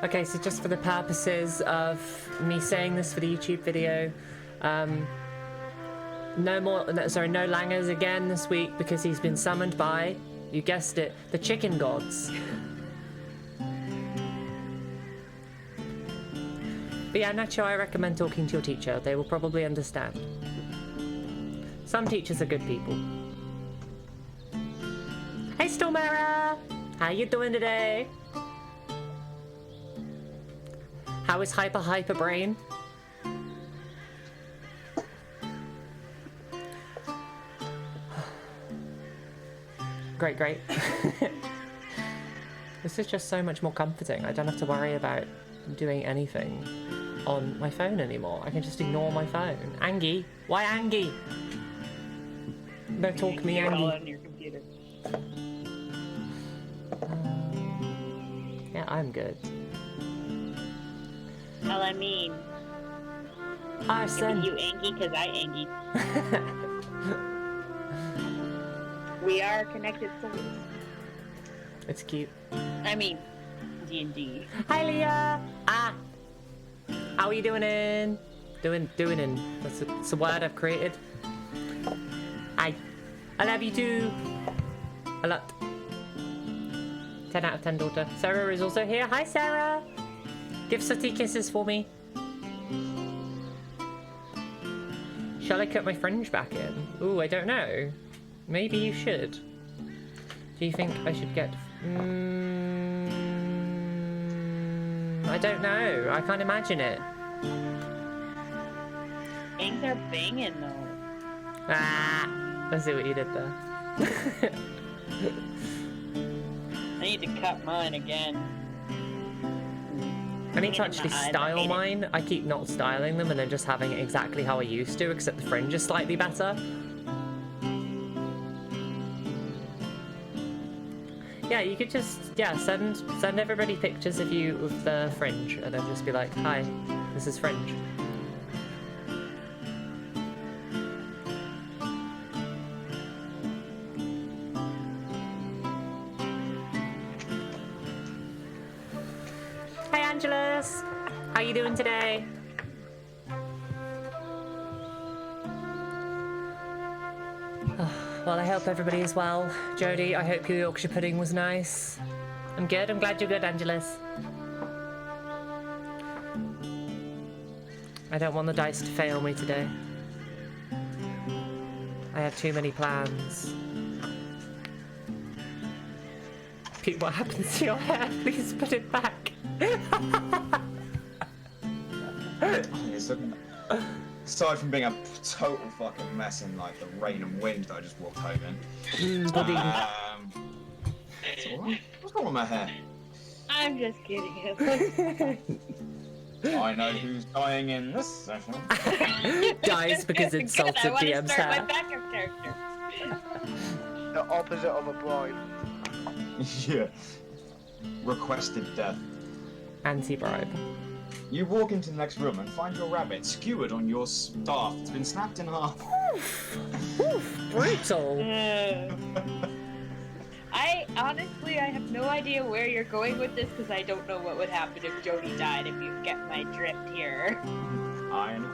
Okay, so just for the purposes of me saying this for the YouTube video, no Langers again this week because he's been summoned by, you guessed it, the chicken gods. But yeah, Nacho, I recommend talking to your teacher. They will probably understand. Some teachers are good people. Hey, Stormera! How you doing today? How is Hyper Brain? Great. This is just so much more comforting. I don't have to worry about doing anything on my phone anymore. I can just ignore my phone. Angie? Why Angie? Don't talk me, Angie. On your computer. Yeah, I'm good. Well, I mean, Arson. you Angie, because I Angie. We are connected souls. It's cute. I mean, D&D. Hi, Leah. How are you doing in? Doing in. That's a word I've created. I love you too. A lot. 10 out of 10, daughter. Sarah is also here. Hi, Sarah. Give Sooty kisses for me. Shall I cut my fringe back in? Ooh, I don't know. Maybe you should. Do you think I should get... I don't know. I can't imagine it. Things are banging, though. Let's see what you did there. I need to cut mine again. I need to actually style mine. I keep not styling them and then just having it exactly how I used to, except the fringe is slightly better. Yeah, you could just, send everybody pictures of you with the fringe and then just be like, hi, this is fringe. Hi, Angelus. How you doing today? Well, I hope everybody is well. Jodie, I hope your Yorkshire pudding was nice. I'm good. I'm glad you're good, Angelus. I don't want the dice to fail me today. I have too many plans. Pete, what happens to your hair? Please put it back. Aside from being a total fucking mess in like the rain and wind that I just walked home in. It's alright. What's wrong with my hair? I'm just kidding. I know who's dying in this session. Dies because insulted DM's hair. My backup character. The opposite of a bribe. Yeah. Requested death. Anti-bribe. You walk into the next room and find your rabbit skewered on your staff. It's been snapped in half. Oof, brutal. I have no idea where you're going with this because I don't know what would happen if Jodie died, if you get my drift here. I know.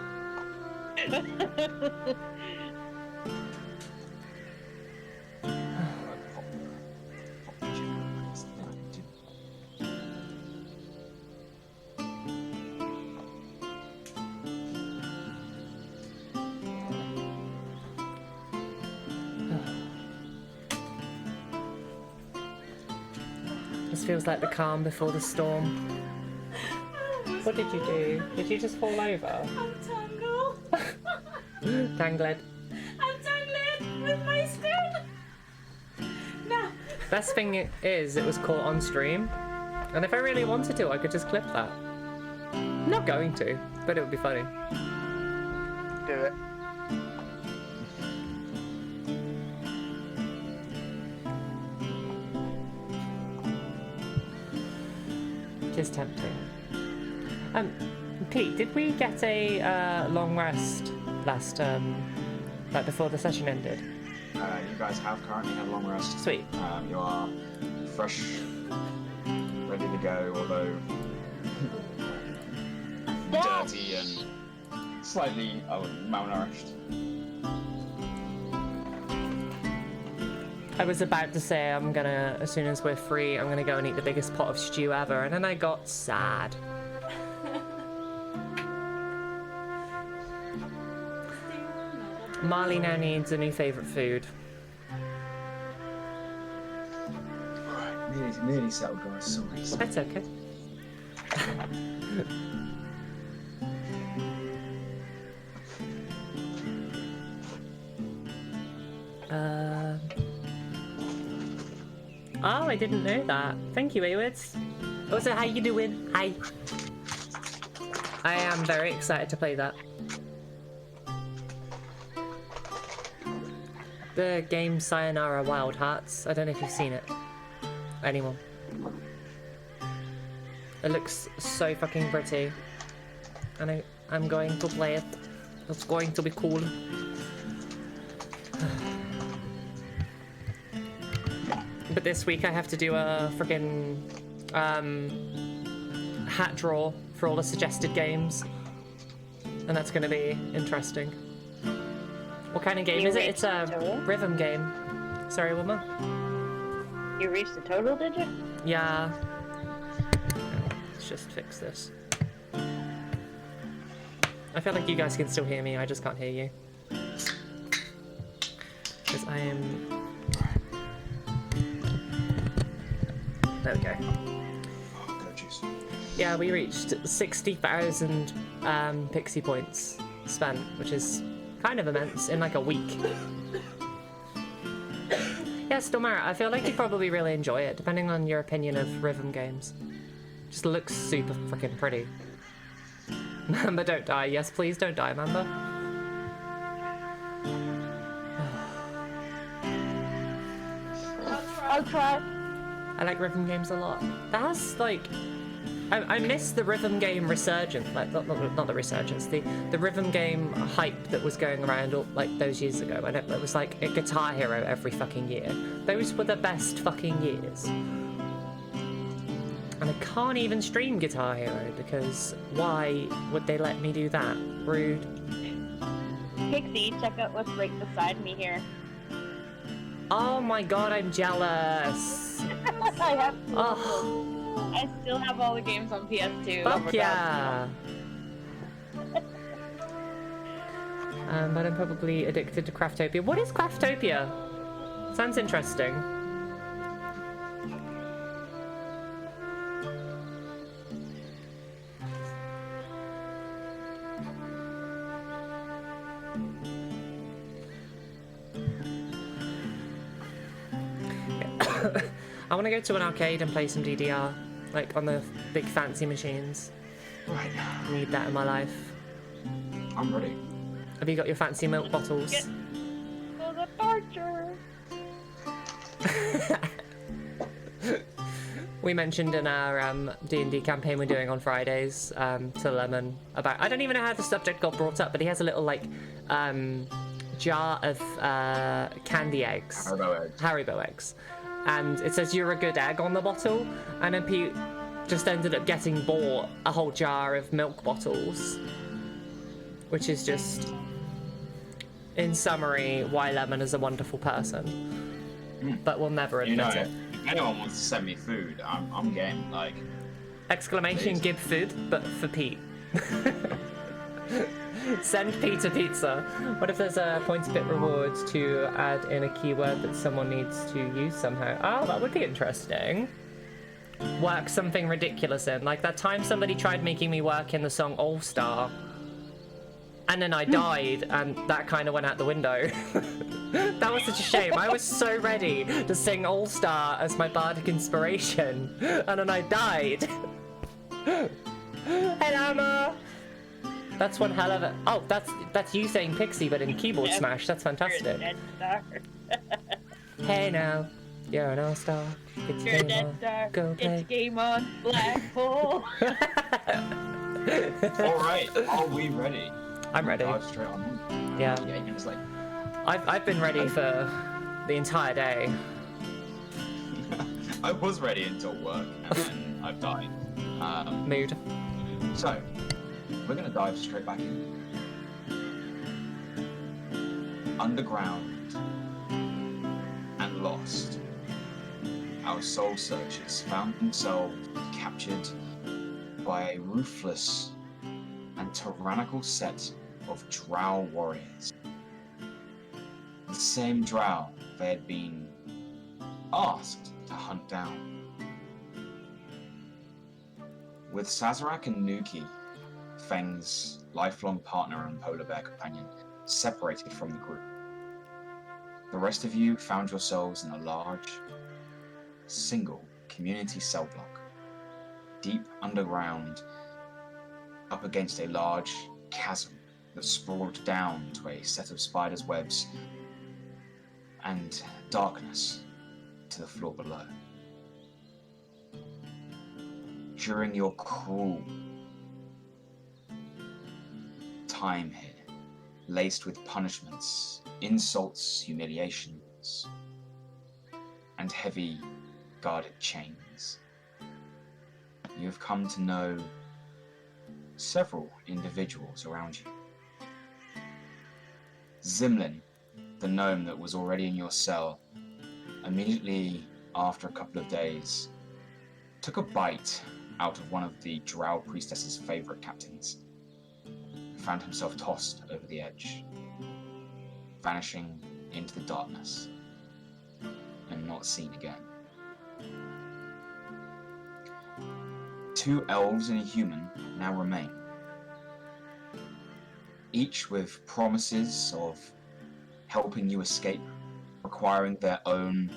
This feels like the calm before the storm. What did you do? Did you just fall over? I'm tangled. Tangled. I'm tangled with my spoon. No. Best thing is, it was caught on stream. And if I really wanted to, I could just clip that. I'm not going to, but it would be funny. Do it. It is tempting. Pete, did we get a long rest last, like before the session ended? You guys have currently had a long rest. Sweet. You are fresh, ready to go, although dirty and slightly malnourished. I was about to say I'm gonna, as soon as we're free, I'm gonna go and eat the biggest pot of stew ever, and then I got sad. Marley now needs a new favourite food. Alright, nearly settled, guys. Sorry. That's okay. Oh, I didn't know that. Thank you, Cjbeards. Also, how you doing? Hi. I am very excited to play that. The game Sayonara Wild Hearts. I don't know if you've seen it. Anyone? It looks so fucking pretty. And I'm going to play it. It's going to be cool. But this week I have to do a freaking hat draw for all the suggested games. And that's going to be interesting. What kind of game is it? It's a rhythm game. Sorry, woman. You reached the total, did you? Yeah. Let's just fix this. I feel like you guys can still hear me, I just can't hear you. Because I am... There we go. Oh, go juice. Yeah, we reached 60,000 pixie points spent, which is kind of immense in like a week. Yeah, Stormara, I feel like you'd probably really enjoy it, depending on your opinion of rhythm games. Just looks super freaking pretty. Mamba, don't die. Yes, please don't die, Mamba. I'll try. I like rhythm games a lot. That's like... I miss the rhythm game resurgence, like not the resurgence, the rhythm game hype that was going around all, like those years ago. And it was like a Guitar Hero every fucking year. Those were the best fucking years. And I can't even stream Guitar Hero because why would they let me do that? Rude. Pixie, check out what's right beside me here. Oh my god, I'm jealous. I have. Oh, I still have all the games on PS2. fuck yeah. But I'm probably addicted to Craftopia. What is Craftopia? Sounds interesting. I want to go to an arcade and play some DDR, like on the big fancy machines. Right. I need that in my life. I'm ready. Have you got your fancy milk bottles? For the torture. We mentioned in our D&D campaign we're doing on Fridays to Lemon about... I don't even know how the subject got brought up, but he has a little, like, jar of candy eggs. Haribo eggs. And it says, "You're a good egg" on the bottle. And then Pete just ended up getting bought a whole jar of milk bottles. Which is just, in summary, why Lemon is a wonderful person. But we'll never admit it. If anyone wants to send me food, I'm game. Like, Exclamation, please. give food, but for Pete. Send Pete a pizza. What if there's a points bit rewards to add in a keyword that someone needs to use somehow? Oh, that would be interesting. Work something ridiculous in. Like that time somebody tried making me work in the song All Star. And then I died, and that kind of went out the window. That was such a shame. I was so ready to sing All Star as my bardic inspiration, and then I died. Hey, Llama! That's one hell of a... Oh, that's you saying Pixie, but in keyboard smash. That's fantastic. You're a dead star. Hey now, you're an all-star. It's You're a game dead on. star. Go play. It's game on. Black hole. alright, are we ready? I'm ready. Dive straight on. Yeah. Yeah, it's like... I've been ready for the entire day. I was ready until work, and then I I've died. Mood. So, we're gonna dive straight back in. Underground and lost, our soul searchers found themselves captured by a ruthless and tyrannical set of drow warriors. The same drow they had been asked to hunt down. With Sazerac and Nuki, Feng's lifelong partner and polar bear companion, separated from the group, the rest of you found yourselves in a large, single community cell block, deep underground, up against a large chasm that sprawled down to a set of spiders' webs and darkness to the floor below. During your cruel time here, laced with punishments, insults, humiliations, and heavy guarded chains, you have come to know several individuals around you. Zimlin, the gnome that was already in your cell, immediately after a couple of days, took a bite out of one of the drow priestess's favorite captains, and found himself tossed over the edge, vanishing into the darkness, and not seen again. 2 elves and a human now remain, each with promises of helping you escape, requiring their own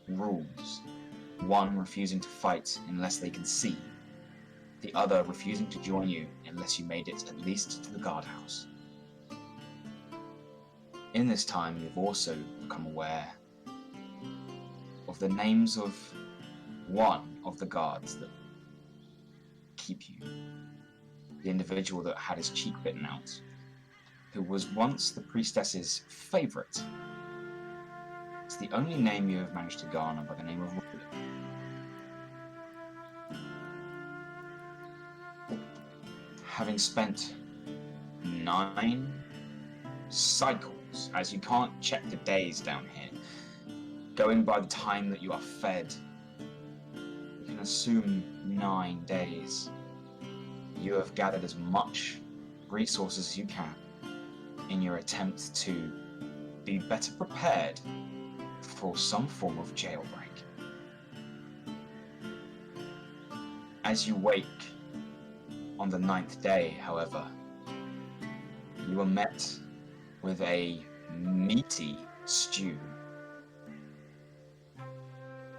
rules. One refusing to fight unless they can see, the other refusing to join you unless you made it at least to the guardhouse. In this time, you've also become aware of the names of one of the guards that keep you, the individual that had his cheek bitten out, who was once the priestess's favorite. It's the only name you have managed to garner by the name of Ruler. Having spent 9 cycles, as you can't check the days down here, going by the time that you are fed, you can assume 9 days. You have gathered as much resources as you can in your attempt to be better prepared for some form of jailbreak. As you wake on the 9th day, however, you are met with a meaty stew.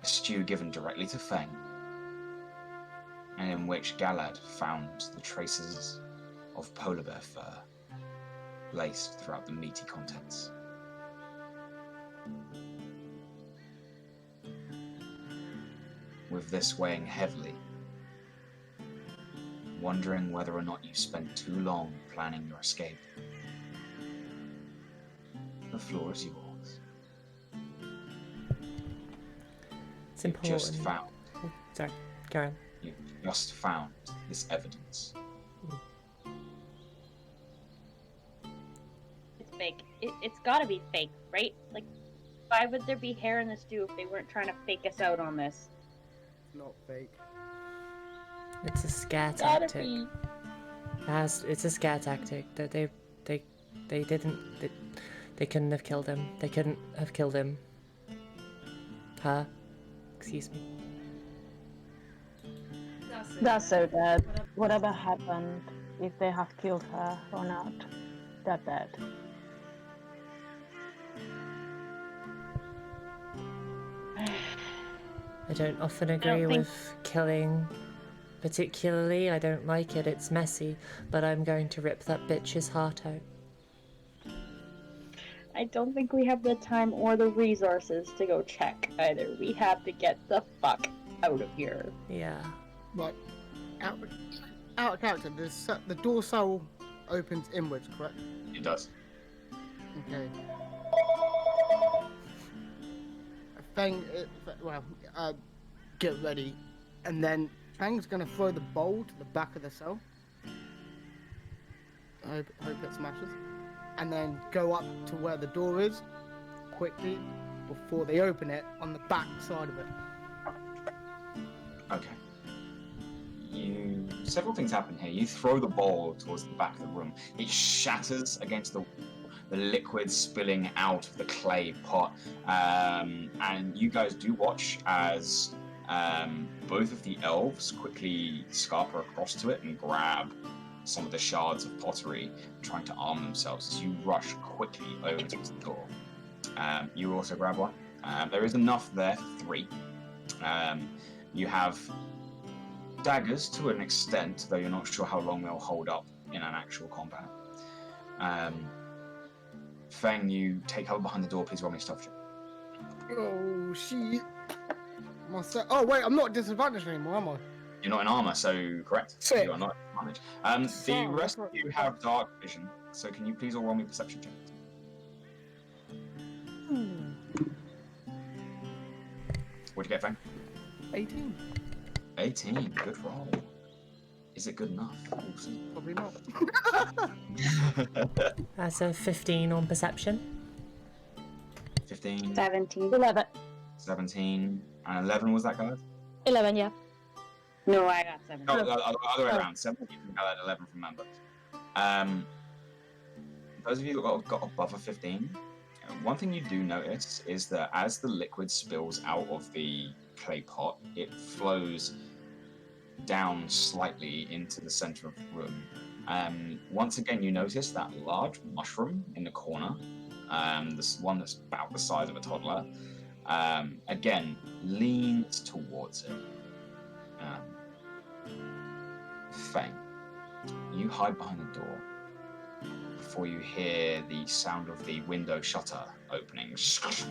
A stew given directly to Feng, and in which Galad found the traces of polar bear fur laced throughout the meaty contents. With this weighing heavily, wondering whether or not you spent too long planning your escape, the floor is yours. It's You've important. just found. Oh, sorry, carry on. You've just found this evidence. It's fake. It's gotta be fake, right? Like, why would there be hair in the stew if they weren't trying to fake us out on this? Not fake. It's a scare Gotta tactic. be. It's a scare tactic that they didn't. They couldn't have killed him. They couldn't have killed him. Her. Excuse me. That's so bad. Whatever happened, if they have killed her or not, that bad. I don't often agree with killing. Particularly, I don't like it. It's messy. But I'm going to rip that bitch's heart out. I don't think we have the time or the resources to go check either. We have to get the fuck out of here. Yeah. Right. Out of character, the dorsal opens inwards, correct? It does. Okay. Feng, get ready. And then Feng's gonna throw the bowl to the back of the cell. I hope it smashes. And then go up to where the door is quickly before they open it on the back side of it. Okay. Several things happen here. You throw the bowl towards the back of the room. It shatters against the liquid spilling out of the clay pot. And you guys do watch as both of the elves quickly scarper across to it and grab some of the shards of pottery, trying to arm themselves as you rush quickly over to the door. You also grab one. There is enough there for 3. You have daggers to an extent, though you're not sure how long they'll hold up in an actual combat. Feng, you take cover behind the door. Please roll me a stealth check. Oh shit! Oh wait, I'm not disadvantaged anymore, am I? You're not in armor, so correct. Sick. You are not disadvantaged. The rest of you have dark vision, so can you please all roll me perception checks? What'd you get, Feng? 18. 18. Good roll. Is it good enough? We'll see. Probably not. That's a 15 on perception. 15, 17. 11. 17, and 11 was that, guys? 11, yeah. No, I got 17. Oh, other way around. 17 from Galadesis, 11 from Mamba. Those of you that got above a 15, one thing you do notice is that as the liquid spills out of the clay pot, it flows down slightly into the center of the room. Once again, you notice that large mushroom in the corner, this one that's about the size of a toddler, again, leans towards it. Feng, you hide behind the door before you hear the sound of the window shutter opening. There's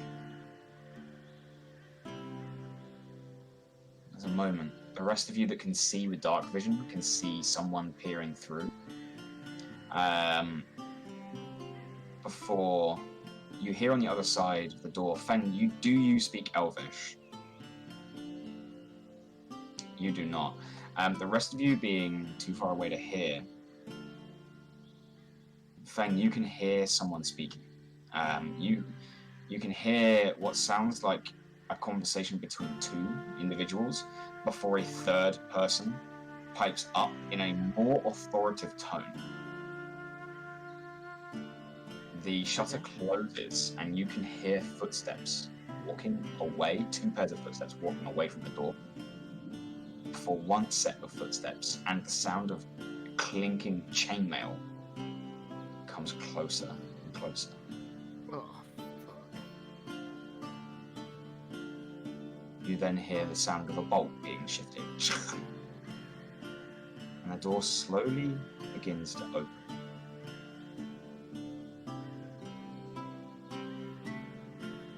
a moment. The rest of you that can see with dark vision can see someone peering through. Before you hear on the other side of the door, Feng, you speak Elvish? You do not. The rest of you being too far away to hear, Feng, you can hear someone speaking. You can hear what sounds like a conversation between 2 individuals before a third person pipes up in a more authoritative tone. The shutter closes and you can hear footsteps walking away, 2 pairs of footsteps walking away from the door, before one set of footsteps and the sound of clinking chainmail comes closer and closer. Oh, You then hear the sound of a bolt being shifted. And the door slowly begins to open.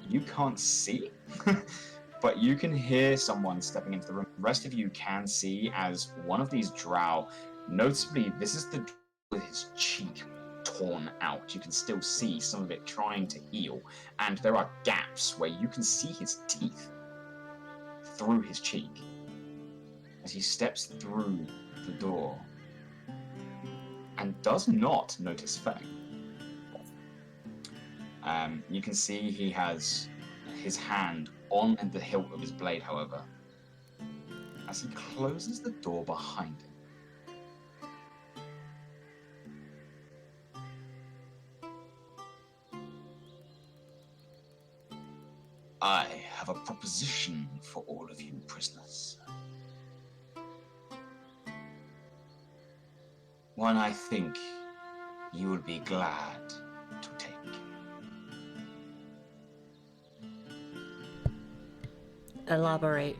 You can't see, but you can hear someone stepping into the room. The rest of you can see as one of these drow, noticeably, this is the drow with his cheek torn out. You can still see some of it trying to heal, and there are gaps where you can see his teeth through his cheek as he steps through the door and does not notice Feng. You can see he has his hand on the hilt of his blade, however, as he closes the door behind him. I have a proposition for all of you prisoners. One I think you will be glad to take. Elaborate.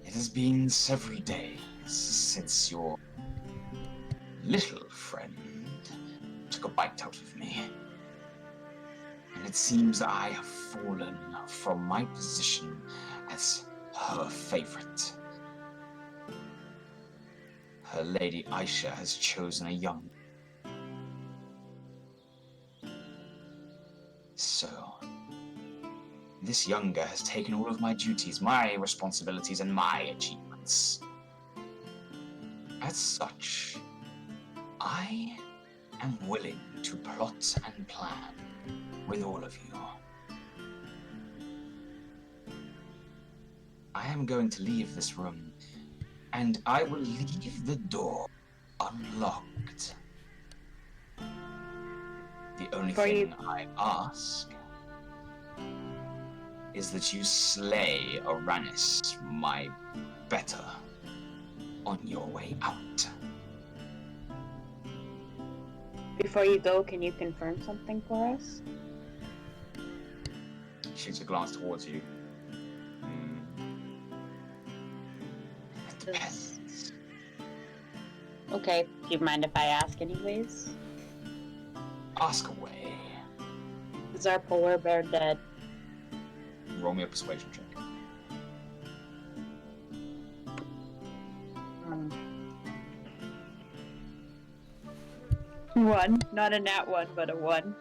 It has been several days since your little friend took a bite out of me. And it seems I have fallen from my position as her favorite. Her Lady Aisha has chosen a young. So, This younger has taken all of my duties, my responsibilities, and my achievements. As such, I am willing to plot and plan with all of you. I am going to leave this room, and I will leave the door unlocked. The only thing I ask is that you slay Aranis, my better, on your way out. Before you go, can you confirm something for us? Shoots a glance towards you. It depends. Okay, do you mind if I ask anyways? Ask away. Is our polar bear dead? Roll me a persuasion check. One. Not a nat one, but a 1.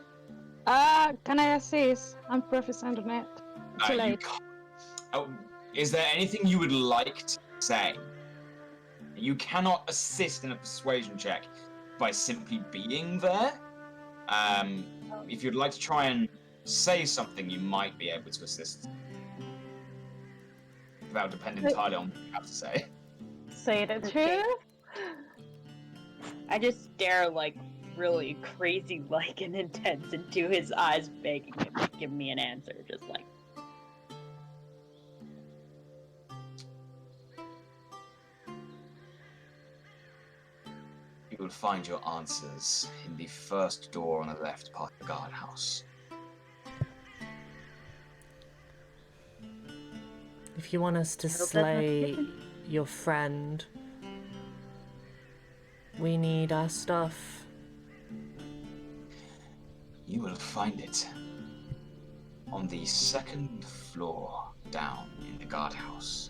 Can I assist? I'm proficient on it. Too You late. can't. Oh, is there anything you would like to say? You cannot assist in a persuasion check by simply being there. If you'd like to try and say something, you might be able to assist. That would depend entirely on what you have to say. Say the Okay. truth. I just stare like really crazy like and intense into his eyes, begging him to give me an answer, just like. You will find your answers in the first door on the left part of the guardhouse. If you want us to hope that's not slay hidden. your friend, we need our stuff. You will find it on the second floor down in the guardhouse.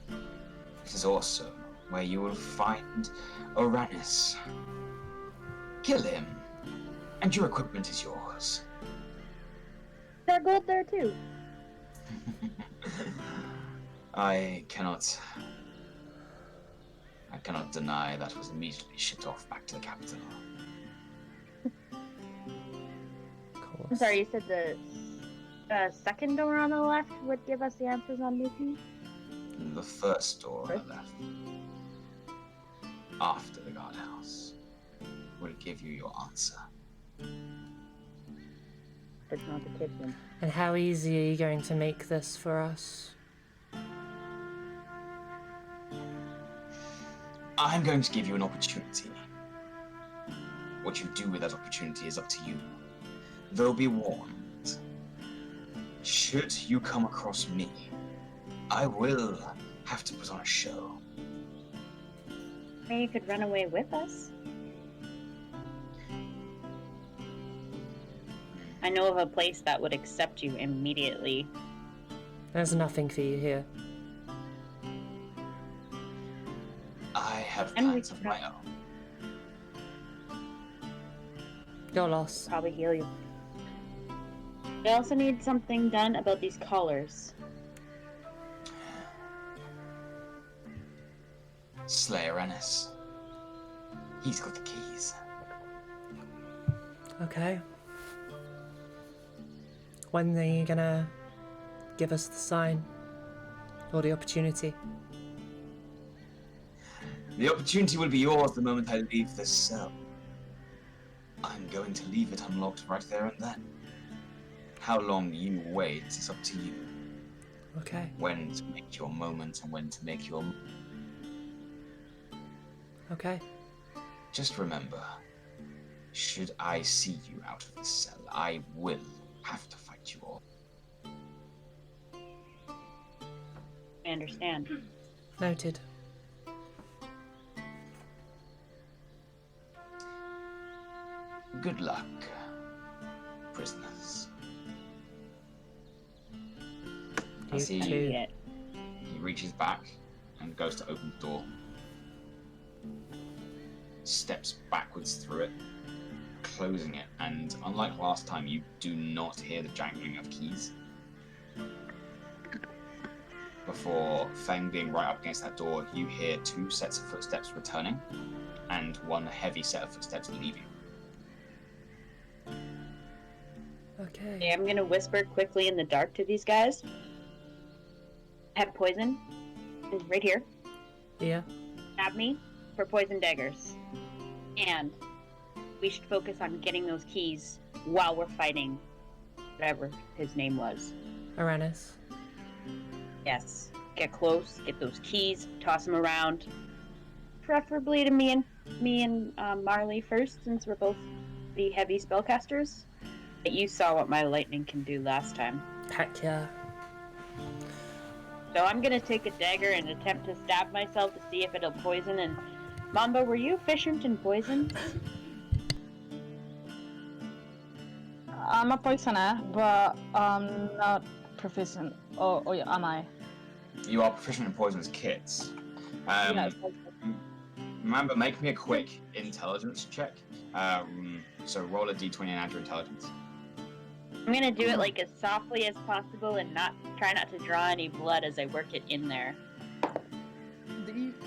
It is also where you will find Aranis. Kill him, and your equipment is yours. There's gold there too. I cannot deny that was immediately shipped off back to the capital. I'm sorry, you said the second door on the left would give us the answers on Nuki? The first door on the left, after the guardhouse, will give you your answer. It's not the kitchen. And how easy are you going to make this for us? I'm going to give you an opportunity. What you do with that opportunity is up to you. Though be warned, should you come across me, I will have to put on a show. Maybe you could run away with us. I know of a place that would accept you immediately. There's nothing for you here. I have And we plans of could- my own. Your loss. Probably heal you. We also need something done about these collars. Slayer Ennis. He's got the keys. Okay. When are you gonna give us the sign? Or the opportunity? The opportunity will be yours the moment I leave this cell. I'm going to leave it unlocked right there and then. How long you wait is up to you. Okay. When to make your moment and when to make your... Okay. Just remember, should I see you out of this cell, I will have to fight you all. I understand. Noted. Good luck, prisoners. You As he too. reaches back and goes to open the door. Steps backwards through it, closing it, and unlike last time, you do not hear the jangling of keys. before Feng being right up against that door, you hear 2 sets of footsteps returning, and 1 heavy set of footsteps leaving. Okay. Okay, I'm gonna whisper quickly in the dark to these guys. I have poison. Right here. Yeah. Stab me for poison daggers. And we should focus on getting those keys while we're fighting whatever his name was. Aranis. Yes. Get close, get those keys, toss them around. Preferably to me and Marle first, since we're both the heavy spellcasters. But you saw what my lightning can do last time. Heck yeah. So I'm gonna take a dagger and attempt to stab myself to see if it'll poison. And Mamba, were you efficient in poison? I'm a poisoner, but I'm not proficient. Oh yeah, am I? You are proficient in poisonous kits. Yes. Mamba, make me a quick intelligence check. So roll a d20 and add your intelligence. I'm gonna do it like as softly as possible and try not to draw any blood as I work it in there.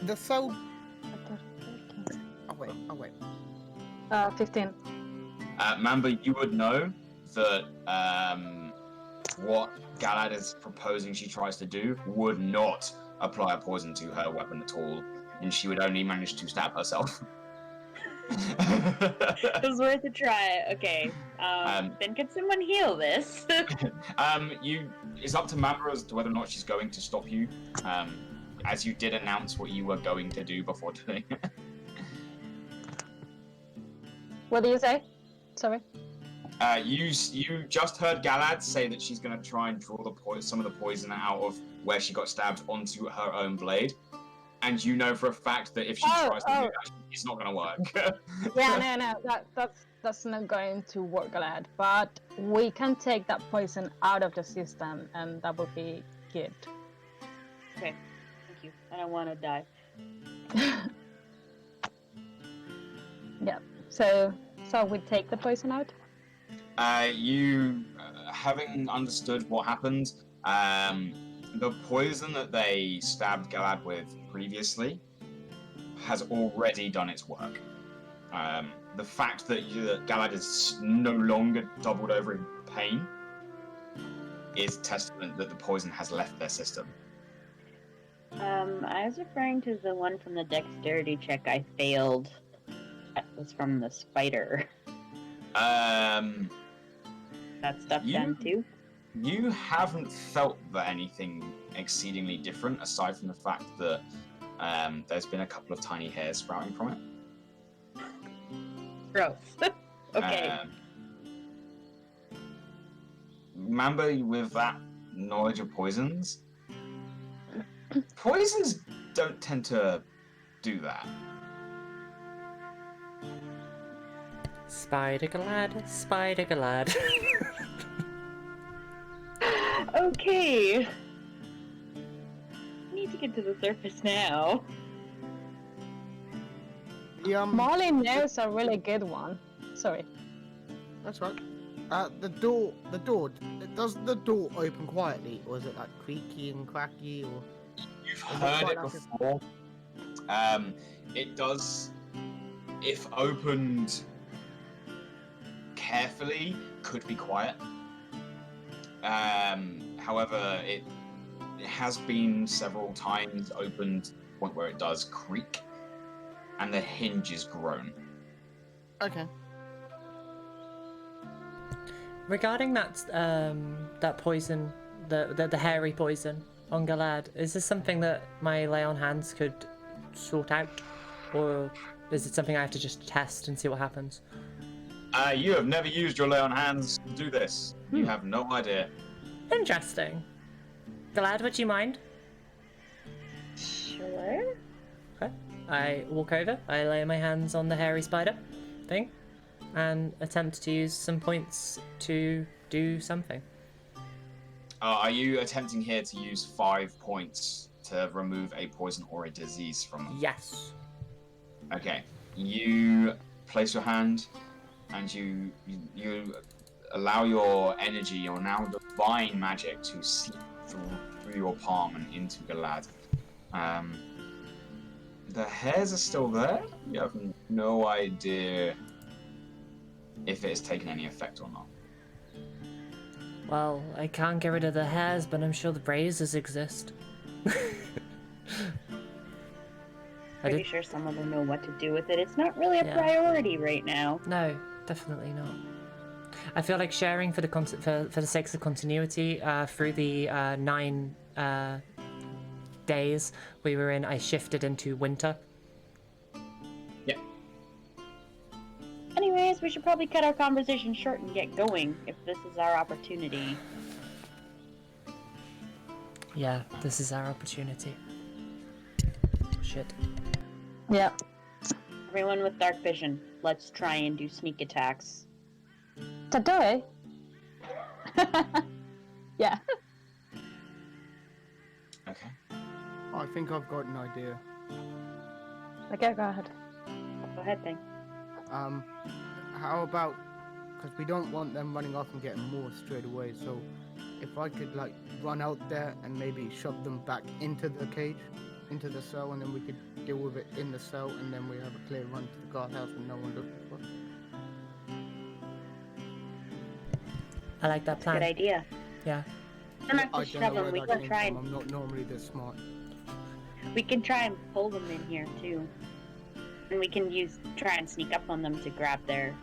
The soul. Oh wait. 15. Mamba, you would know that what Galad is proposing she tries to do would not apply a poison to her weapon at all, and she would only manage to stab herself. It was worth a try. Okay. Then could someone heal this? It's up to Mamba as to whether or not she's going to stop you, as you did announce what you were going to do before doing it. What do you say? Sorry. You just heard Galad say that she's going to try and draw some of the poison out of where she got stabbed onto her own blade, and you know for a fact that if she tries to do that, it's not going to work. Yeah, no, that's not going to work, lad. But we can take that poison out of the system, and that would be good. Okay. Thank you. I don't want to die. Yeah. So we take the poison out. You, having understood what happened, the poison that they stabbed Galad with previously has already done its work. The fact that Galad is no longer doubled over in pain is testament that the poison has left their system. I was referring to the one from the dexterity check I failed. That was from the spider. That stuff done too? You haven't felt that anything exceedingly different, aside from the fact that there's been a couple of tiny hairs sprouting from it. Gross. Okay. Mamba, with that knowledge of poisons don't tend to do that. Spider Galad. Okay. I need to get to the surface now. Marle knows a really good one. Sorry. That's right. The door. Does the door open quietly, or is it like creaky and cracky, or? You've heard it before. It does, if opened carefully, could be quiet. However, it has been several times opened to the point where it does creak, and the hinge is groan. Okay. Regarding that poison, the hairy poison on Galad, is this something that my lay on hands could sort out, or is it something I have to just test and see what happens? You have never used your lay on hands to do this. You have no idea. Interesting. Galad, would you mind? Sure. Okay. I walk over, I lay my hands on the hairy spider thing, and attempt to use some points to do something. Are you attempting here to use 5 points to remove a poison or a disease from them? Yes. Okay. You place your hand, and you allow your energy, your now divine magic, to seep through through your palm and into Galad. The hairs are still there. You have no idea if it has taken any effect or not. Well, I can't get rid of the hairs, but I'm sure the razors exist. Pretty sure some of them know what to do with it. It's not really a Yeah. priority right now. No, definitely not. I feel like sharing for the sake of continuity through the 9 days we were in, I shifted into winter. Yeah. Anyways, we should probably cut our conversation short and get going if this is our opportunity. Yeah, this is our opportunity. Shit. Yeah. Everyone with dark vision, let's try and do sneak attacks. Today? Yeah. Okay. I think I've got an idea. Okay, go ahead. Go ahead, Feng. How about, because we don't want them running off and getting more straight away, so if I could like run out there and maybe shove them back into the cage, into the cell, and then we could deal with it in the cell, and then we have a clear run to the guardhouse and no one looking for us. I like that plan. Good idea. Yeah. We're not I to don't shove know them. where We that can came try from. and I'm not normally this smart. we can try and pull them in here too, and we can try and sneak up on them to grab their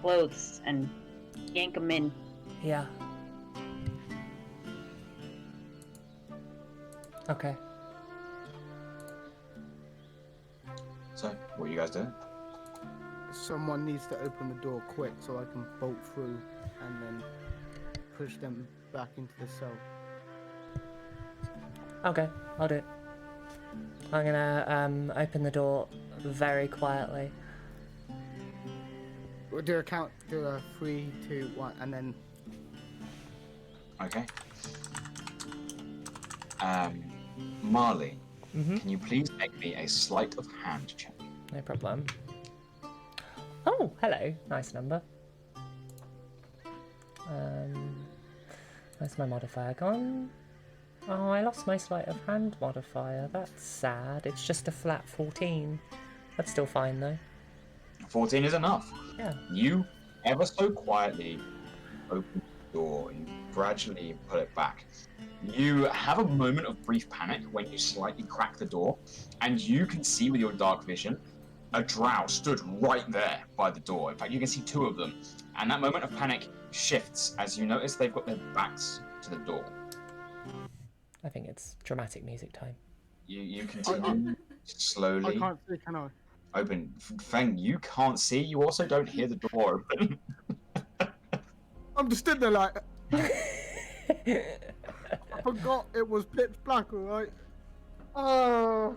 clothes and yank them in. Yeah. Okay. So, what are you guys doing? Someone needs to open the door quick so I can bolt through and then push them back into the cell. Okay, I'll do it. I'm gonna open the door very quietly. We'll do a count, do a 3, 2, 1, and then Okay. Marle, Mm-hmm. can you please make me a sleight of hand check? No problem. Oh, hello. Nice number. Where's my modifier gone? Oh, I lost my sleight of hand modifier. That's sad. It's just a flat 14. That's still fine though. 14 is enough. Yeah. You ever so quietly open the door and gradually pull it back. You have a moment of brief panic when you slightly crack the door, and you can see with your dark vision a drow stood right there by the door. In fact, you can see 2 of them. And that moment of panic shifts as you notice they've got their backs to the door. I think it's dramatic music time. You continue slowly. I can't see, can I? Open. Feng, you can't see. You also don't hear the door open. I'm just stood there like. I forgot it was pitch black, alright? Oh.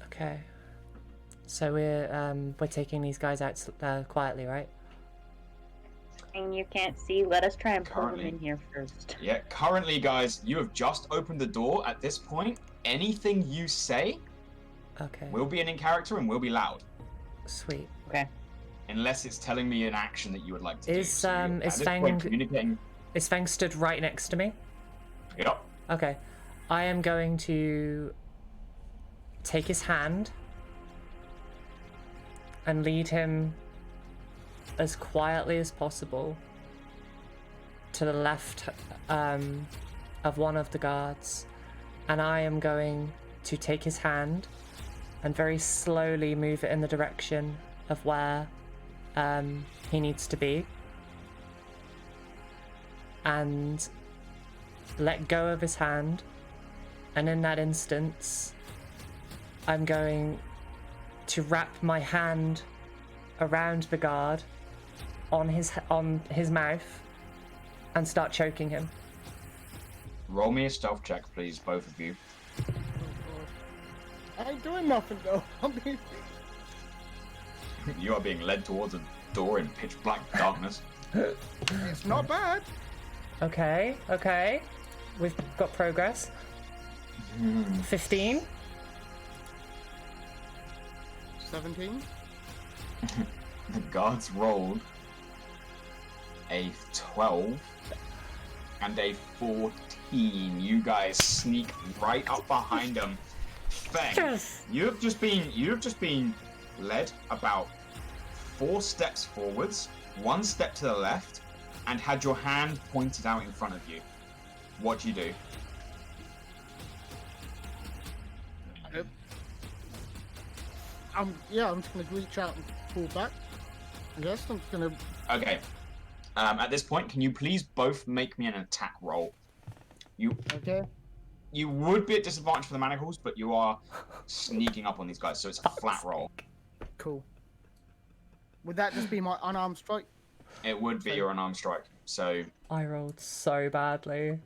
Okay. So we're taking these guys out quietly, right? And you can't see. Let us try and pull them Currently. in here first. Yeah, currently, guys, you have just opened the door. At this point, anything you say Okay. will be in character and will be loud. Sweet. Okay. Unless it's telling me an action that you would like to do. Is So you're, at is this point, Feng communicating? is Feng stood right next to me? Yep. Okay. I am going to take his hand and lead him as quietly as possible to the left of one of the guards, and I am going to take his hand and very slowly move it in the direction of where he needs to be, and let go of his hand. And in that instance, I'm going to wrap my hand around the guard on his mouth and start choking him. Roll me a stealth check, please, both of you. Oh, God. I ain't doing nothing though. I'm being... You are being led towards a door in pitch black darkness. It's not bad. Okay. We've got progress. 15. 17. The guards rolled a 12, and a 14. You guys sneak right up behind them. Feng, Yes. you've just been led about 4 steps forwards, 1 step to the left, and had your hand pointed out in front of you. What do you do? I'm just gonna reach out and pull back. I guess I'm just gonna. Okay. At this point, can you please both make me an attack roll? Okay. You would be at disadvantage for the manacles, but you are sneaking up on these guys, so it's a flat roll. Cool. Would that just be my unarmed strike? It would be your unarmed strike. So I rolled so badly.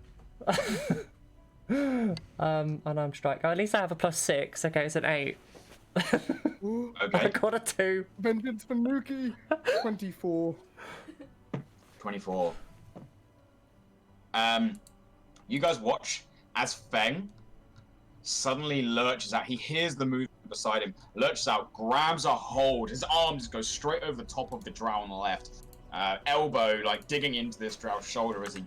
Unarmed strike. Oh, at least I have a +6. Okay, it's an 8. Ooh, I okay, got a 2. vengeance for Nuki. 24. 24. You guys watch as Feng suddenly lurches out. He hears the movement beside him, lurches out, grabs a hold. His arm just goes straight over the top of the drow on the left. Elbow, like, digging into this drow's shoulder as he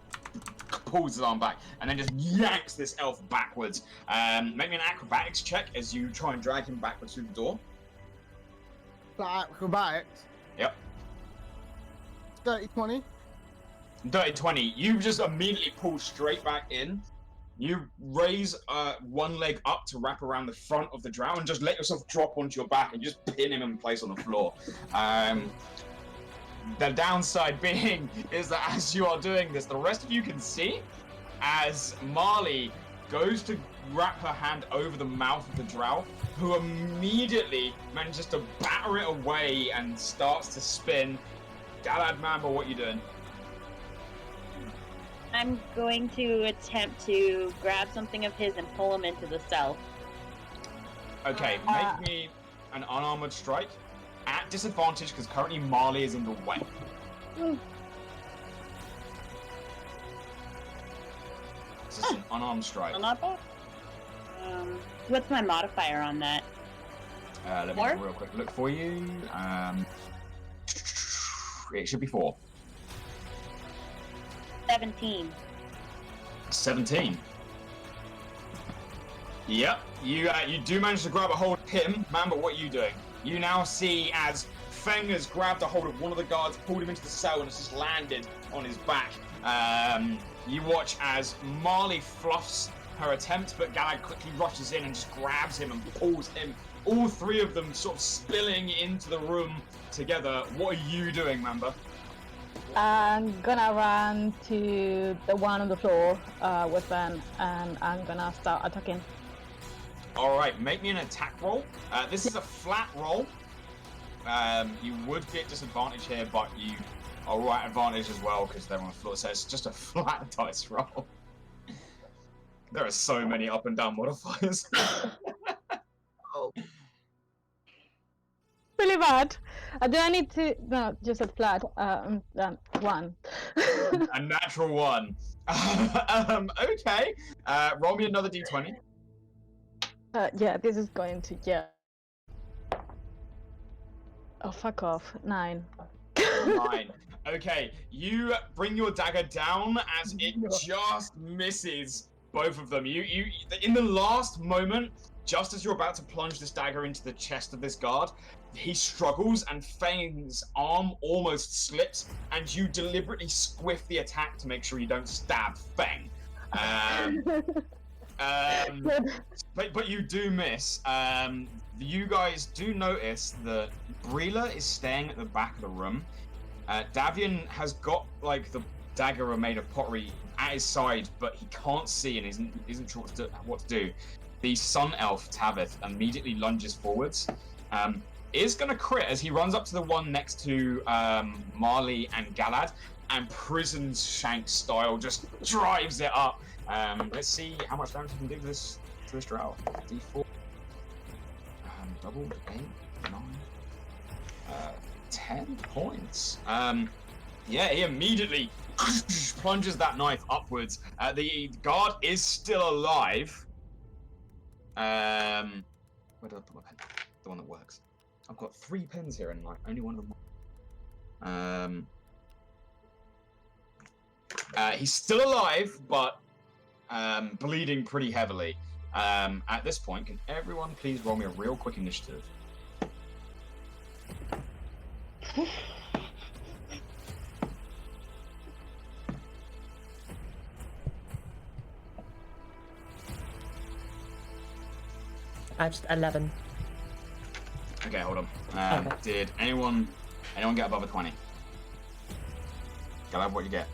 pulls his arm back, and then just yanks this elf backwards. Make me an acrobatics check as you try and drag him backwards through the door. Acrobatics. Yep. 30-20. Dirty 20. You just immediately pull straight back in. You raise one leg up to wrap around the front of the drow and just let yourself drop onto your back and just pin him in place on the floor. The downside being is that as you are doing this, the rest of you can see as Marle goes to wrap her hand over the mouth of the drow, who immediately manages to batter it away and starts to spin. Galad, Mamba, what are you doing? I'm going to attempt to grab something of his and pull him into the cell. Okay, make me an unarmored strike at disadvantage because currently Marle is in the way. This is an unarmed strike. Well, not bad. What's my modifier on that? Let me have a real quick look for you. It should be 4. 17. 17. Yep, you do manage to grab a hold of him. Mamba, what are you doing? You now see as Feng has grabbed a hold of one of the guards, pulled him into the cell, and has just landed on his back. You watch as Marle fluffs her attempt, but Galad quickly rushes in and just grabs him and pulls him. All 3 of them sort of spilling into the room together. What are you doing, Mamba? I'm gonna run to the one on the floor with Ben, and I'm gonna start attacking. Alright, make me an attack roll. This is a flat roll. You would be at disadvantage here, but you are right advantage as well because they're on the floor, so it's just a flat dice roll. There are so many up and down modifiers. Really bad. Do I need to? No, just a flat. 1. A natural 1. Okay. Roll me another d20. Yeah, this is going to Oh, fuck off. 9. 9. Okay, you bring your dagger down as it just misses both of them. You in the last moment, just as you're about to plunge this dagger into the chest of this guard, he struggles and Feng's arm almost slips, and you deliberately squiff the attack to make sure you don't stab Feng. But you do miss. You guys do notice that Brila is staying at the back of the room. Davian has got like the dagger made of pottery at his side, but he can't see and isn't sure what to do. The sun elf Tavith immediately lunges forwards. Is going to crit as he runs up to the one next to Marle and Galad, and prison shank style just drives it up. Let's see how much damage you can do to this drow. D4. Double 8, 9, 10 points. Yeah, he immediately plunges that knife upwards. The guard is still alive. Where did I put my pen? The one that works. I've got 3 pens here and like only one of them. He's still alive, but bleeding pretty heavily. At this point, can everyone please roll me a real quick initiative? I just 11. Okay, hold on. Okay. Did anyone get above a 20? Galab, what you get?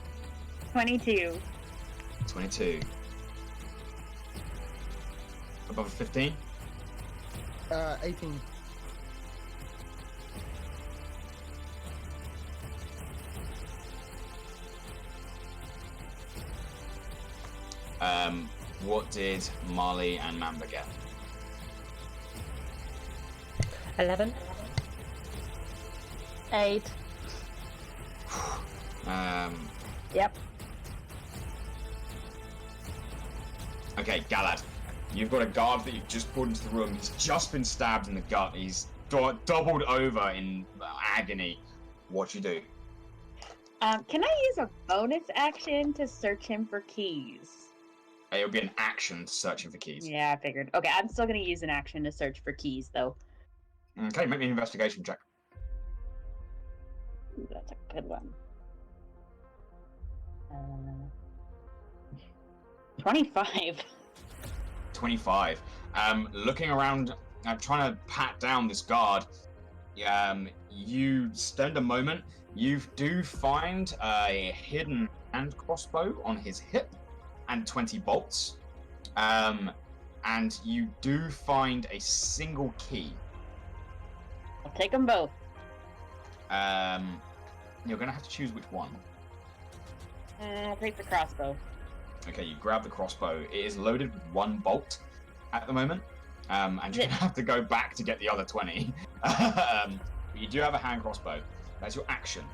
22. 22. Above a 15? 18. What did Marle and Mamba get? 11. 8. Yep. Okay, Galad, you've got a guard that you've just pulled into the room. He's just been stabbed in the gut. He's doubled over in agony. What you do? Can I use a bonus action to search him for keys? It would be an action to search him for keys. Yeah, I figured. Okay, I'm still gonna use an action to search for keys, though. Okay, make me an investigation check. Ooh, that's a good one. 25. 25. Looking around, trying to pat down this guard. You spend a moment. You do find a hidden hand crossbow on his hip and 20 bolts. And you do find a single key. I'll take them both. You're gonna have to choose which one. I'll take the crossbow. Okay, you grab the crossbow. It is loaded with 1 bolt at the moment, and you're gonna have to go back to get the other 20. But you do have a hand crossbow. That's your action.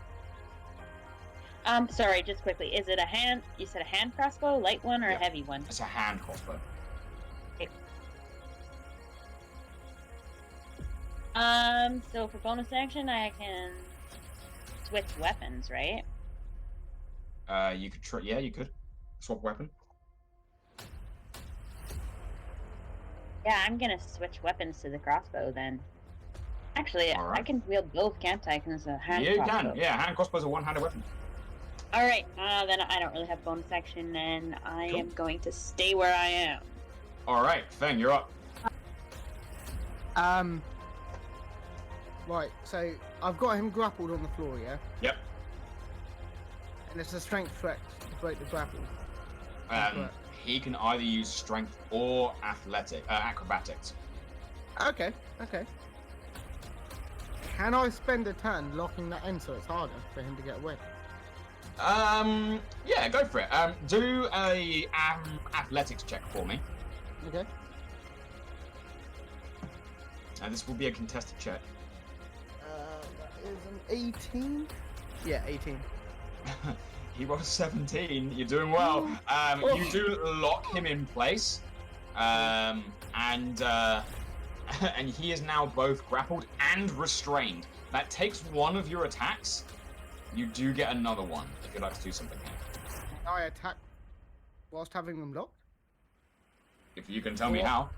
Sorry, just quickly. Is it a hand? You said a hand crossbow, light one, or Yeah. a heavy one? It's a hand crossbow. So for bonus action, I can switch weapons, right? You could try. Yeah, you could swap weapon. Yeah, I'm gonna switch weapons to the crossbow then. Actually, All right. I can wield both, can't I? Because it's a hand Yeah, you crossbow. can. Yeah, hand crossbow's a one-handed weapon. All right, then I don't really have bonus action, and I Cool. am going to stay where I am. All right, Feng, you're up. Right, so I've got him grappled on the floor, yeah? Yep. And it's a strength check to break the grapple. He can either use strength or acrobatics. Okay, okay. Can I spend a turn locking that in so it's harder for him to get away? Yeah, go for it. Do a athletics check for me. Okay. And this will be a contested check. That is an 18? Yeah, 18. He rolled a 17. You're doing well. You do lock him in place, and he is now both grappled and restrained. That takes one of your attacks. You do get another one if you'd like to do something here. Can I attack whilst having them locked? If you can tell me how.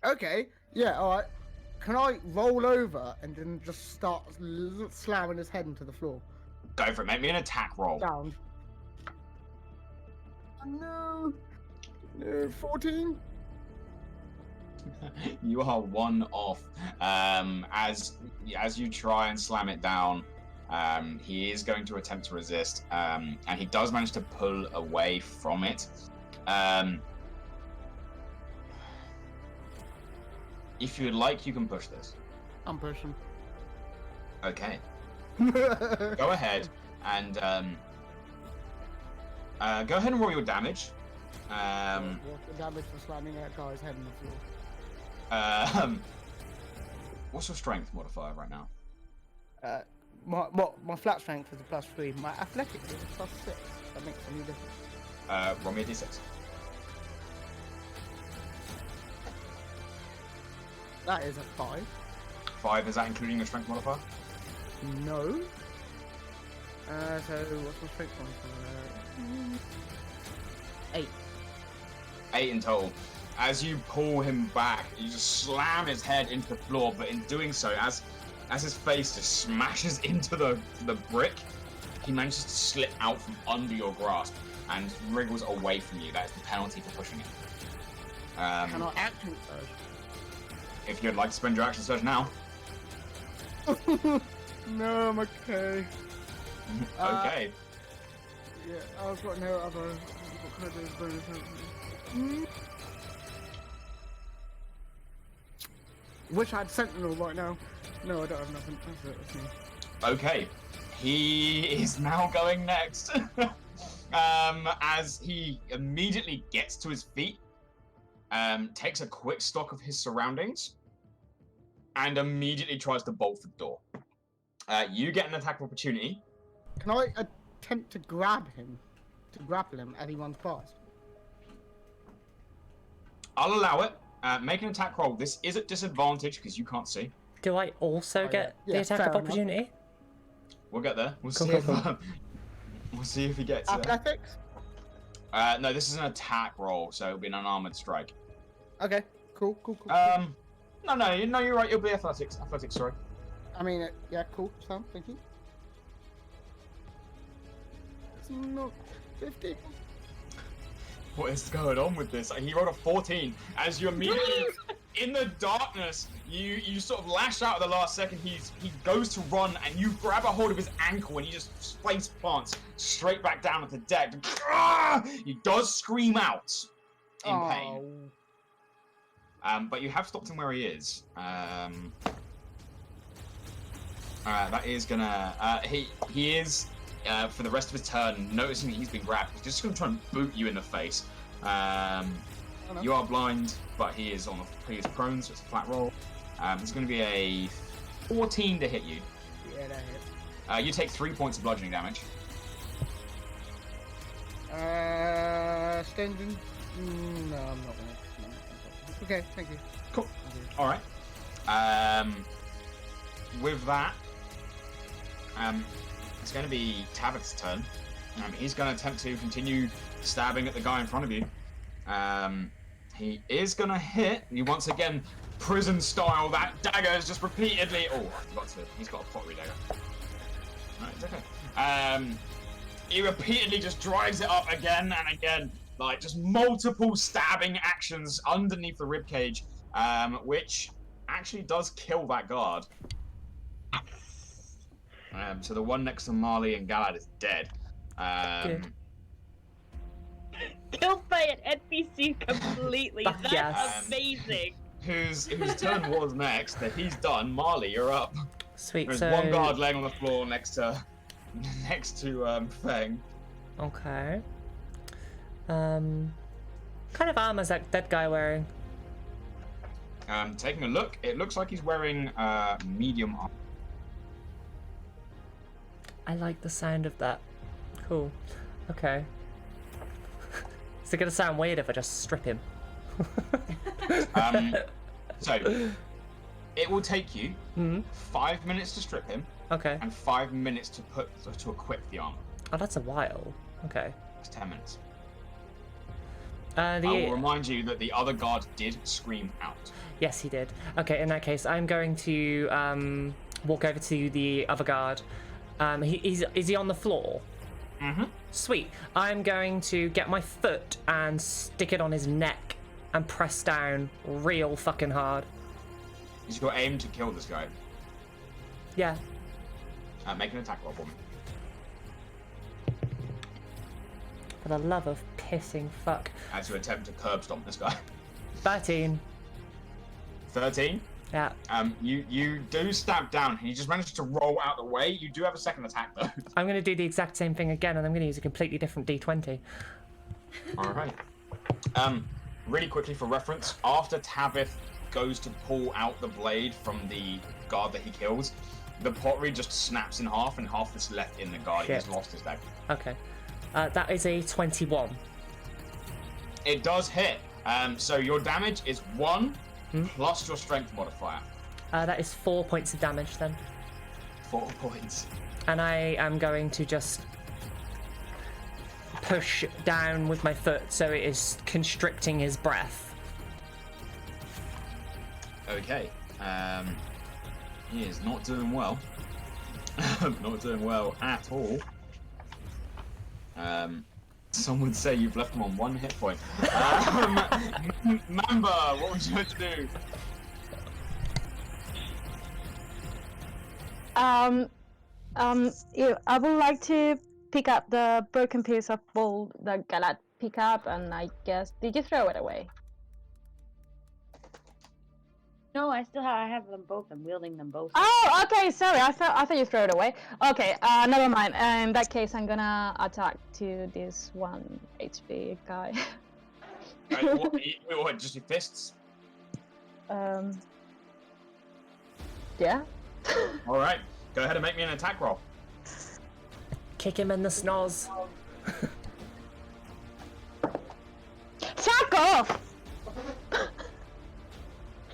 Okay, yeah, alright. Can I roll over and then just start slamming his head into the floor? Go for it. Make me an attack roll. Down. No. 14? You are one off. As you try and slam it down, he is going to attempt to resist, and he does manage to pull away from it. If you'd like, you can push this. I'm pushing. Okay. Go ahead and roll your damage. What's the damage for slamming that guy's head in the floor? What's your strength modifier right now? My flat strength is a +3. My athletics is a +6. That makes any difference. Roll me a d6. That is a 5. 5, is that including your strength modifier? No. So what's my strength on? 8. 8 in total. As you pull him back, you just slam his head into the floor, but in doing so, as his face just smashes into the brick, he manages to slip out from under your grasp and wriggles away from you. That is the penalty for pushing him. Can I action surge? If you'd like to spend your action surge now. No, I'm okay. Okay. Yeah, I've got no other. What can I do as bonus? Wish I had Sentinel right now. No, I don't have nothing. That's me. Okay. He is now going next. As he immediately gets to his feet, takes a quick stock of his surroundings, and immediately tries to bolt for the door. You get an attack of opportunity. Can I attempt to grab him? To grapple him as he runs past? I'll allow it. Make an attack roll. This is at disadvantage because you can't see. Do I also get the attack of opportunity? We'll get there. We'll Cool, see. cool. We'll see if he gets it. Athletics? No, this is an attack roll, so it'll be an unarmored strike. Okay, cool. No, you're right. It'll be athletics. Athletics, sorry. I mean, yeah, cool. Sam, thank you. It's not 50. What is going on with this? He rolled a 14. As you immediately, in the darkness, you sort of lash out at the last second. He goes to run, and you grab a hold of his ankle, and he just face plants straight back down at the deck. He does scream out in pain. But you have stopped him where he is. That is gonna. He is. For the rest of his turn, noticing that he's been grabbed, he's just going to try and boot you in the face. You are blind, but he is prone, so it's a flat roll. It's going to be a 14 to hit you. Yeah, that hits. You take 3 points of bludgeoning damage. Standing? No, I'm not gonna. Okay, thank you. Cool. All right. With that, it's going to be Tabith's turn. He's going to attempt to continue stabbing at the guy in front of you. He is going to hit. You once again, prison style. That dagger is just repeatedly. Oh, I forgot to. He's got a pottery dagger. Right, it's okay. He repeatedly just drives it up again and again, like just multiple stabbing actions underneath the ribcage, which actually does kill that guard. So the one next to Marle and Galad is dead. Good. Killed by an NPC completely. Fuck That's yes. amazing. Whose turn was next? That he's done. Marle, you're up. Sweet. There's so one guard laying on the floor next to Feng. Okay. Kind of armor is that dead guy wearing? Taking a look, it looks like he's wearing medium armor. I like the sound of that. Cool. Okay. Is it gonna sound weird if I just strip him? So it will take you 5 minutes to strip him. Okay. And 5 minutes to equip the armor. Oh, that's a while. Okay. It's 10 minutes. I I will remind you that the other guard did scream out. Yes, he did. Okay, in that case, I'm going to walk over to the other guard. Is he on the floor? Mm-hmm. Sweet. I'm going to get my foot and stick it on his neck and press down real fucking hard. He's got aim to kill this guy. Yeah. Make an attack roll for me. For the love of pissing fuck. And to attempt to curb stomp this guy. 13. 13. Yeah. You do stab down. He just managed to roll out the way. You do have a second attack though. I'm going to do the exact same thing again, and I'm going to use a completely different D20. All right. Really quickly for reference, after Tabith goes to pull out the blade from the guard that he kills, the pottery just snaps in half, and half is left in the guard. Shit. He's lost his dagger. Okay. That is a 21. It does hit. So your damage is 1 plus your strength modifier. That is 4 points of damage then. 4 points. And I am going to just push down with my foot so it is constricting his breath. Okay. He is not doing well. Not doing well at all. Some would say you've left him on 1 hit point. Mamba, what would you like to do? I would like to pick up the broken piece of bowl that Galad pick up, and I guess, did you throw it away? No, I have them both. I'm wielding them both. Oh, okay, sorry, I thought you threw it away. Okay, never mind. In that case, I'm gonna attack to this 1 HP guy. What, just your fists? Yeah. Alright, go ahead and make me an attack roll. Kick him in the snoz. Fuck off!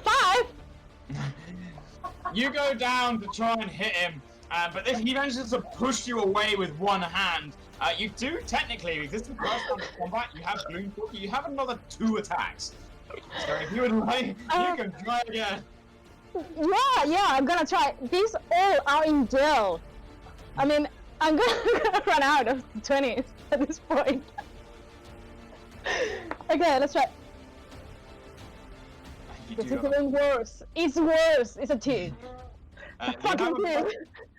5! You go down to try and hit him, but if he manages to push you away with 1 hand, you do technically, because this is the first round of combat, you have Bloom Cookie, you have another 2 attacks. So if you would like, you can try again. Yeah, I'm gonna try. These all are in jail. I mean, I'm gonna run out of 20s at this point. Okay, let's try. This is even worse. It's worse. It's a 2.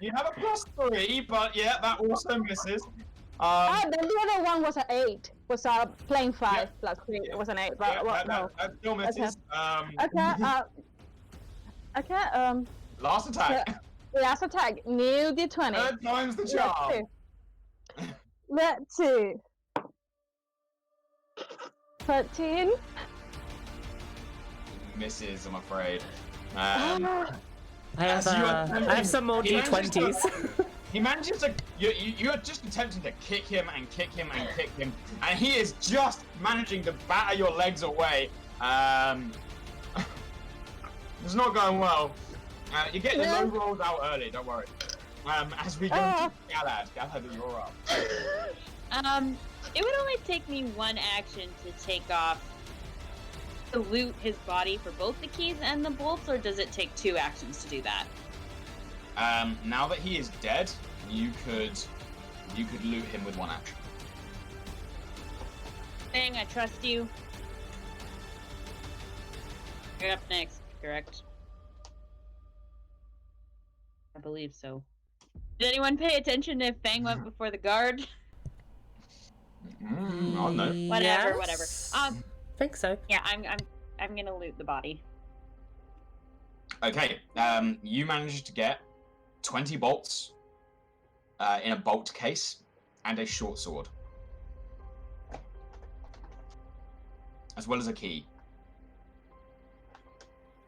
You have a +3, but yeah, that also misses. The other one was an 8. Was a plain 5 plus 3. It was an 8. But no. That still misses. Okay. Last attack. Last attack. New D20. 3rd time's the charm. Let's see. 13. Misses, I'm afraid. I have some more D20s. He manages to. You're just attempting to kick him and kick him and kick him, and he is just managing to batter your legs away. It's not going well. You get your low rolls out early, don't worry. As we go to Galad. Galad, you're up. It would only take me 1 action to take off, to loot his body for both the keys and the bolts, or does it take 2 actions to do that? Now that he is dead, you could loot him with 1 action. Feng, I trust you. You're up next, correct? I believe so. Did anyone pay attention if Feng went before the guard? Oh no. Whatever. Think so. Yeah, I'm gonna loot the body. Okay. You managed to get 20 bolts in a bolt case and a short sword, as well as a key.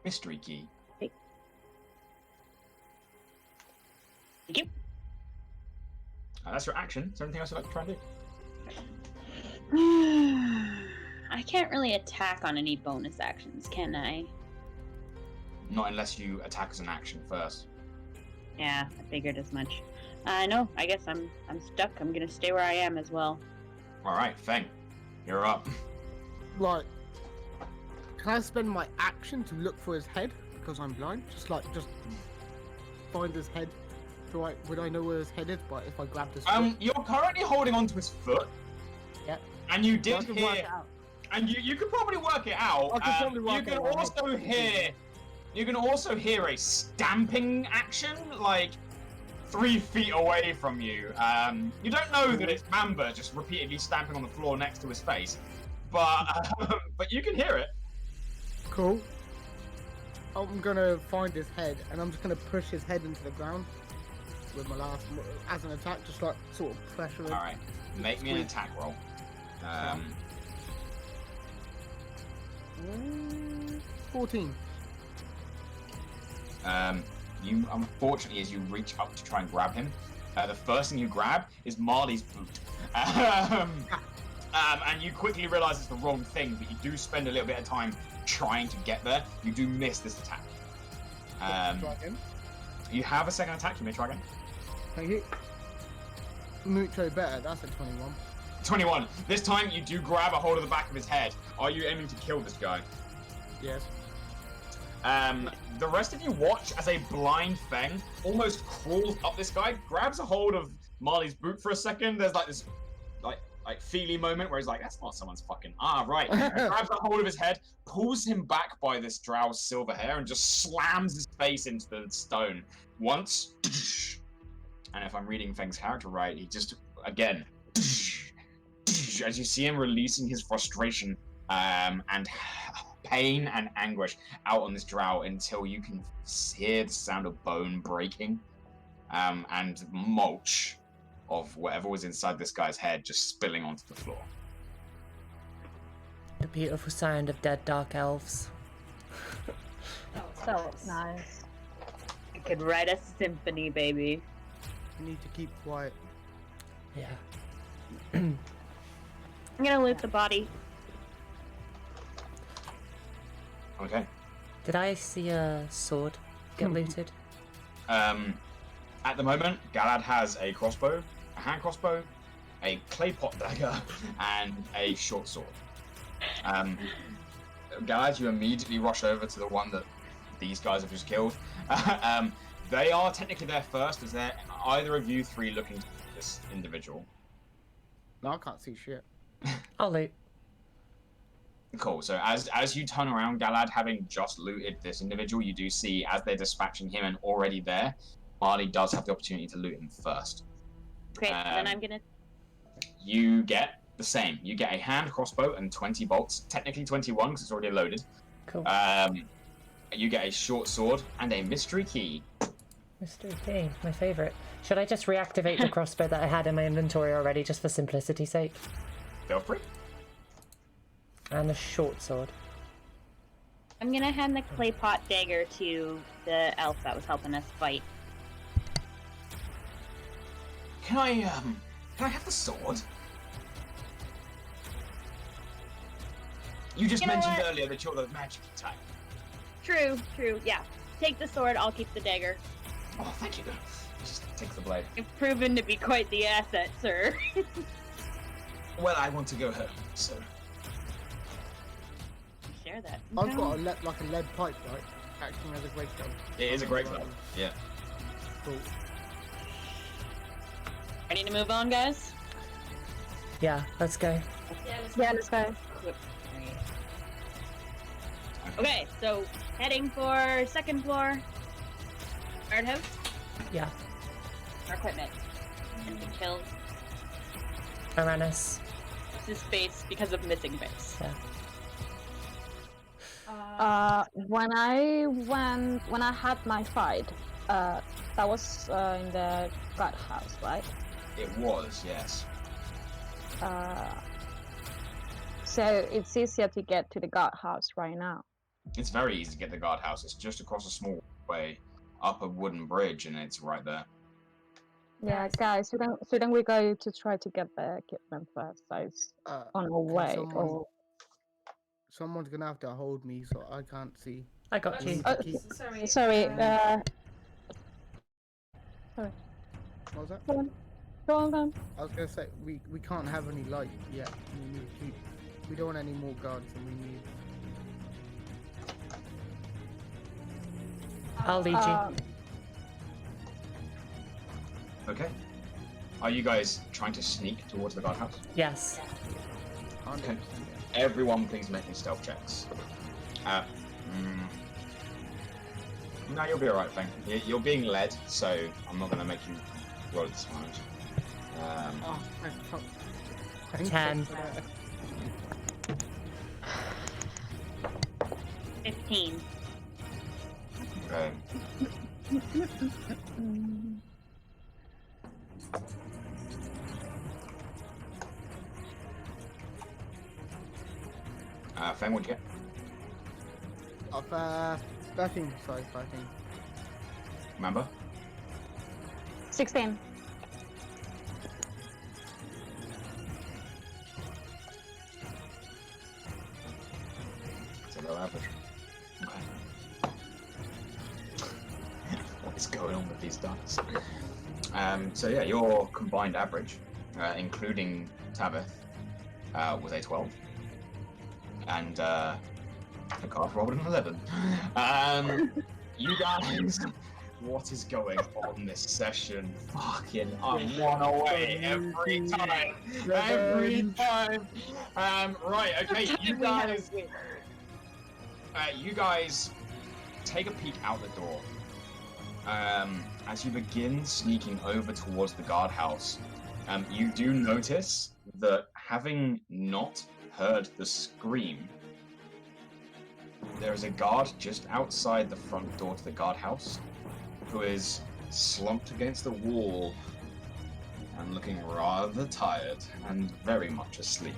Mystery key. Thank you. That's your action. Is there anything else you'd like to try and do? I can't really attack on any bonus actions, can I? Not unless you attack as an action first. Yeah, I figured as much. No, I guess I'm stuck. I'm gonna stay where I am as well. Alright, Feng. You're up. Like, can I spend my action to look for his head because I'm blind? Just find his head. Would I know where his head is? But if I grabbed his foot? You're currently holding onto his foot. Yep. And you did I can work hear. it out. And you could probably work it out. I can probably work you it can out. also hear. You can also hear a stamping action, like 3 feet away from you. You don't know that it's Mamba just repeatedly stamping on the floor next to his face, but you can hear it. Cool. I'm gonna find his head, and I'm just gonna push his head into the ground with my last, as an attack, just like sort of pressure it. All right, make me an attack roll. 14. You unfortunately, as you reach up to try and grab him, the first thing you grab is Marley's boot. And you quickly realize it's the wrong thing, but you do spend a little bit of time trying to get there. You do miss this attack. You have a second attack. You may try again. Thank you. Mucho better. That's a 21. 21. This time you do grab a hold of the back of his head. Are you aiming to kill this guy? Yes. The rest of you watch as a blind Feng almost crawls up this guy, grabs a hold of Marley's boot for a second. There's like this like feely moment where he's like, that's not someone's fucking right. Grabs a hold of his head, pulls him back by this drow's silver hair, and just slams his face into the stone once. And if I'm reading Feng's character right, he just again as you see him releasing his frustration and pain and anguish out on this drow until you can hear the sound of bone breaking and mulch of whatever was inside this guy's head just spilling onto the floor. The beautiful sound of dead dark elves. So nice. I could write a symphony, baby. You need to keep quiet. Yeah. I'm gonna loot the body. Okay. Did I see a sword get looted? At the moment, Galad has a crossbow, a hand crossbow, a clay pot dagger, and a short sword. Galad, you immediately rush over to the one that these guys have just killed. They are technically there first. Is there either of you three looking to this individual? No, I can't see shit. I'll loot. Cool. So as you turn around, Galad, having just looted this individual, you do see as they're dispatching him and already there, Marley does have the opportunity to loot him first. Okay, then I'm gonna. You get the same. You get a hand crossbow and 20 bolts. Technically 21 because it's already loaded. Cool. You get a short sword and a mystery key. Mystery key, my favourite. Should I just reactivate the crossbow that I had in my inventory already, just for simplicity's sake? Feel free. And the short sword. I'm gonna hand the clay pot dagger to the elf that was helping us fight. Can I have the sword? You just You know mentioned what? earlier that you're the magic type. True, yeah. Take the sword, I'll keep the dagger. Oh, thank you. Just take the blade. You've proven to be quite the asset, sir. Well, I want to go home, so... Share that. I've got a lead pipe, right? Acting as a great gun. It is a great club. Yeah. Cool. Ready to move on, guys? Yeah, let's go. Yeah, let's go. Okay, so heading for second floor. Guardhouse. Yeah. Our equipment. And the kills. Aranis. This is base because of missing base. Yeah. When I had my fight, that was in the god house, right? It was, yes. So it's easier to get to the god house right now. It's very easy to get the guardhouse. It's just across a small way, up a wooden bridge, and it's right there. Yeah, guys. So then we go to try to get the equipment first. So it's on our way. Someone's gonna have to hold me, so I can't see. I got you. Sorry. Sorry. What was that? Go on. I was gonna say we can't have any light yet. We don't want any more guards than we need. I'll lead you. Okay. Are you guys trying to sneak towards the guardhouse? Yes. Okay. Everyone, please make me stealth checks. No, you'll be alright, Feng. You're being led, so I'm not going to make you roll a disadvantage. Oh, I fuck. 10. 15. Okay. Feng, what'd you get? Of 13, sorry, 13. Mamba? 16. It's a low average. Okay. What is going on So yeah, your combined average, including Tabith, was a 12. And the card rolled an 11. You guys, what is going on this session? Fucking, I'm one away every time. Every time. Right, okay, you guys take a peek out the door. As you begin sneaking over towards the guardhouse, you do notice that having not heard the scream, there is a guard just outside the front door to the guardhouse who is slumped against the wall and looking rather tired and very much asleep.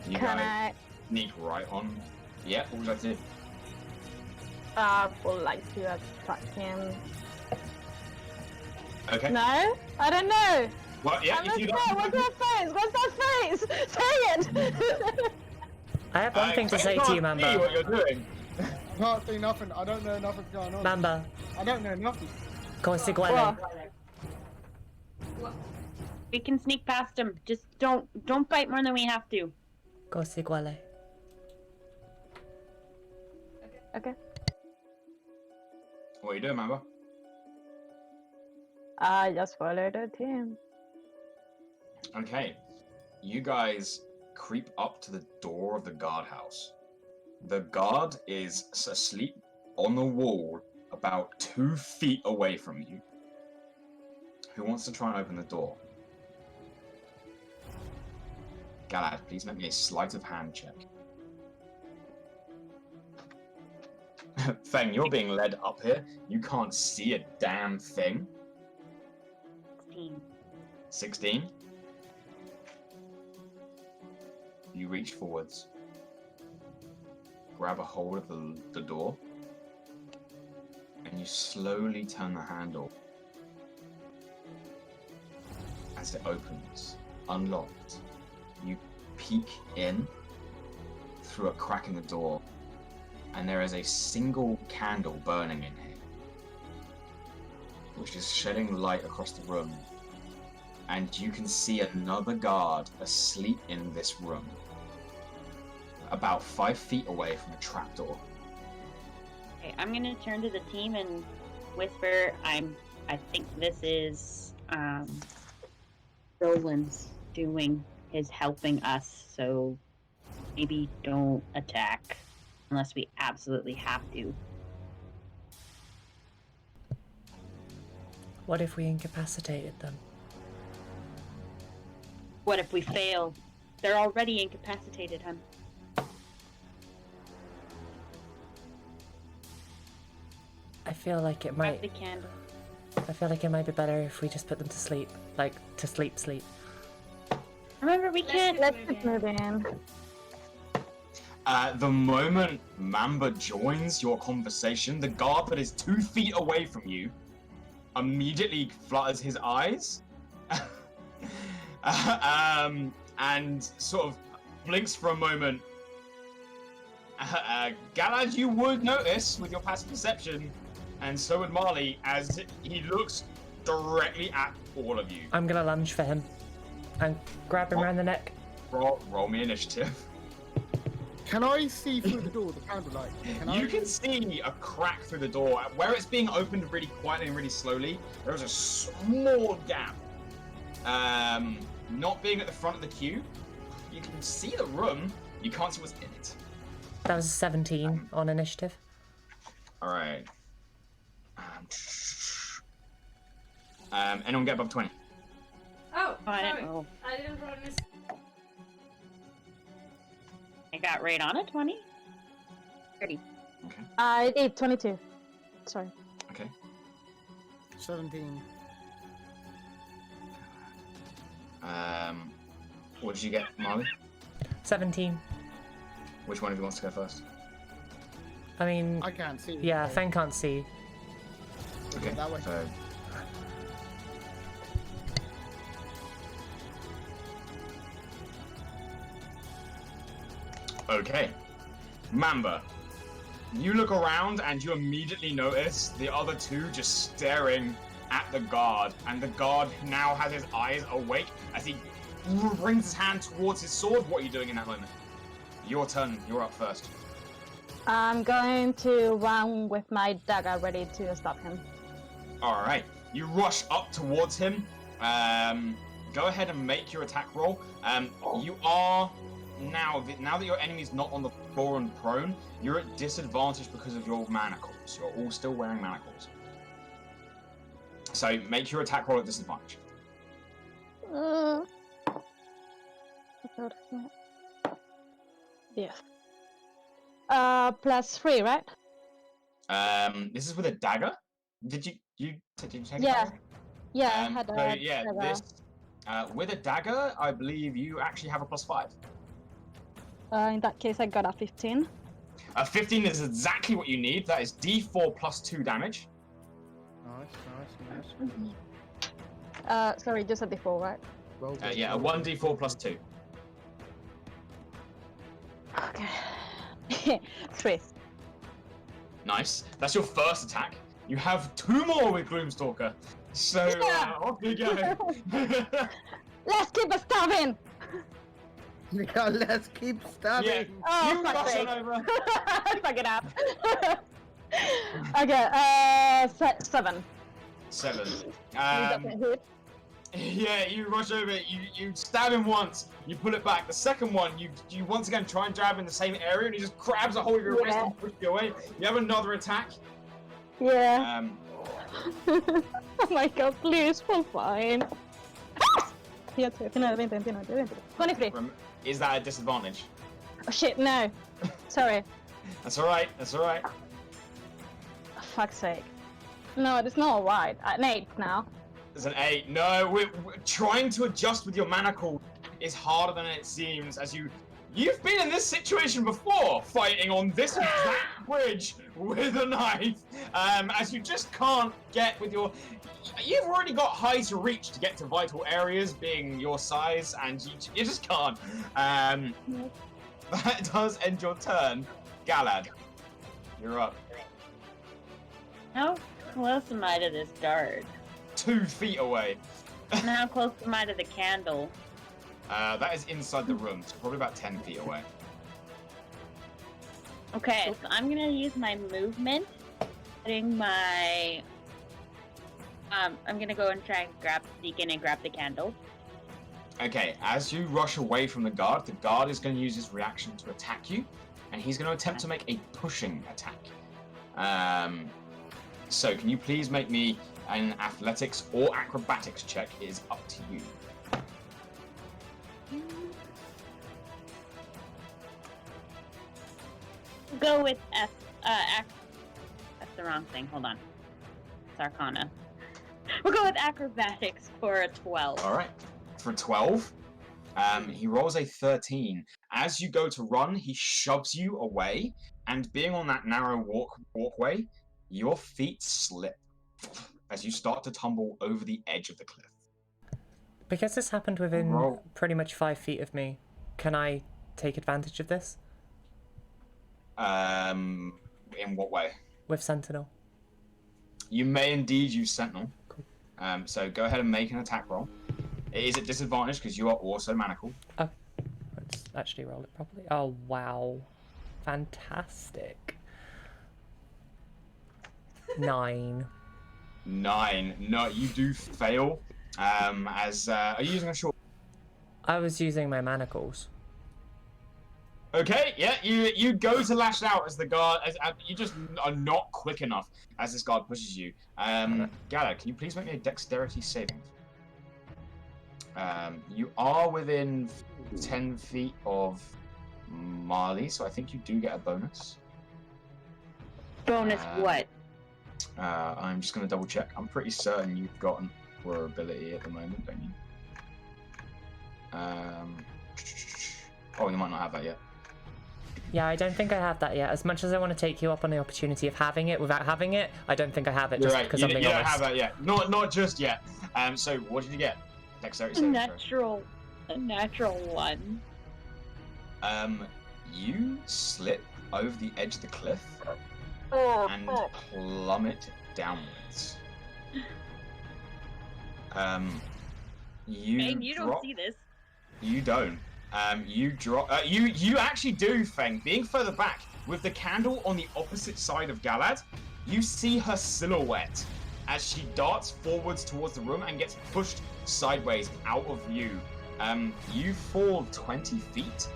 You Can guys sneak right on. Yeah, what would you like to do? I would like to attack him. Okay. No? I don't know. Well, yeah, I'm if you not sure. What's that face? What's that face? Say it! I have one thing to say to you, See what Mamba. you're doing. I can't see nothing. I don't know nothing's going on. Mamba, I don't know nothing. Cjbeards. We can sneak past him. Just don't fight more than we have to. Cjbeards. Okay. What are you doing, Mamba? I just followed the team. Okay. You guys creep up to the door of the guardhouse. The guard is asleep on the wall about 2 feet away from you. Who wants to try and open the door? Galad, please make me a sleight of hand check. Feng, you're being led up here. You can't see a damn thing. 16. 16. You reach forwards, grab a hold of the door, and you slowly turn the handle. As it opens, unlocked, you peek in through a crack in the door, and there is a single candle burning in here, which is shedding light across the room. And you can see another guard asleep in this room, about 5 feet away from a trapdoor. Okay, I'm gonna turn to the team and whisper. I think this is Roland's doing. Is helping us. So maybe don't attack unless we absolutely have to. What if we incapacitated them? What if we fail? They're already incapacitated, hun. I feel like it Grab might. the candle. I feel like it might be better if we just put them to sleep, like to sleep. Remember, we can't. Let's just move in. The moment Mamba joins your conversation, the guard that is 2 feet away from you immediately flutters his eyes and sort of blinks for a moment. Galad, you would notice with your passive perception, and so would Marle, as he looks directly at all of you. I'm gonna lunge for him and grab him around the neck. Roll me initiative. Can I see through the door, the candlelight? You can see a crack through the door. Where it's being opened really quietly and really slowly, there is a small gap. Not being at the front of the queue, you can see the room, you can't see what's in it. That was a 17 on initiative. Alright. Anyone get above 20? Oh, I sorry. didn't roll. I didn't roll this. I got right on it, 20. 30. Okay. I did 22. Sorry. Okay. 17. What did you get, Marle? 17. Which one of you wants to go first? I mean, I can't see. yeah, Feng can't see. Okay, that way. so... Okay. Mamba, You look around and you immediately notice the other two just staring at the guard, and the guard now has his eyes awake as he brings his hand towards his sword. What are you doing in that moment? Your turn. You're up first. I'm going to run with my dagger ready to stop him. All right. You rush up towards him. Go ahead and make your attack roll. You are now that your enemy's not on the floor and prone, you're at disadvantage because of your manacles. You're all still wearing manacles. So make your attack roll at disadvantage. Yeah. +3, right? This is with a dagger. Did you take a Yeah. dagger? Yeah, I had a dagger. This with a dagger, I believe you actually have a +5. In that case, I got a 15. 15 is exactly what you need. That is D4 +2 damage. Nice. Sorry, just a D4, right? Roll, Yeah, a 1D4 +2. Okay. 3. Nice. That's your first attack. You have 2 more with Gloomstalker. So off you go. Let's keep stabbing! Yeah, let's keep stabbing. Yeah. Oh, You fuck's rush sake. on over. Fuck it up. Okay, 7. 7. Doesn't hit. Yeah, you rush over, you stab him once, you pull it back. The second one, you once again try and jab in the same area, and he just grabs a hold of your wrist and pushes you away. You have another attack. Yeah. Oh my god, please, fall fine. 23. Is that a disadvantage? Oh shit, no. Sorry. That's alright, that's alright. Fuck's sake. No, it's not alright. An 8 now. It's an 8. No, we're trying to adjust with your manacle is harder than it seems, as you've been in this situation before, fighting on this exact bridge with a knife, as you just can't get with your... You've already got height to reach to get to vital areas, being your size, and you just can't. That does end your turn. Galad, you're up. How close am I to this guard? 2 feet away. And how close am I to the candle? That is inside the room, so probably about 10 feet away. Okay, so I'm gonna use my movement, putting my... I'm gonna go and try and sneak in and grab the candle. Okay, as you rush away from the guard is going to use his reaction to attack you, and he's going to attempt to make a pushing attack. So can you please make me an athletics or acrobatics check? It is up to you. Go with that's the wrong thing. Hold on. It's Arcana. We'll go with acrobatics for a 12. All right. For 12, he rolls a 13. As you go to run, he shoves you away, and being on that narrow walkway, your feet slip as you start to tumble over the edge of the cliff. Because this happened within Roll. pretty much 5 feet of me, can I take advantage of this? In what way? With Sentinel. You may indeed use Sentinel. Cool. So go ahead and make an attack roll. It is at disadvantage because you are also manacled. Oh, let's actually roll it properly. Oh, wow. Fantastic. 9. 9. No, you do fail. Are you using a short? I was using my manacles. Okay, yeah, you go to lash out as the guard, you just are not quick enough as this guard pushes you. Gala, can you please make me a dexterity saving? You are within 10 feet of Marle, so I think you do get a bonus. Bonus what? I'm just going to double check. I'm pretty certain you've got an aura ability at the moment, don't you? Oh, you might not have that yet. Yeah, I don't think I have that yet. As much as I want to take you up on the opportunity of having it without having it, I don't think I have it just because I'm being honest. You don't have that yet. Not just yet. So what did you get? Dexterity saving throw. A natural 1. You slip over the edge of the cliff and plummet downwards. You Feng, you don't see this. You don't. You drop. You actually do, Feng. Being further back, with the candle on the opposite side of Galad, you see her silhouette as she darts forwards towards the room and gets pushed sideways out of view. You fall 20 feet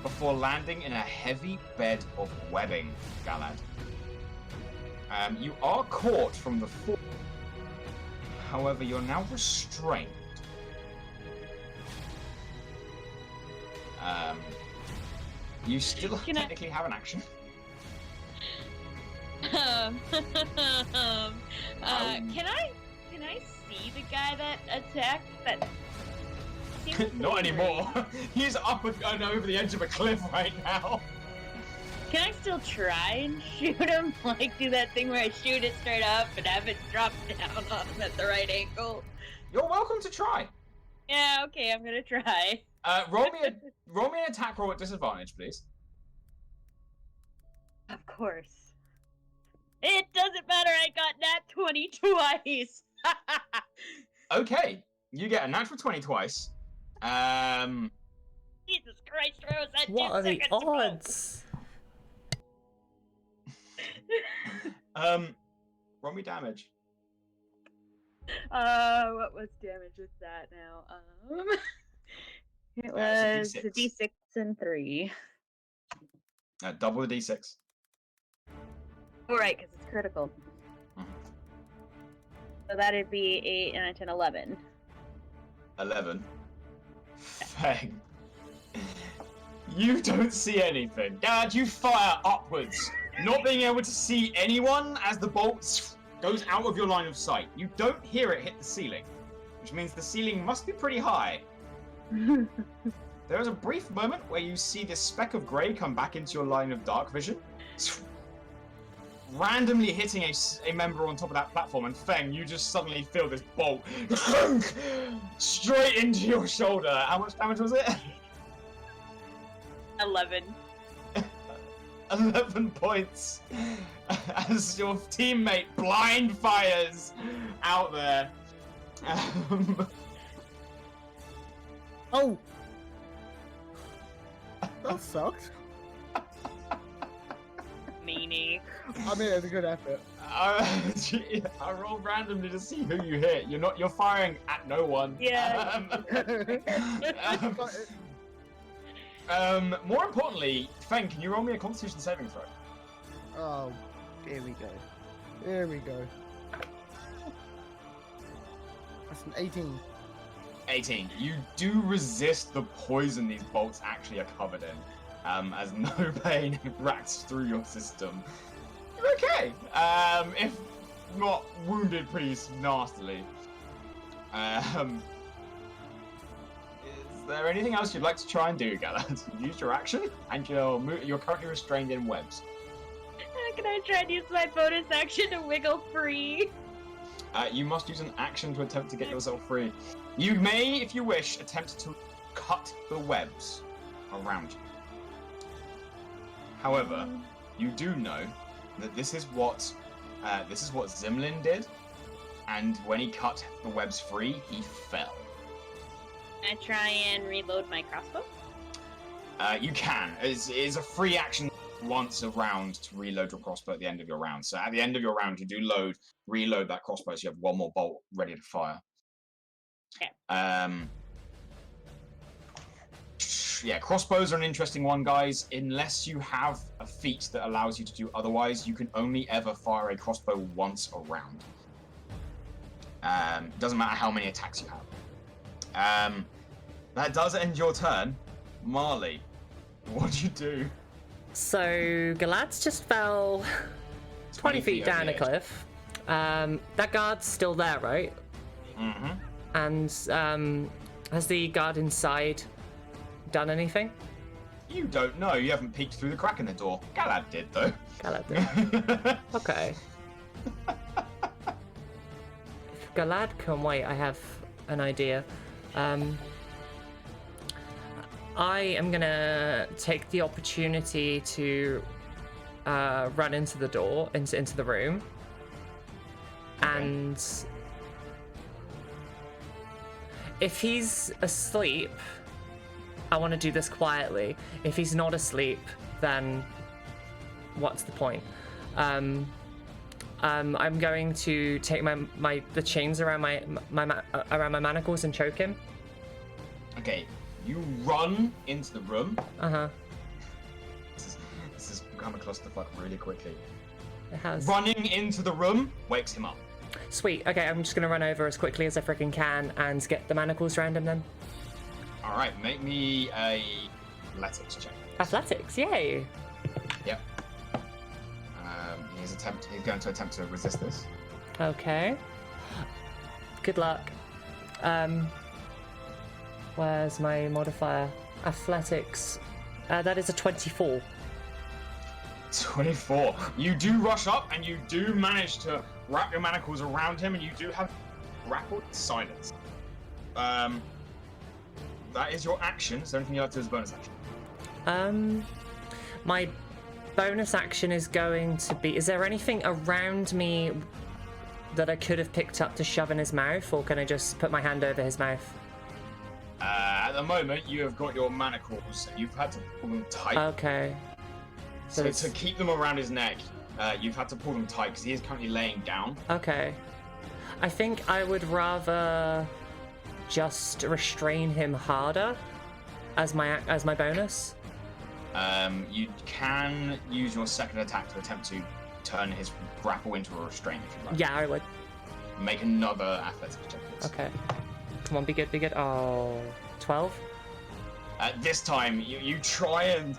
before landing in a heavy bed of webbing, Galad. You are caught from the fall. However, you're now restrained. You still technically have an action. Can I see the guy that attacked? That seems Not anymore. He's up and over the edge of a cliff right now. Can I still try and shoot him? Like, do that thing where I shoot it straight up and have it drop down on him at the right angle? You're welcome to try. Yeah, okay, I'm gonna try. Roll me an attack roll at disadvantage, please. Of course. It doesn't matter, I got nat 20 twice! Okay, you get a natural 20 twice. Jesus Christ, Rose, that What are the odds? Roll me damage. What was damage with that now? It was it's a D6 and 3. Double the d6. Oh, right, because it's critical. Mhm. So that'd be 8, 9, 10, 11. 11. Feng. You don't see anything. Dad, you fire upwards, not being able to see anyone as the bolt goes out of your line of sight. You don't hear it hit the ceiling, which means the ceiling must be pretty high. There is a brief moment where you see this speck of grey come back into your line of dark vision, randomly hitting a member on top of that platform, and Feng, you just suddenly feel this bolt straight into your shoulder. How much damage was it? 11. 11 points as your teammate blind fires out there. Oh! That sucked. Meanie. I mean, it was a good effort. I rolled randomly to see who you hit. You're firing at no one. Yeah. More importantly, Feng, can you roll me a Constitution saving throw? Oh, here we go. Here we go. That's an 18. 18. You do resist the poison these bolts actually are covered in, as no pain racks through your system. You're okay, if not wounded pretty nastily. Is there anything else you'd like to try and do, Galad? You've used your action, and you're currently restrained in webs. Can I try and use my bonus action to wiggle free? You must use an action to attempt to get yourself free. You may, if you wish, attempt to cut the webs around you. However, you do know that this is what Zimlin did, and when he cut the webs free, he fell. Can I try and reload my crossbow? You can. It is a free action once a round to reload your crossbow at the end of your round. So at the end of your round, you do reload that crossbow, so you have one more bolt ready to fire. Okay. Yeah, crossbows are an interesting one, guys. Unless you have a feat that allows you to do otherwise, you can only ever fire a crossbow once a round. Doesn't matter how many attacks you have. That does end your turn. Marle, what'd you do? So Galad's just fell 20 feet down a cliff. That guard's still there, right? Mm-hmm. And has the guard inside done anything? You don't know. You haven't peeked through the crack in the door. Galad did, though. Galad did. Okay. If Galad can wait, I have an idea. I am gonna take the opportunity to run into the door, into the room, and if he's asleep, I want to do this quietly. If he's not asleep, then what's the point? I'm going to take the chains around my manacles and choke him. Okay, you run into the room. Uh-huh. This has become a clusterfuck really quickly. It has. Running into the room wakes him up. Sweet. Okay, I'm just gonna run over as quickly as I freaking can and get the manacles around him then. All right, make me a athletics check. Athletics, yay! Yep. He's going to attempt to resist this. Okay. Good luck. Where's my modifier? Athletics. That is a 24. 24. You do rush up and you do manage to wrap your manacles around him, and you do have grappled silence. That is your action. Is there anything you'd like to do as a bonus action? My bonus action is going to be... Is there anything around me that I could have picked up to shove in his mouth, or can I just put my hand over his mouth? At the moment, you have got your manacles, and you've had to pull them tight. Okay. So to keep them around his neck, you've had to pull them tight, because he is currently laying down. Okay. I think I would rather just restrain him harder as my bonus. You can use your second attack to attempt to turn his grapple into a restraint, if you like. Yeah, I would. Make another athletics check, please. Okay. Come on, be good, be good. Oh, 12? This time, you try and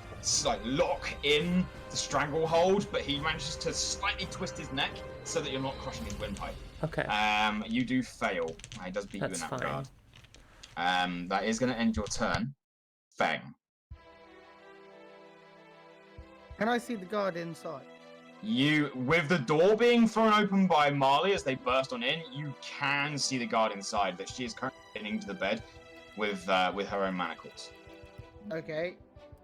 lock in the stranglehold, but he manages to slightly twist his neck so that you're not crushing his windpipe. Okay. You do fail. He does beat That's you in that fine. regard. That is going to end your turn. Feng. Can I see the guard inside? You, with the door being thrown open by Marle as they burst on in, you can see the guard inside, that she is currently getting into the bed with her own manacles. Okay.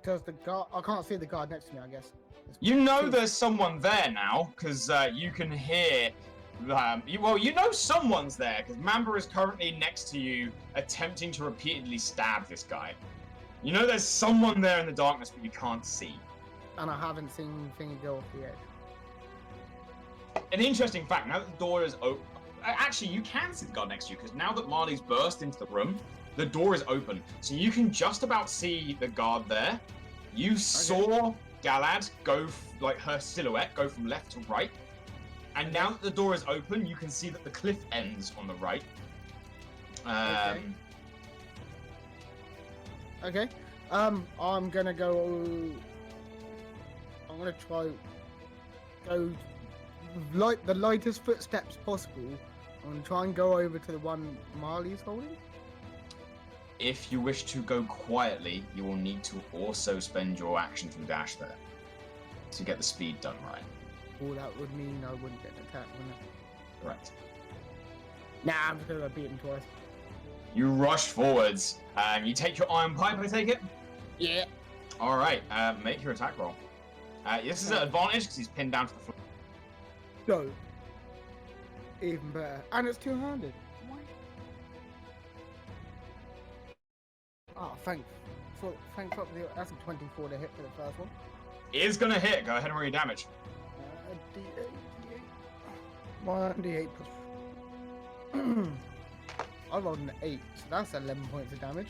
Does the guard... I can't see the guard next to me, I guess. You know there's someone there now, because you can hear... you know someone's there, because Mamba is currently next to you, attempting to repeatedly stab this guy. You know there's someone there in the darkness, but you can't see. And I haven't seen Thingy go off the edge. An interesting fact, now that the door is open... Actually, you can see the guard next to you, because now that Marley's burst into the room, the door is open. So you can just about see the guard there. You saw Galad go, her silhouette go from left to right. And now that the door is open, you can see that the cliff ends on the right. Okay. I'm gonna go... I'm gonna try... Go... the lightest footsteps possible. I'm gonna try and go over to the one Marley's holding. If you wish to go quietly, you will need to also spend your action to dash there to get the speed done right. Oh, that would mean I wouldn't get an attack, wouldn't it? Correct. Nah, I'm just gonna beat him twice. You rush forwards, and you take your iron pipe, I take it? Yeah. Alright, make your attack roll. This is an advantage because he's pinned down to the floor. Go. Even better. And it's two-handed. Oh, thanks. Thanks for the... That's a 24 to hit for the first one. It is going to hit. Go ahead and roll your damage. D8. 1d8 plus... I rolled an 8, so that's 11 points of damage.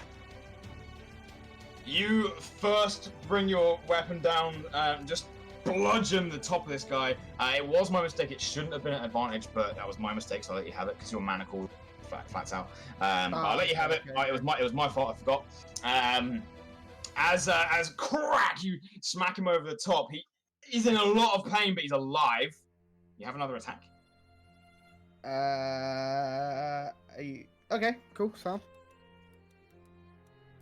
You first bring your weapon down, just bludgeon the top of this guy. It was my mistake. It shouldn't have been an advantage, but that was my mistake, so I'll let you have it because your manacle flats out. But I'll let you have it. Okay. It was my fault. I forgot. As crack, you smack him over the top. He's in a lot of pain, but he's alive. You have another attack. Okay, cool, so.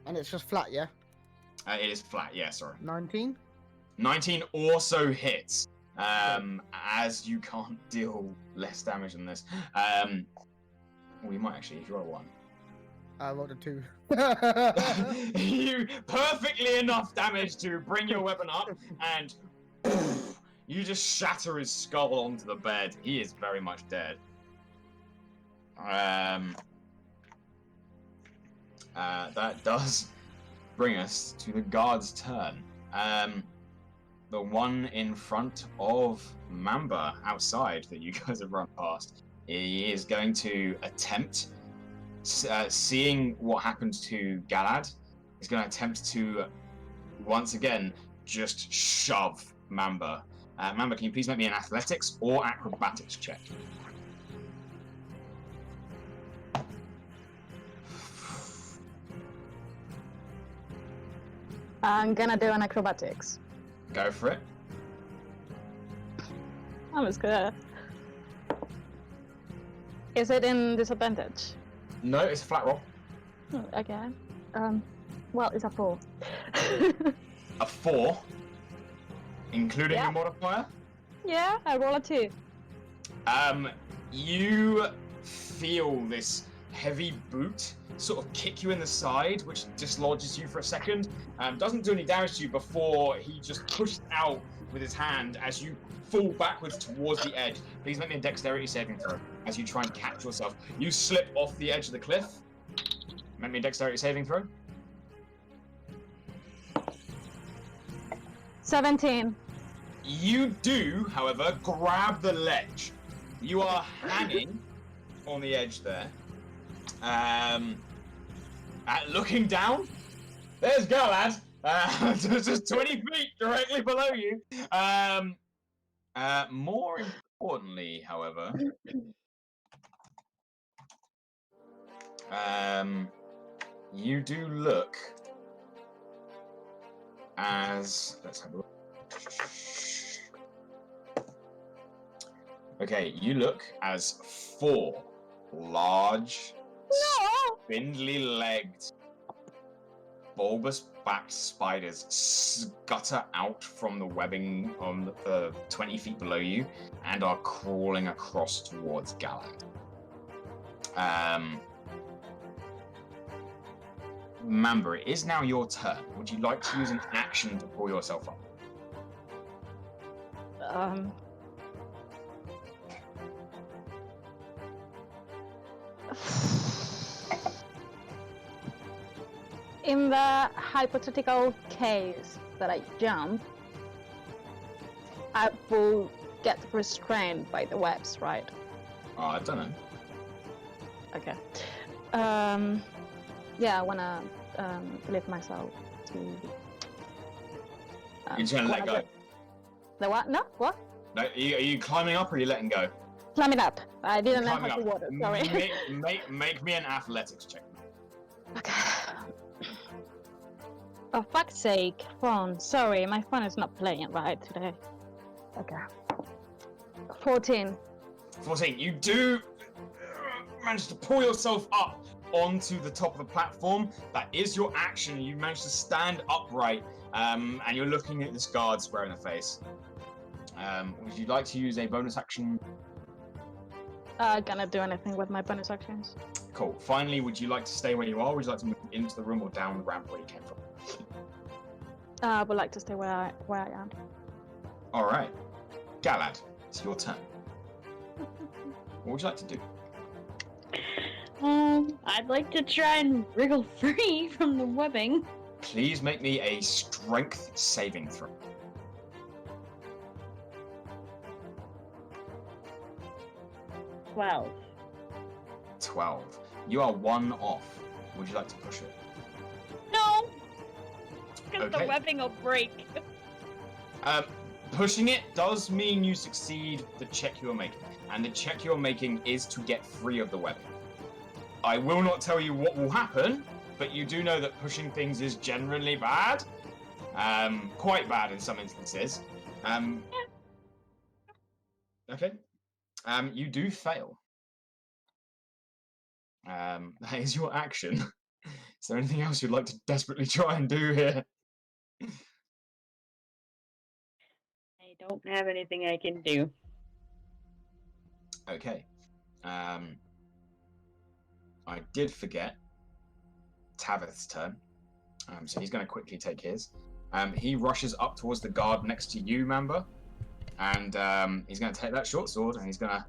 And it's just flat, yeah? It is flat, yeah, sorry. 19? 19 also hits, as you can't deal less damage than this. Well, you might actually, if you roll a 1. I rolled a 2. You perfectly enough damage to bring your weapon up, and you just shatter his skull onto the bed. He is very much dead. That does bring us to the guard's turn. The one in front of Mamba outside that you guys have run past, he is going to attempt, seeing what happened to Galad, he's going to attempt to once again just shove Mamba. Mamba, can you please make me an athletics or acrobatics check? I'm gonna do an acrobatics. Go for it. I'm scared. Is it in disadvantage? No, it's a flat roll. Okay. Well, it's a 4. A 4, including Yeah. your modifier. Yeah, I roll a 2. You feel this heavy boot sort of kick you in the side, which dislodges you for a second. Doesn't do any damage to you before he just pushes out with his hand as you fall backwards towards the edge. Please make me a dexterity saving throw as you try and catch yourself. You slip off the edge of the cliff. Make me a dexterity saving throw. 17. You do, however, grab the ledge. You are hanging on the edge there. Looking down, there's Galad, just 20 feet directly below you. More importantly, however, you do look as... Let's have a look. Okay, you look as 4 large, spindly-legged, bulbous-backed spiders scutter out from the webbing on the 20 feet below you and are crawling across towards Galad. Mamba, it is now your turn. Would you like to use an action to pull yourself up? In the hypothetical case that I jump, I will get restrained by the webs, right? I don't know. Okay. Yeah, I wanna lift myself to. You're just gonna let go. The what? No, what? No, are you climbing up or are you letting go? Climbing up. I didn't know Climbing how to up. water. Sorry. Make me an athletics check. Okay. For fuck's sake, phone. Sorry, my phone is not playing right today. Okay. 14. 14. You do manage to pull yourself up onto the top of the platform. That is your action. You manage to stand upright, and you're looking at this guard square in the face. Would you like to use a bonus action? Gonna do anything with my bonus actions? Cool. Finally, would you like to stay where you are? Or would you like to move into the room or down the ramp where you came from? I would like to stay where I am. All right, Galad, it's your turn. What would you like to do? I'd like to try and wriggle free from the webbing. Please make me a strength saving throw. 12. 12. You are 1 off. Would you like to push it? No! Because Okay. the webbing will break. Pushing it does mean you succeed the check you're making. And the check you're making is to get free of the webbing. I will not tell you what will happen, but you do know that pushing things is generally bad. Quite bad in some instances. Okay. You do fail. That is your action. Is there anything else you'd like to desperately try and do here? I don't have anything I can do. Okay. I did forget. Tavith's turn. So he's going to quickly take his. He rushes up towards the guard next to you, Mamba. And he's going to take that short sword and he's going to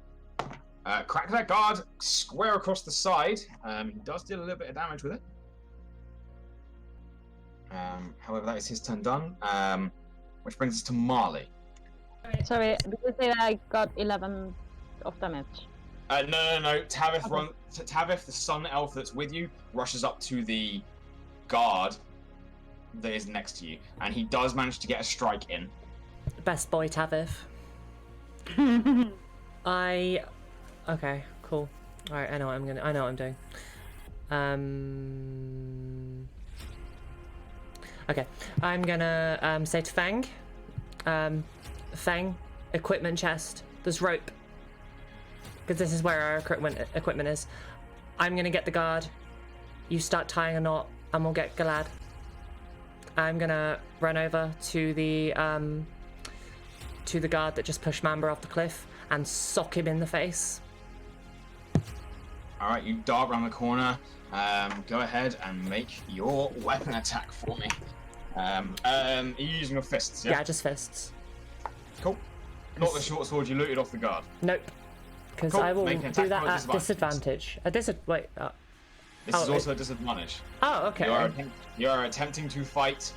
crack that guard square across the side. He does deal a little bit of damage with it. However, that is his turn done. Which brings us to Marle. Sorry, did you say that I got 11 of damage? No. Tavith, the sun elf that's with you, rushes up to the guard that is next to you, and he does manage to get a strike in. Best boy, Tavith. Okay, cool. All right, I know what I'm doing. Okay, I'm gonna say to Feng, Feng, equipment chest. There's rope, because this is where our equipment is. I'm gonna get the guard. You start tying a knot, and we'll get Galad. I'm gonna run over to the guard that just pushed Mamba off the cliff and sock him in the face. All right, you dart around the corner. Go ahead and make your weapon attack for me. Are you using your fists? Yeah, just fists. Cool. Not the short sword you looted off the guard. Nope. Because Cool. I will Make an do attack that roll at disadvantage. This is also a disadvantage. Oh, okay. You are attempting to fight.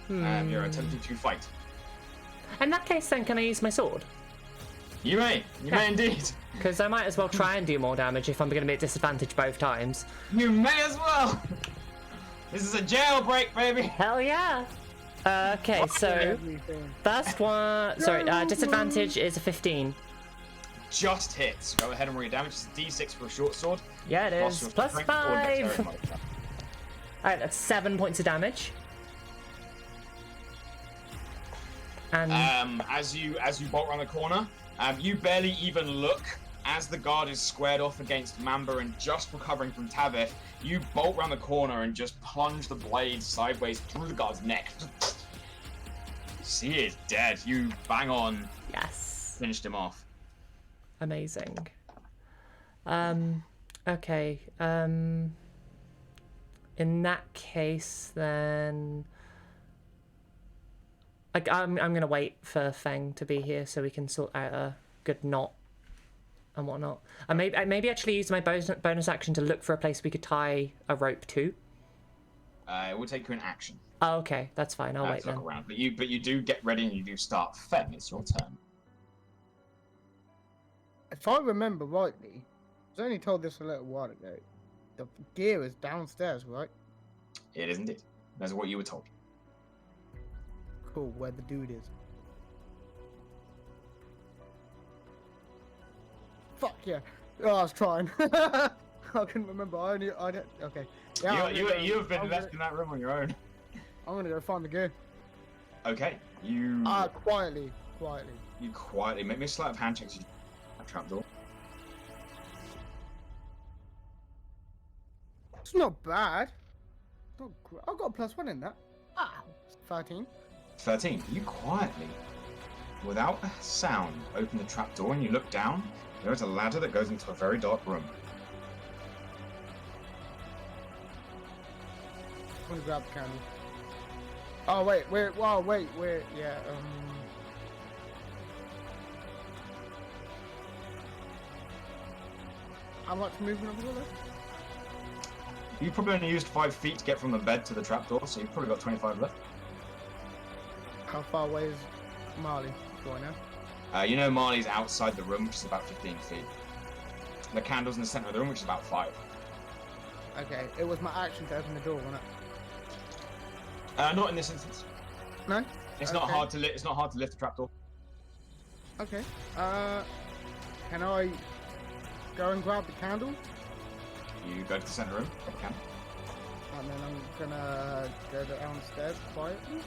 You're attempting to fight. In that case, then, can I use my sword? You may indeed. Because I might as well try and do more damage if I'm going to be at disadvantage both times. You may as well. This is a jailbreak, baby. Hell yeah. Okay, so first one. Sorry, disadvantage is a 15. Just hits. Go ahead and roll your damage. It's a D6 for a short sword. Yeah, it is. Plus strength or 5. dexterity modifier. Alright, that's 7 points of damage. And as you bolt around the corner, you barely even look as the guard is squared off against Mamba and just recovering from Tavith. You bolt around the corner and just plunge the blade sideways through the guard's neck. He is dead. You bang on. yes. Finished him off. Amazing. Okay. In that case, then I'm gonna wait for Feng to be here so we can sort out a good knot and whatnot. I maybe actually use my bonus action to look for a place we could tie a rope to. It will take you an action. Oh, okay, that's fine. I'll wait to look then. around. But you do get ready and you do start. Feng, it's your turn. If I remember rightly, I was only told this a little while ago. The gear is downstairs, right? It is indeed. That's what you were told. Cool, where the dude is. Fuck yeah! Oh, I was trying. I couldn't remember. Okay. Yeah, You have been left in that room on your own. I'm gonna go find the gear. Okay. You Quietly. You quietly make me a sleight of hand check. A trapdoor. It's not bad. I've got a +1 in that. 13. 13. You quietly, without a sound, open the trapdoor and you look down. There is a ladder that goes into a very dark room. I'm gonna grab the candle. Oh wait, yeah, how much movement have we got left? You probably only used 5 feet to get from the bed to the trapdoor, so you've probably got 25 left. How far away is Marle going now? You know Marley's outside the room, which is about 15 feet. The candle's in the center of the room, which is about 5. Okay, it was my action to open the door, wasn't it? Not in this instance. No? It's not hard to lift. It's not hard to lift the trapdoor. Okay. Can I go and grab the candle? You go to the center room, grab the candle. And then I'm gonna go downstairs quietly.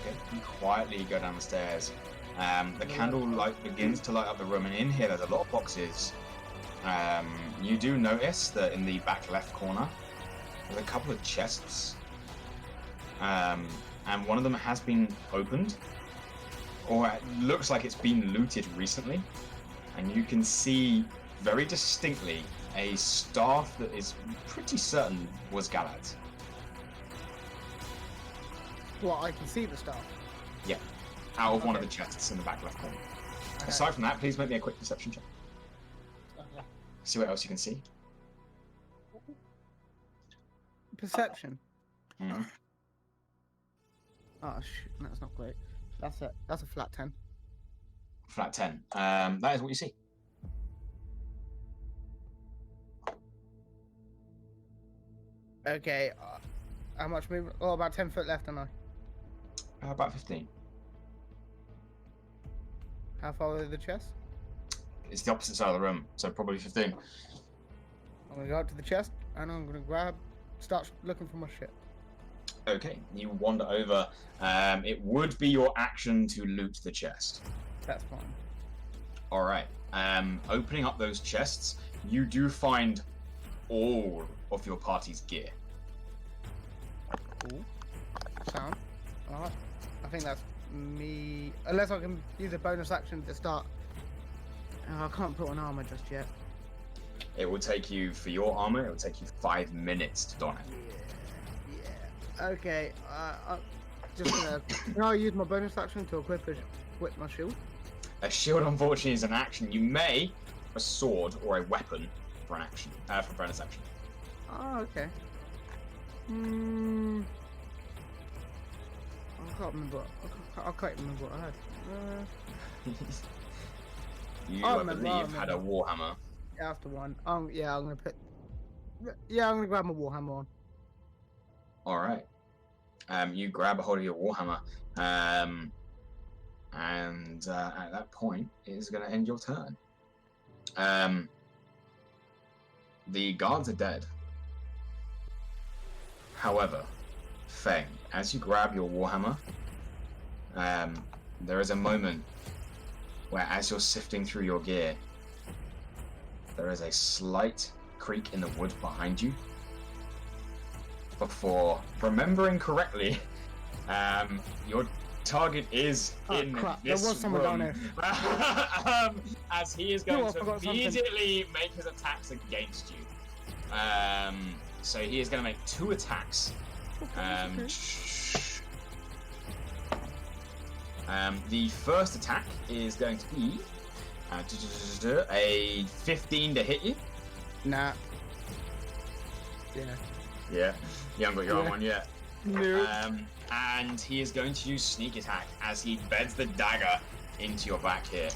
Okay. You quietly go down the stairs. The candle light begins to light up the room, and in here there's a lot of boxes. You do notice that in the back left corner there's a couple of chests. And one of them has been opened, or it looks like it's been looted recently, and you can see very distinctly a staff that is pretty certain was Galad's. Well, I can see the staff. Yeah, out of one of Okay. the chests in the back left corner. Okay. Aside from that, please make me a quick perception check. Okay. See what else you can see. Perception. Mhm. Oh shit, that's not great. That's a flat 10. Flat 10. That is what you see. Okay. How much movement? Oh, about 10 foot left, and I. About 15. How far away is the chest? It's the opposite side of the room, so probably 15. I'm gonna go up to the chest, and I'm gonna start looking for my shit. Okay, you wander over. It would be your action to loot the chest. That's fine. All right. Opening up those chests, you do find all of your party's gear. Cool. Sound. Alright. I think that's me. Unless I can use a bonus action to start. Oh, I can't put on armor just yet. It will take you, for your armor, it will take you 5 minutes to don it. Yeah. Okay. I'm just gonna. Can I use my bonus action to equip my shield? A shield, unfortunately, is an action. You may a sword or a weapon for an action, for bonus action. Oh, okay. I can't remember. I can't remember what I had. You, I I remember, believe, had a warhammer. After one. Yeah, I'm gonna put. Yeah, I'm gonna grab my warhammer on. All right. You grab a hold of your warhammer, and at that point, it is going to end your turn. The guards are dead. However, Feng, as you grab your warhammer, there is a moment where, as you're sifting through your gear, there is a slight creak in the wood behind you. Before remembering correctly, your target is in crap. this There was someone room. down As he is No, going I to forgot something. immediately make his attacks against you. So he is going to make 2 attacks. The first attack is going to be a 15 to hit you. Nah. Yeah. Yeah, you haven't got your arm Yeah. on yet. No. And he is going to use sneak attack as he beds the dagger into your back here.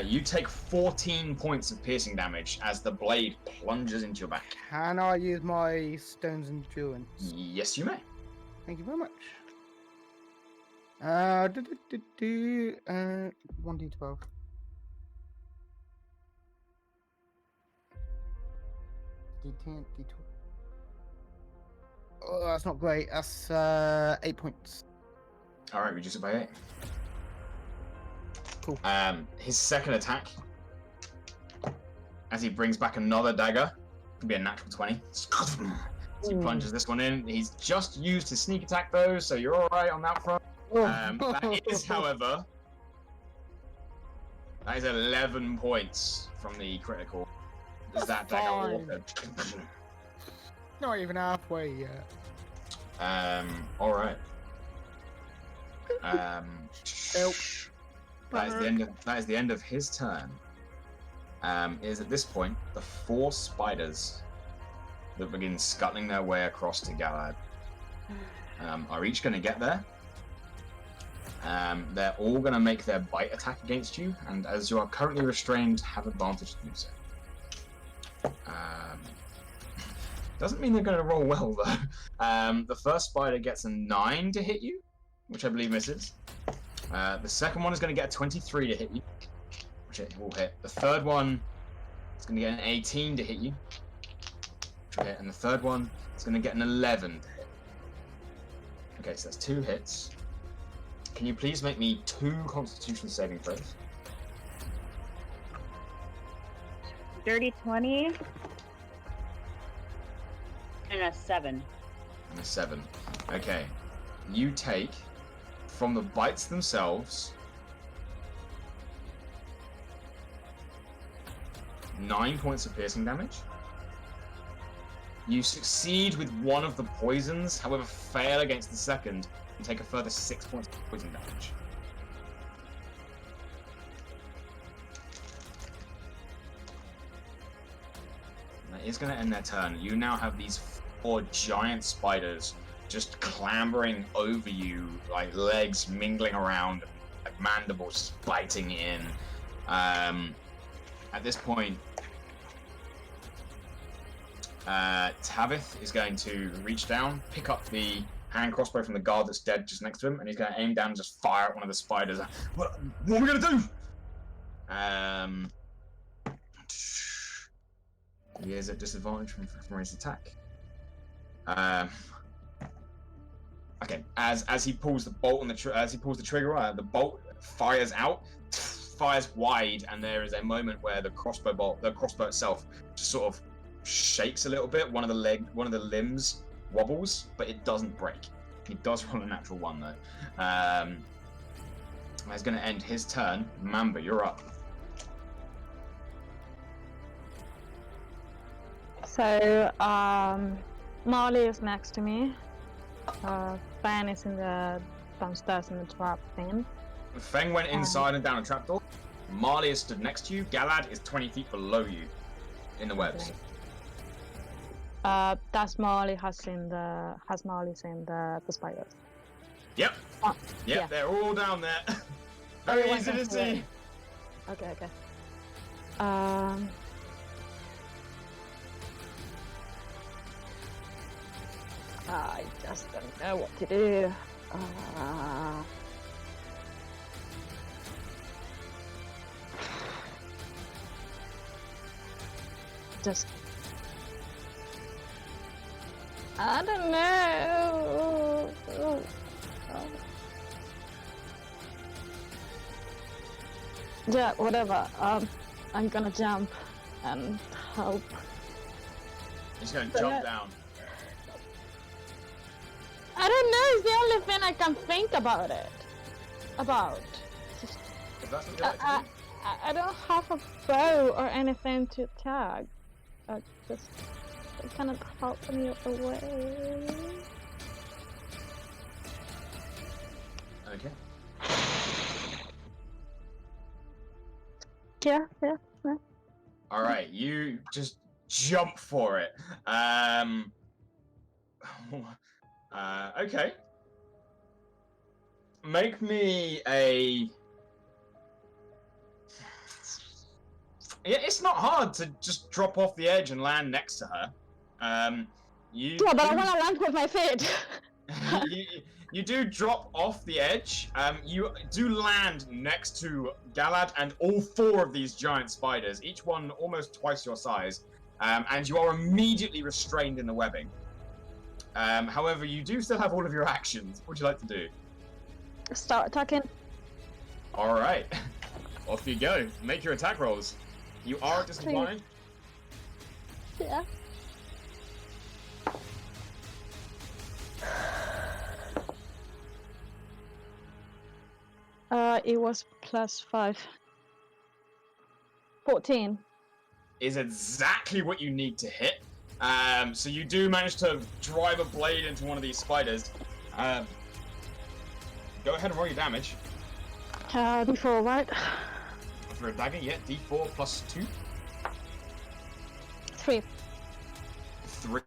You take 14 points of piercing damage as the blade plunges into your back. Can I use my stone's endurance? Yes, you may. Thank you very much. 1d12. D10, D12. Oh, that's not great. That's 8 points. All right, reduce it by 8. Cool. His second attack, as he brings back another dagger, could be a natural 20. So he plunges this one in. He's just used his sneak attack though, so you're all right on that front. That is, however, that is 11 points from the critical. Is that dagger all Fine. good? Not even halfway yet. All right. Help. That is the end of his turn. Is at this point the 4 spiders that begin scuttling their way across to Galad are each going to get there. They're all going to make their bite attack against you, and as you are currently restrained, have advantage to do so. Doesn't mean they're going to roll well though. The first spider gets a 9 to hit you, which I believe misses. The second one is going to get a 23 to hit you, which it will hit. The third one is going to get an 18 to hit you, which will hit. And the third one is going to get an 11 to hit. Okay, so that's 2 hits. Can you please make me 2 Constitution saving throws? Dirty 20 and a 7. And a 7. Okay. You take from the bites themselves, 9 points of piercing damage. You succeed with one of the poisons, however fail against the second, and take a further 6 points of poison damage. And that is going to end their turn. You now have these 4 giant spiders just clambering over you, like legs mingling around, like mandibles just biting in. At this point, Tavith is going to reach down, pick up the hand crossbow from the guard that's dead just next to him, and he's going to aim down and just fire at one of the spiders. What are we going to do? He is at disadvantage from his attack. Okay, as he pulls the bolt on as he pulls the trigger, the bolt fires out, fires wide, and there is a moment where the crossbow itself just sort of shakes a little bit. One of the limbs wobbles, but it doesn't break. He does roll a natural 1 though. That's going to end his turn. Mamba, you're up. So, Marle is next to me. Feng is in the downstairs in the trap thing. Feng went inside and down a trapdoor. Marle is stood next to you. Galad is 20 feet below you in the webs. That's Marle seen the spiders. Yep. Oh, Yep, yeah. they're all down there. Very Everyone easy to can see see. it. Okay. I just don't know what to do. I don't know. Yeah, whatever. I'm gonna jump and help. He's going to jump down. I don't know. It's the only thing I can think about it. Just, If that's what you like to do. I don't have a bow or anything to attack. Just kind of help me away. Okay. Yeah. All right, you just jump for it. Okay. Make me a. Yeah, it's not hard to just drop off the edge and land next to her. Yeah, but I want to land with my feet. you do drop off the edge. You do land next to Galad and all 4 of these giant spiders, each one almost twice your size, and you are immediately restrained in the webbing. However, you do still have all of your actions. What would you like to do? Start attacking. All right, off you go. Make your attack rolls. You are at disadvantage. Yeah. It was +5. 14. Is exactly what you need to hit. So you do manage to drive a blade into one of these spiders. Go ahead and roll your damage. D4, right? For a dagger, yeah, D4 plus 2. 3. 3.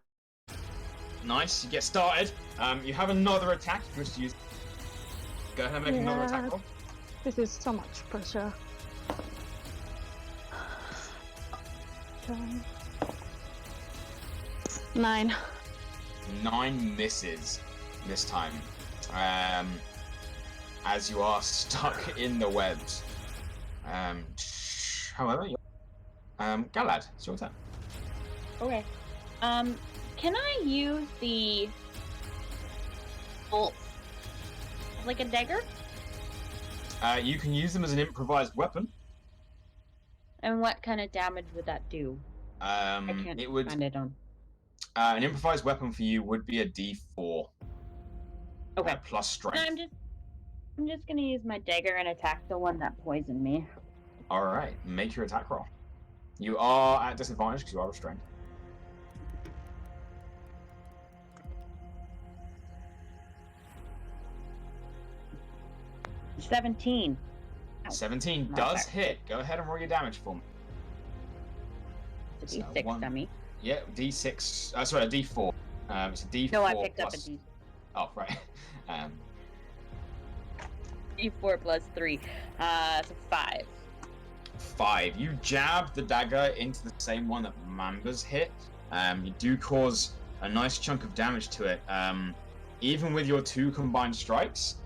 Nice, you get started. You have another attack if you wish to use. Go ahead and make another attack roll. This is so much pressure. 9. 9 misses this time. As you are stuck in the webs. However, Galad, it's your turn. Okay. Can I use the bolts like a dagger? You can use them as an improvised weapon. And what kind of damage would that do? I can't find it on. An improvised weapon for you would be a D4. Okay. Plus strength. I'm just I'm just gonna use my dagger and attack the one that poisoned me. All right, make your attack roll. You are at disadvantage because you are restrained. 17. Ow. 17 Not does bad. hit. Go ahead and roll your damage for me. It's So a D6 one- dummy. Yeah, D6. Sorry, a D4. It's a D4. No, I picked up a plus- D. Oh, right. Um, D4 plus 3. So 5. 5. You jab the dagger into the same one that Mamba's hit. You do cause a nice chunk of damage to it. Even with your 2 combined strikes,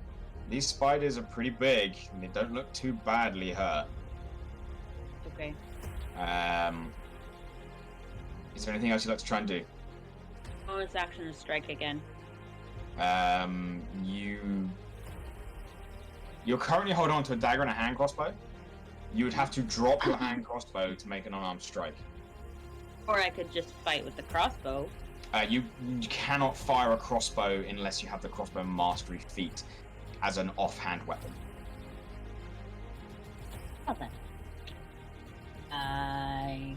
these spiders are pretty big and they don't look too badly hurt. Okay. Is there anything else you'd like to try and do? Bonus action to strike again. You're currently holding on to a dagger and a hand crossbow. You would have to drop your hand crossbow to make an unarmed strike. Or I could just fight with the crossbow. You cannot fire a crossbow unless you have the crossbow mastery feat as an offhand weapon. Well then. I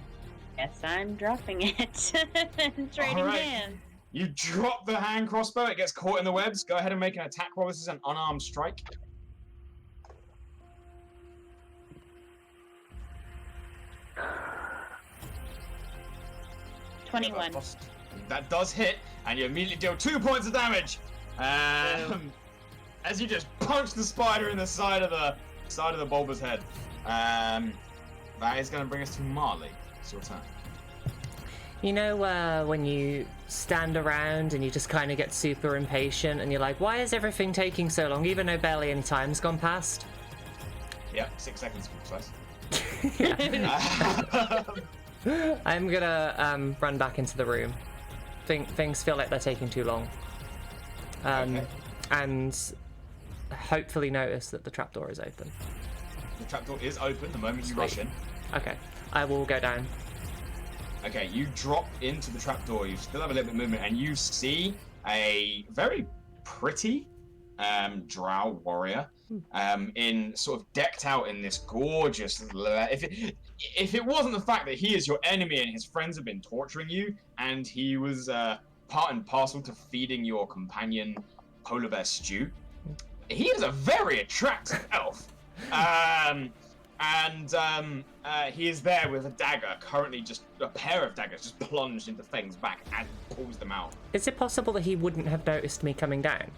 guess I'm dropping it and trading Alright. hands. You drop the hand crossbow, it gets caught in the webs. Go ahead and make an attack roll. This is an unarmed strike. $21. That does hit, and you immediately deal 2 points of damage. As you just punch the spider in the side of the bulbous head. That is going to bring us to Marle. It's your turn. You know when you stand around and you just kind of get super impatient and you're like, why is everything taking so long, even though barely any time's gone past? Yeah, 6 seconds to be precise. I'm gonna run back into the room. Things feel like they're taking too long. Okay. And hopefully notice that the trapdoor is open. The trapdoor is open the moment you rush in. Okay, I will go down. Okay, you drop into the trapdoor, you still have a little bit of movement, and you see a very pretty drow warrior in sort of decked out in this gorgeous if it wasn't the fact that he is your enemy and his friends have been torturing you and he was part and parcel to feeding your companion polar bear stew, he is a very attractive elf. He is there with a dagger, currently just a pair of daggers just plunged into Feng's back and pulls them out. Is it possible that he wouldn't have noticed me coming down?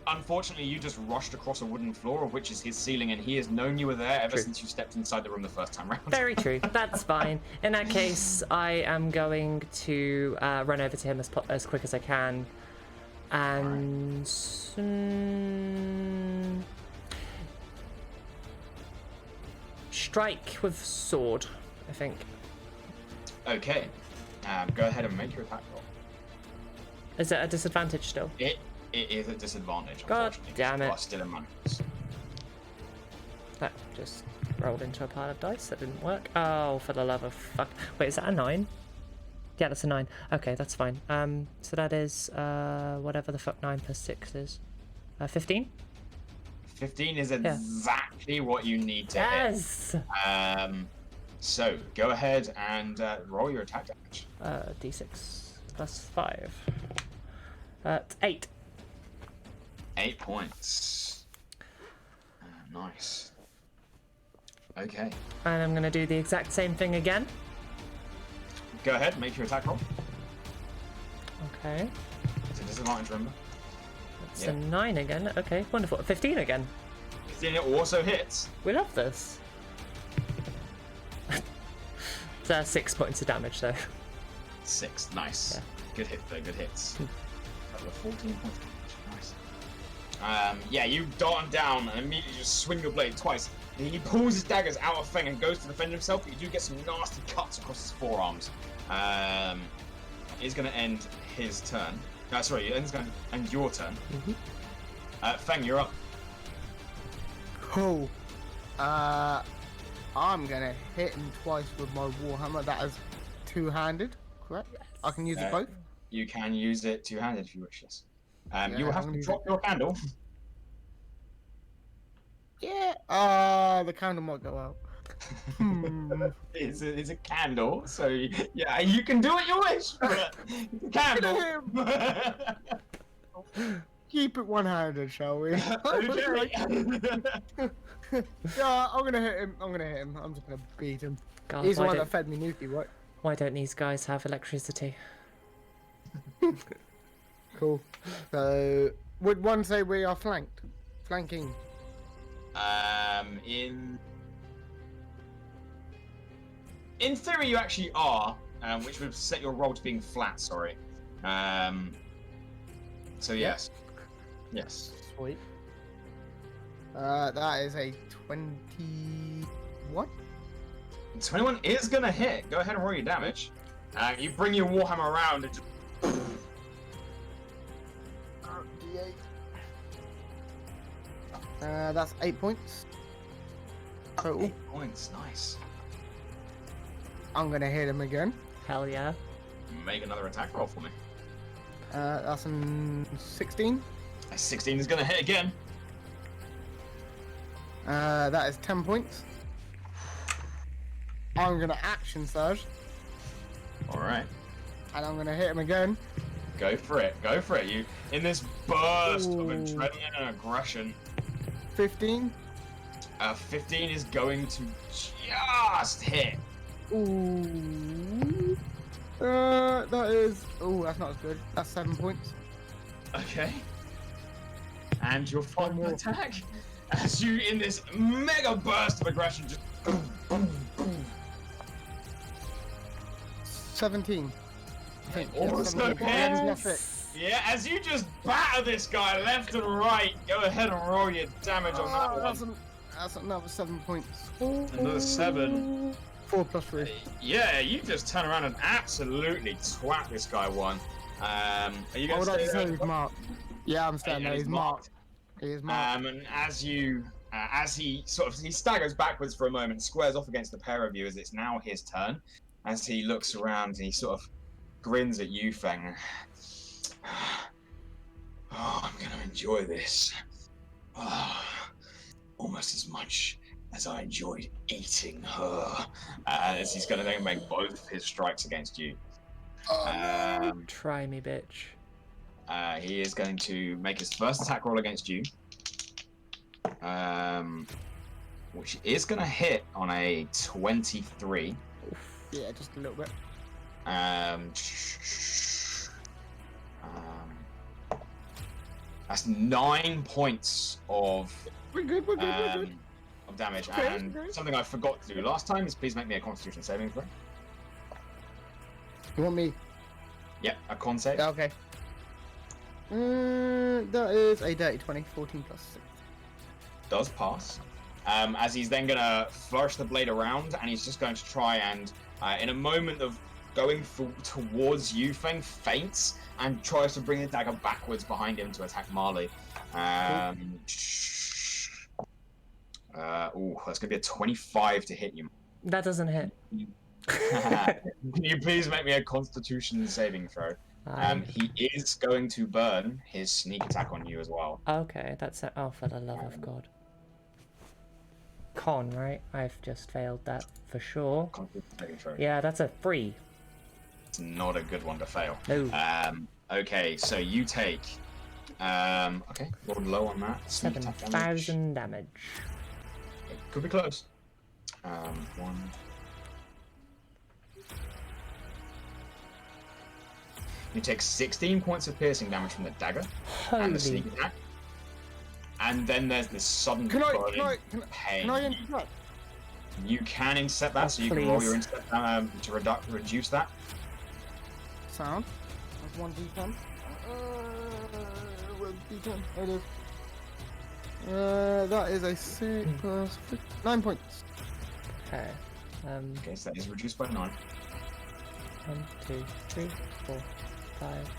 Unfortunately, you just rushed across a wooden floor, of which is his ceiling, and he has known you were there ever since you stepped inside the room the first time round. Very true. That's fine. In that case, I am going to run over to him as quick as I can, and strike with sword, I think. Okay. Go ahead and make your attack roll. Is it a disadvantage still? It is a disadvantage, God unfortunately. damn it. You are still in manacles. That just rolled into a pile of dice. That didn't work. Oh, for the love of fuck. Wait, is that a 9? Yeah, that's a 9. Okay, that's fine. So that is whatever the fuck 9 plus 6 is. 15? 15 is exactly what you need to hit. Yes! So, go ahead and roll your attack damage. D6 plus 5. 8. 8 points. Nice. Okay. And I'm going to do the exact same thing again. Go ahead, make your attack roll. Okay. It's a disadvantage, remember? That's a 9 again. Okay, wonderful. 15 again. 15 it also hits. We love this. It's 6 points of damage, though. 6, nice. Yeah. Good hit, though, good hits. That was 14 points of damage, nice. Yeah, you dart him down and immediately just swing your blade twice. He pulls his daggers out of Feng and goes to defend himself, but you do get some nasty cuts across his forearms. It's going to end his turn. Sorry, it's going to end your turn. Feng, you're up. Cool. I'm gonna hit him twice with my warhammer. That is two-handed, correct? I can use it both. You can use it two-handed if you wish, yes. Yeah, you will have I'm to gonna drop your candle. The candle might go out. Hmm. It's a candle, so yeah, you can do what you wish, but it's a candle. Keep it one-handed, shall we? Okay. Yeah, I'm gonna hit him. I'm just gonna beat him. God, He's the why one that don't, fed me Nuki, right? why don't these guys have electricity? Cool. So, would one say we are flanked? Flanking. In theory, you actually are, which would set your roll to being flat. Sorry. So yes, yes. Sweet. That is a 21. 21 is gonna hit. Go ahead and roll your damage. You bring your warhammer around and just... D8. That's 8 points. Total. 8 points, nice. I'm gonna hit him again. Hell yeah. Make another attack roll for me. That's a 16. A 16 is gonna hit again. That is 10 points. I'm gonna action surge, All right, and I'm gonna hit him again. go for it. Go for it. You in this burst of Ooh. adrenaline and aggression. 15. 15 is going to just hit. Ooh. That is. Oh, that's not as good. That's 7 points. Okay. And your final more. attack, as you in this mega burst of aggression, just boom, boom, boom. 17. I think. Almost Yeah, okay. 17. That's it. Yeah, as you just batter this guy left and right, go ahead and roll your damage on that one. That's another 7 points. Another 7. 4 plus 3. Yeah, you just turn around and absolutely twat this guy one. Are you I going would to like to stay say there? he's marked. Yeah, I'm standing there. He's marked. He is marked. And as you, as he staggers backwards for a moment, squares off against the pair of you as it's now his turn. As he looks around and he sort of grins at you, Feng. Oh, I'm gonna enjoy this. Oh, almost as much as I enjoyed eating her. As he's gonna then make both of his strikes against you. Try me, bitch. He is going to make his first attack roll against you. Which is going to hit on a 23. Yeah, just a little bit. That's 9 points of We're good. We're good. of damage. Okay, And okay. something I forgot to do last time is please make me a Constitution saving throw. You want me? Yep, a con save. Yeah, okay. That is a dirty 20. 14 plus 6. Does pass. As he's then going to flourish the blade around, and he's just going to try and, in a moment of going towards you, Feng feints and tries to bring the dagger backwards behind him to attack Marle. That's going to be a 25 to hit you. That doesn't hit. Can you please make me a Constitution saving throw? He is going to burn his sneak attack on you as well. Okay, that's a... Oh, for the love of God. Con, right? I've just failed that for sure. Constitution saving throw. Yeah, that's a 3. It's not a good one to fail. No. Okay, so you take... okay, rolled low on that. Sneak attack damage. 7,000 damage. It could be close. 1... You take 16 points of piercing damage from the dagger and the sneak Holy... attack. And then there's this sudden Can burning I pain. interrupt? You can intercept that, Oh, so you can roll please. your intercept to reduce that. Sound. That's 1d10. Where's d10? There it is. That is a 6 plus 9 points. Okay. Okay, so that is reduced by 9. 1, 2, 3, 4, 5,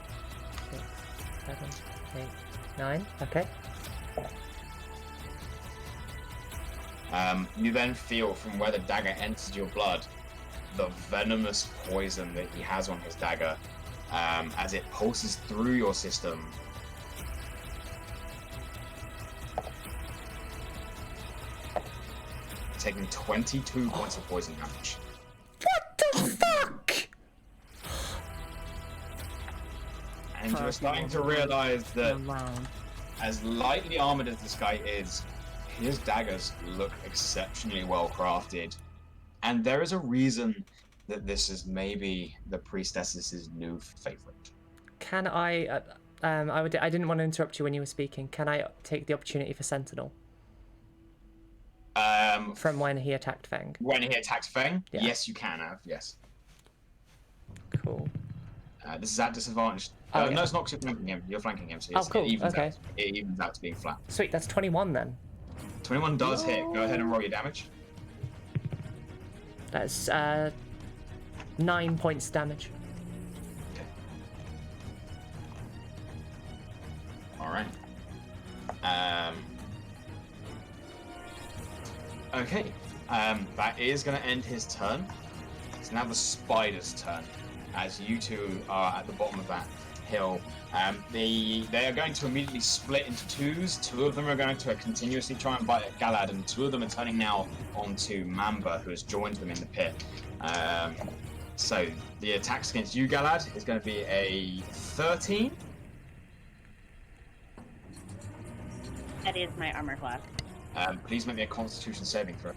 6, 7, 8, 9. Okay. You then feel from where the dagger enters your blood the venomous poison that he has on his dagger as it pulses through your system. taking 22 points of poison damage. What the fuck? And you're starting to realize that as lightly armored as this guy is, his daggers look exceptionally well crafted. And there is a reason that this is maybe the priestess's new favorite. Can I? I didn't want to interrupt you when you were speaking. Can I take the opportunity for Sentinel? From when he attacked Feng. When he attacked Feng? Yeah. Yes, you can have. Yes. Cool. This is at disadvantage. Oh, yeah. No, it's not because you're flanking him. You're flanking him, so Oh, cool. it evens Okay. out. It evens out to being flat. Sweet. That's 21 then. 21 does hit. Go ahead and roll your damage. That's 9 points damage. Okay. All right. Okay. That is going to end his turn. It's now the spider's turn. As you two are at the bottom of that hill, they are going to immediately split into twos. Two of them are going to continuously try and bite at Galad, and two of them are turning now onto Mamba, who has joined them in the pit. So the attacks against you, Galad, is going to be a 13. That is my armor class. Please make me a Constitution saving throw.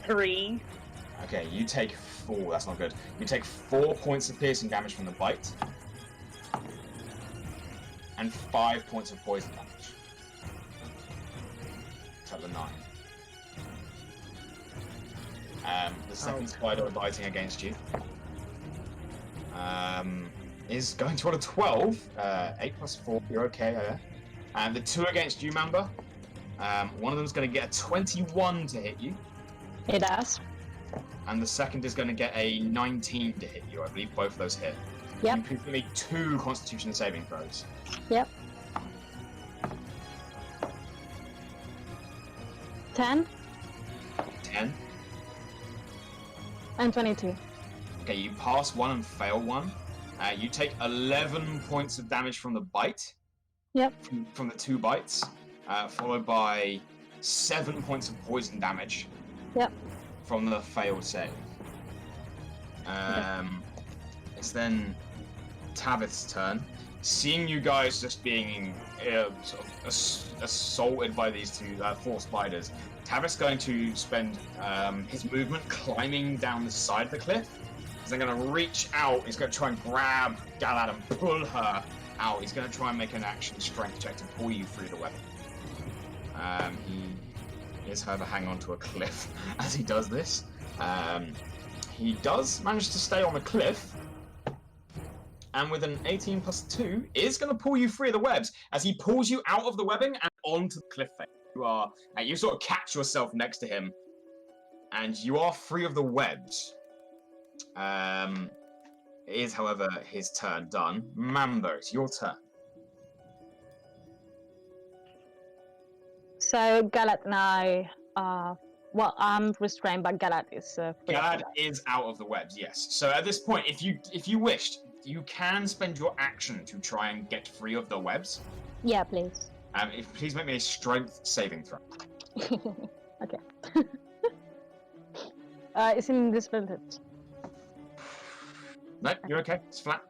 Three. Okay, you take 4. That's not good. You take 4 points of piercing damage from the bite, and 5 points of poison damage. So the 9. The second spider biting against you is going to roll a 12. 8 plus 4. You're okay, yeah. And the 2 against you, Mamba. One of them's going to get a 21 to hit you. It does. And the second is going to get a 19 to hit you. I believe both of those hit. Yep. You can make 2 Constitution saving throws. Yep. 10 10. and 22. Okay, you pass 1 and fail 1. You take 11 points of damage from the bite. Yep. From the 2 bites, followed by 7 points of poison damage. Yep. From the failed save. It's then Tavith's turn. Seeing you guys just being sort of assaulted by these 4 spiders, Tavith's going to spend his movement climbing down the side of the cliff. He's then going to reach out. He's going to try and grab Galad and pull her out. He's going to try and make an action strength check to pull you through the web. He is, however, hang on to a cliff as he does this. He does manage to stay on the cliff, and with an 18 plus 2, is going to pull you free of the webs as he pulls you out of the webbing and onto the cliff face. You sort of catch yourself next to him, and you are free of the webs. It is, however, his turn done. Mamba, it's your turn. So Galad and I, I'm restrained, but Galad is free. Galad is out of the webs, yes. So at this point, if you wished, you can spend your action to try and get free of the webs. Yeah, please. Please make me a strength saving throw. Okay. It's in disadvantage. No, you're okay. It's flat.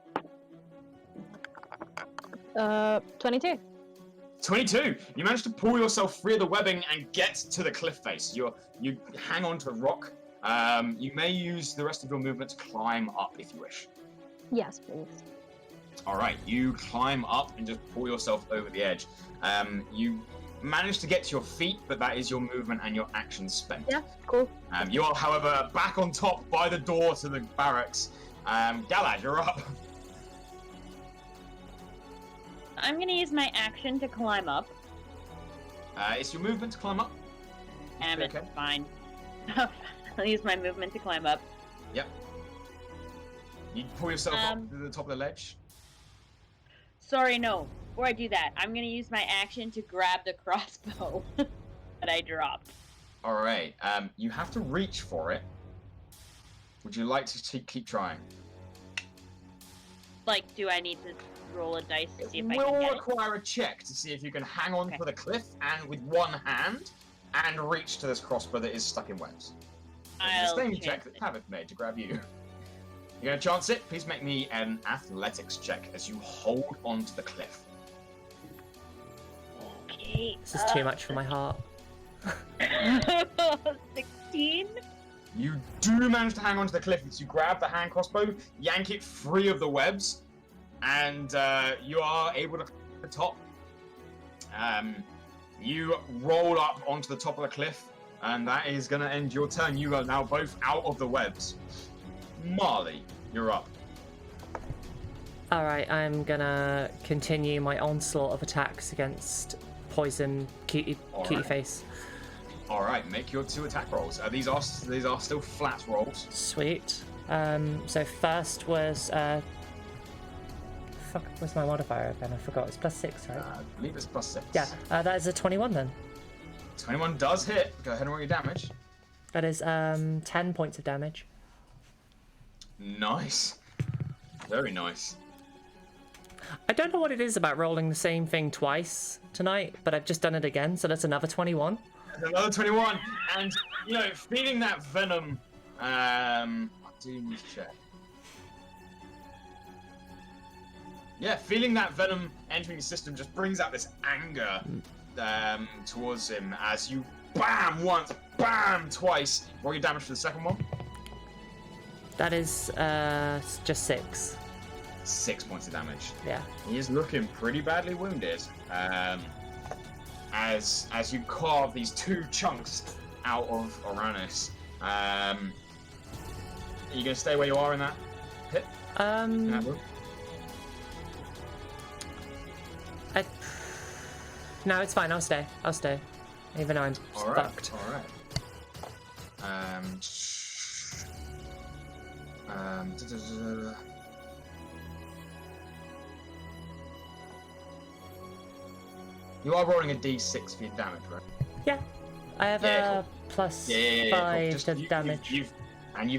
22. 22. You managed to pull yourself free of the webbing and get to the cliff face. You hang on to the rock. You may use the rest of your movement to climb up if you wish. Yes, please. All right, you climb up and just pull yourself over the edge. You manage to get to your feet, but that is your movement and your action spent. Yeah, cool. You are, however, back on top by the door to the barracks. Galad, you're up. I'm gonna use my action to climb up. It's your movement to climb up. And it's Okay. fine. I'll use my movement to climb up. Yep. You pull yourself up to the top of the ledge. Sorry, no. Before I do that, I'm gonna use my action to grab the crossbow that I dropped. All right. You have to reach for it. Would you like to keep trying? Like, do I need to roll a dice to see if I will can get it? require a check to see if you can hang on to the cliff and with one hand and reach to this crossbow that is stuck in webs. It's I'll the same chance check that it. Tabith made to grab you. You're gonna chance it? Please make me an athletics check as you hold onto the cliff. Okay. This is too much for my heart. 16? You do manage to hang onto the cliff as you grab the hand crossbow, yank it free of the webs, and you are able to climb the top. You roll up onto the top of the cliff, and that is going to end your turn. You are now both out of the webs. Marle, you're up. Alright, I'm gonna continue my onslaught of attacks against Poison Cutie Alright. Face. All right, make your 2 attack rolls. These are still flat rolls. Sweet. So first was fuck, what's my modifier again? I forgot. It's +6, right? I believe it's +6. Yeah, that is a 21 then. 21 does hit. Go ahead and roll your damage. That is 10 points of damage. Nice. Very nice. I don't know what it is about rolling the same thing twice tonight, but I've just done it again, so that's another 21. Another 21, and you know, feeling that venom. I do need to check. Yeah, feeling that venom entering the system just brings out this anger towards him as you bam once, bam twice. Roll your damage for the second one. That is just 6. 6 points of damage. Yeah. He is looking pretty badly wounded. As you carve these 2 chunks out of Uranus. Are you gonna stay where you are in that pit? In that room? No, it's fine. I'll stay. Even though I'm fucked. All right. You are rolling a d6 for your damage, right? Yeah. I have a plus cool. 5 to damage. You've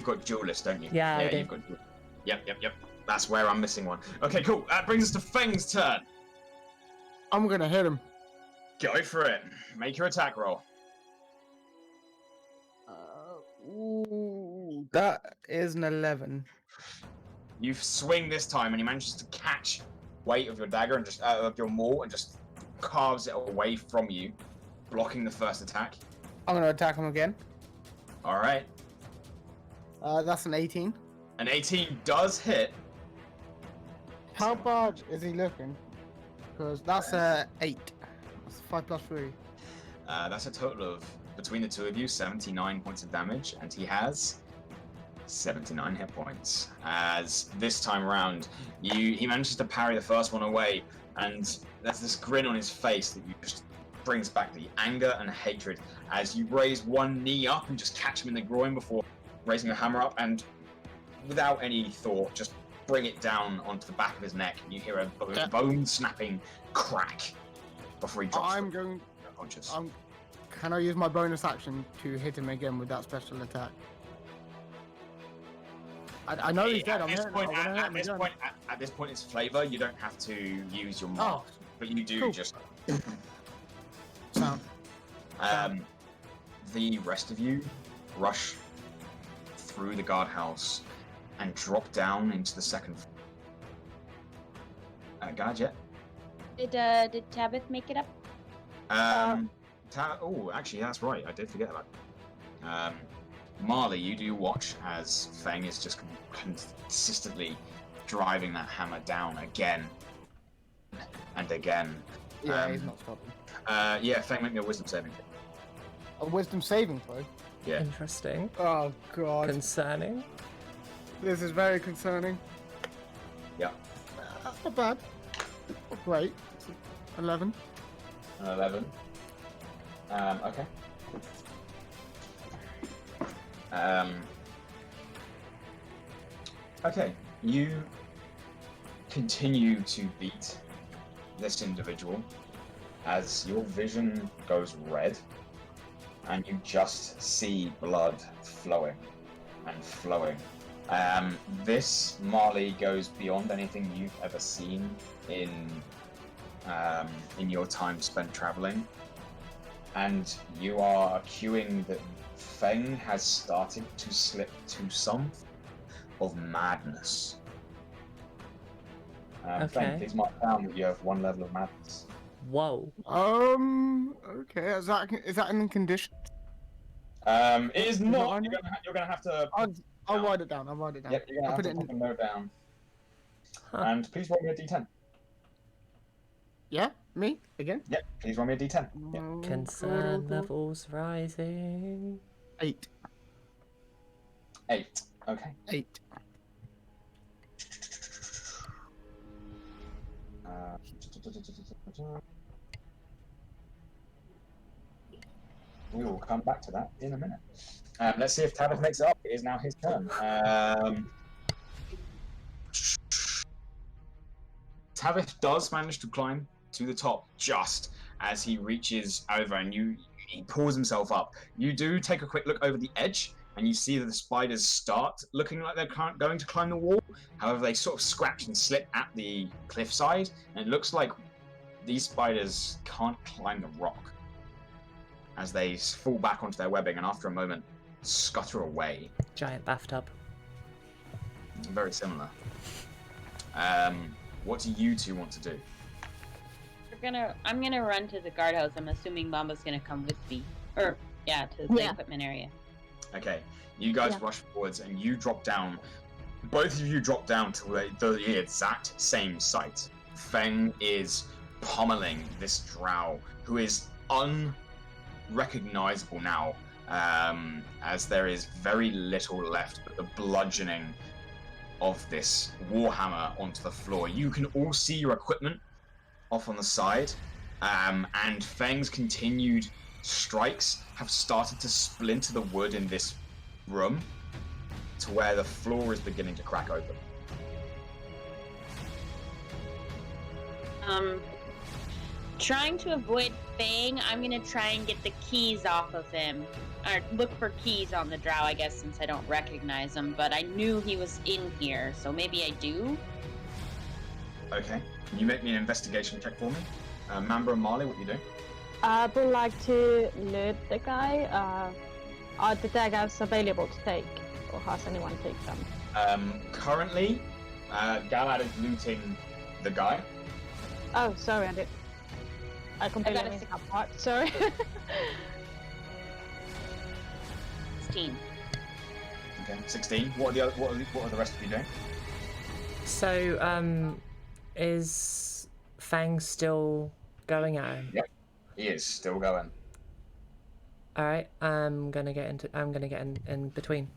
got duelist, don't you? Yeah, I do. You've got duelist. Yep. That's where I'm missing one. Okay, cool. That brings us to Feng's turn. I'm gonna hit him. Go for it. Make your attack roll. Ooh, that is an 11. You swing this time, and he manages to catch weight of your dagger and just of your maul and just carves it away from you, blocking the first attack. I'm gonna attack him again. All right. That's an 18. An 18 does hit. How bad is he looking? Because that's a 8. That's 5 plus 3. That's a total of, between the two of you, 79 points of damage, and he has 79 hit points. As this time around, he manages to parry the first one away, and there's this grin on his face that you just brings back the anger and hatred as you raise one knee up and just catch him in the groin before raising your hammer up, and without any thought, just bring it down onto the back of his neck, and you hear a bone-snapping crack before he drops unconscious. Can I use my bonus action to hit him again with that special attack? I know he's dead. At this point, it's flavor. You don't have to use your mark, but you do just. Sound. The rest of you rush through the guardhouse and drop down into the second floor. Gadget. Did Tabith make it up? Actually, that's right. I did forget about it. Marle, you do watch as Feng is just consistently driving that hammer down again and again. Yeah, he's not stopping. Feng, make me a wisdom saving throw. A wisdom saving throw? Yeah. Interesting. Oh, God. Concerning. This is very concerning. Yeah. That's not bad. Not great. 11. 11. Okay. Okay, you continue to beat this individual as your vision goes red and you just see blood flowing and flowing This Marley goes beyond anything you've ever seen in your time spent traveling, and you are cueing that Feng has started to slip to some of madness. Okay. Feng, please mark down that you have 1 level of madness. Whoa. Okay. Is that in condition? It is Is not. it You're gonna have to. I'll write it down. I'll write it down. Yep, you're gonna I'll have put to it put in. a note down. Huh. And please roll me a d10. Yeah, me again. Yep, please roll me a d10. Yep. Concern levels rising. 8. 8. Okay. 8. We will come back to that in a minute. Let's see if Tavis makes it up. It is now his turn. Tavis does manage to climb to the top just as he reaches over, and he pulls himself up. You do take a quick look over the edge, and you see that the spiders start looking like they're going to climb the wall. However, they sort of scratch and slip at the cliffside, and it looks like these spiders can't climb the rock as they fall back onto their webbing, and after a moment, scutter away. Giant bathtub. Very similar. What do you two want to do? I'm gonna run to the guardhouse. I'm assuming Mamba's gonna come with me. Or to the equipment area. Okay, you guys rush forwards and you drop down. Both of you drop down to the exact same site. Feng is pummeling this drow, who is unrecognizable now, as there is very little left but the bludgeoning of this warhammer onto the floor. You can all see your equipment off on the side, and Feng's continued strikes have started to splinter the wood in this room to where the floor is beginning to crack open. Trying to avoid Feng, I'm gonna try and get the keys off of him. Or look for keys on the drow, I guess, since I don't recognize him. But I knew he was in here, so maybe I do. Okay, can you make me an investigation check for me? Mamba and Marle, what you doing? I would like to loot the guy. Are the daggers available to take, or has anyone taken them? Currently, Galad is looting the guy. Oh, sorry, I completely got a missed that part. Sorry. 16. Okay, 16. What are the rest of you doing? So, is Fang still going at him? Yep, he is still going. All right, I'm gonna get in between.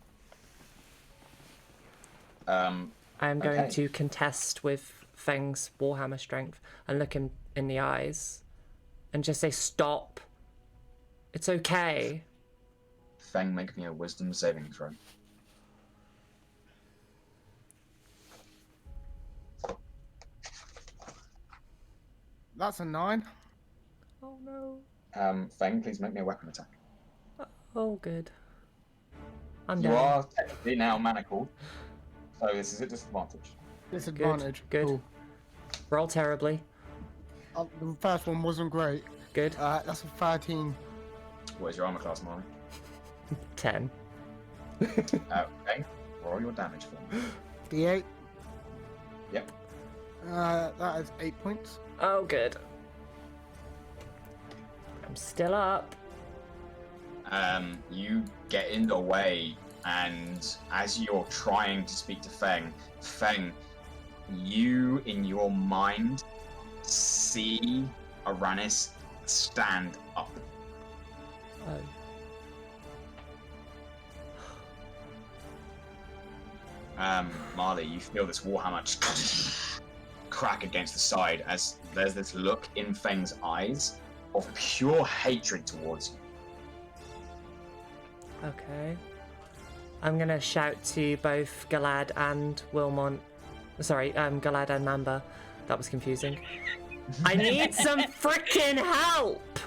I'm going Okay. to contest with Feng's warhammer strength and look him in the eyes and just say, "Stop. It's okay." Feng, make me a wisdom saving throw. That's a 9. Oh no. Feng, please make me a weapon attack. Oh, good. I'm You down. are technically now manacled, so this is a disadvantage. Disadvantage. Good. Cool. Roll terribly. The first one wasn't great. Good. That's a 13. What is your armor class, Marley? 10. Feng, roll your damage for me. D8. Yep. That is 8 points. Oh, good. I'm still up. You get in the way, and as you're trying to speak to Feng, you in your mind see Aranis stand up. Oh. Marley, you feel this warhammer crack against the side as there's this look in Feng's eyes of pure hatred towards you. Okay. I'm gonna shout to both Galad and Wilmont. Sorry, Galad and Mamba. That was confusing. I need some freaking help!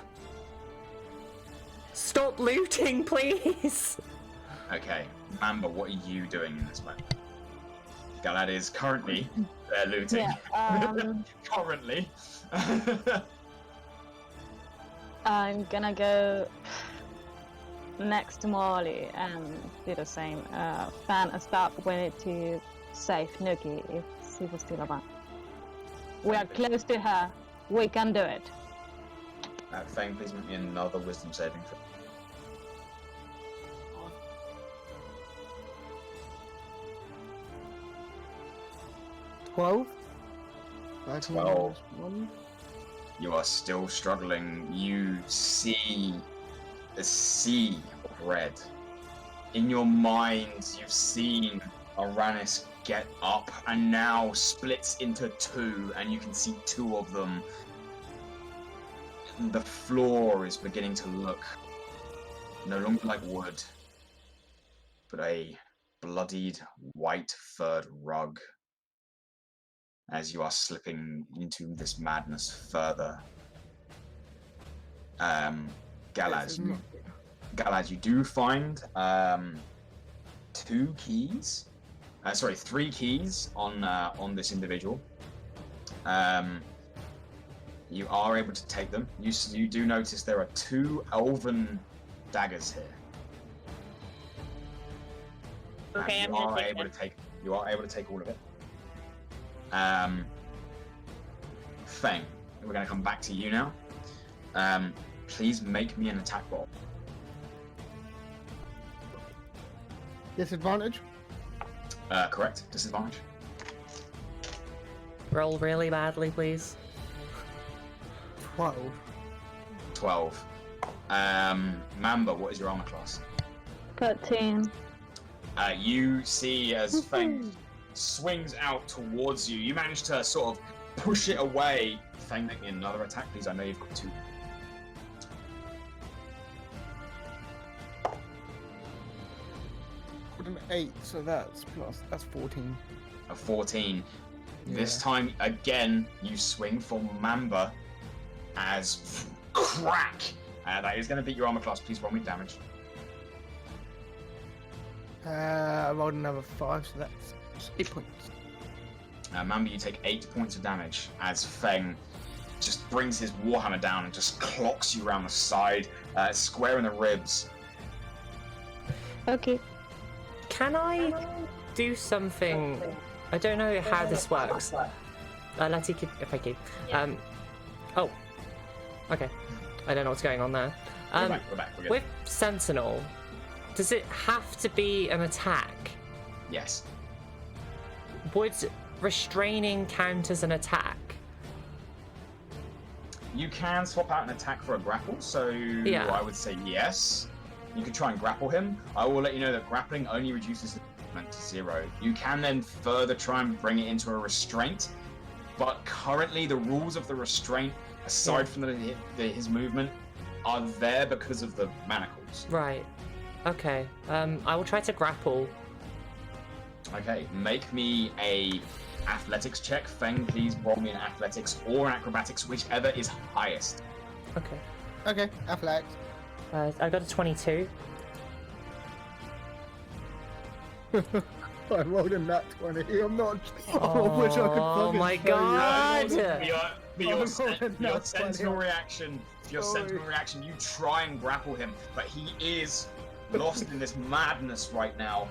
Stop looting, please! Okay, Mamba, what are you doing in this moment? Galad is currently there looting. Yeah. Currently. I'm gonna go next to Marley and do the same. Fan a stop when it to save Nuki if she was still around. We are close to her. We can do it. Feng, please make me another wisdom saving throw. 12. 12. You are still struggling. You see a sea of red. In your mind, you've seen Aranis get up and now splits into two, and you can see two of them. The floor is beginning to look no longer like wood, but a bloodied white furred rug as you are slipping into this madness further. Galad, you do find three keys on this individual. You are able to take them. You do notice there are 2 elven daggers here. Okay, And I'm gonna take them. You are able to take all of it. Feng, we're going to come back to you now. Please make me an attack roll. Disadvantage? Correct. Disadvantage. Roll really badly, please. 12. 12. Mamba, what is your armor class? 13. You see as Feng swings out towards you, you manage to sort of push it away. Feng, make me another attack, please. I know you've got 2. With an 8, so that's 14. A 14. This Yeah. time, again, you swing for Mamba as crack. That is going to beat your armor class. Please roll me damage. I rolled another 5, so that's 8 points. Mamba, you take 8 points of damage as Feng just brings his warhammer down and just clocks you around the side, square in the ribs. Okay. Can I do something? I don't know how this works. Letty could, if I could. Oh. Okay. I don't know what's going on there. We're back. We're good. With Sentinel, does it have to be an attack? Yes. Would restraining count as an attack? You can swap out an attack for a grapple, so Yeah. I would say yes. You could try and grapple him. I will let you know that grappling only reduces the movement to 0. You can then further try and bring it into a restraint, but currently the rules of the restraint, aside from his movement, are there because of the manacles. Right. Okay. I will try to grapple. Okay, make me a athletics check. Feng, please roll me an athletics or an acrobatics, whichever is highest. Okay. Okay, athletics. I got a 22. I rolled a nat 20. I'm not. I wish I could Oh fucking my show god! Your not sentinel funny. reaction, Sorry. you try and grapple him, but he is lost in this madness right now.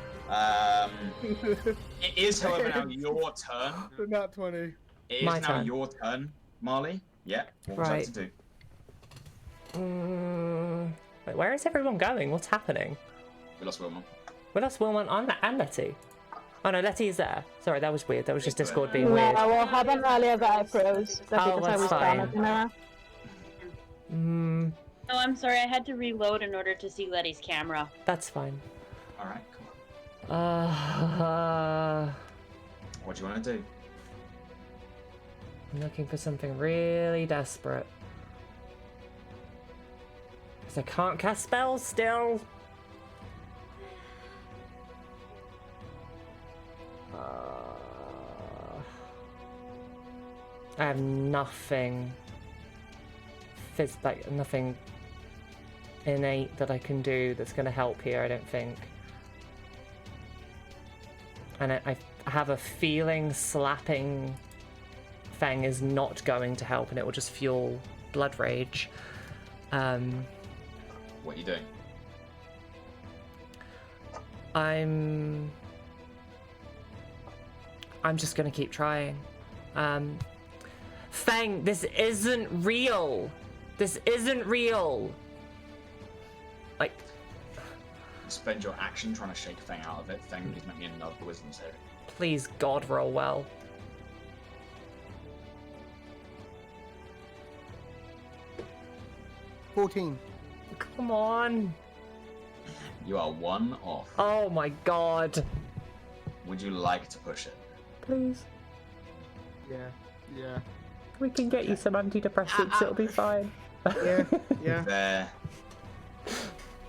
It is, however, now your turn. The nat 20. It is My now turn. your turn, Marley. Yeah, what would you like to do? Wait, where is everyone going? What's happening? We lost Wilmot. We lost Wilman and Letty. Oh no, Letty is there. Sorry, that was weird. That was just Discord being No, weird. what happened earlier that I froze. That's Oh, because I that's was fine. down at Oh, I'm sorry. I had to reload in order to see Letty's camera. That's fine. All right, come on. What do you want to do? I'm looking for something really desperate. Because I can't cast spells still. I have nothing. Like nothing innate that I can do that's going to help here, I don't think. And I have a feeling slapping Feng is not going to help, and it will just fuel blood rage. What are you doing? I'm just gonna keep trying. Feng, this isn't real. This isn't real. Like, Spend your action trying to shake Feng out of it. Feng, please make me another wisdom saving. please, God, roll well. 14. Come on. You are 1 off. Oh my God. Would you like to push it? Please. Yeah. We can get you some antidepressants. It'll be fine. Yeah.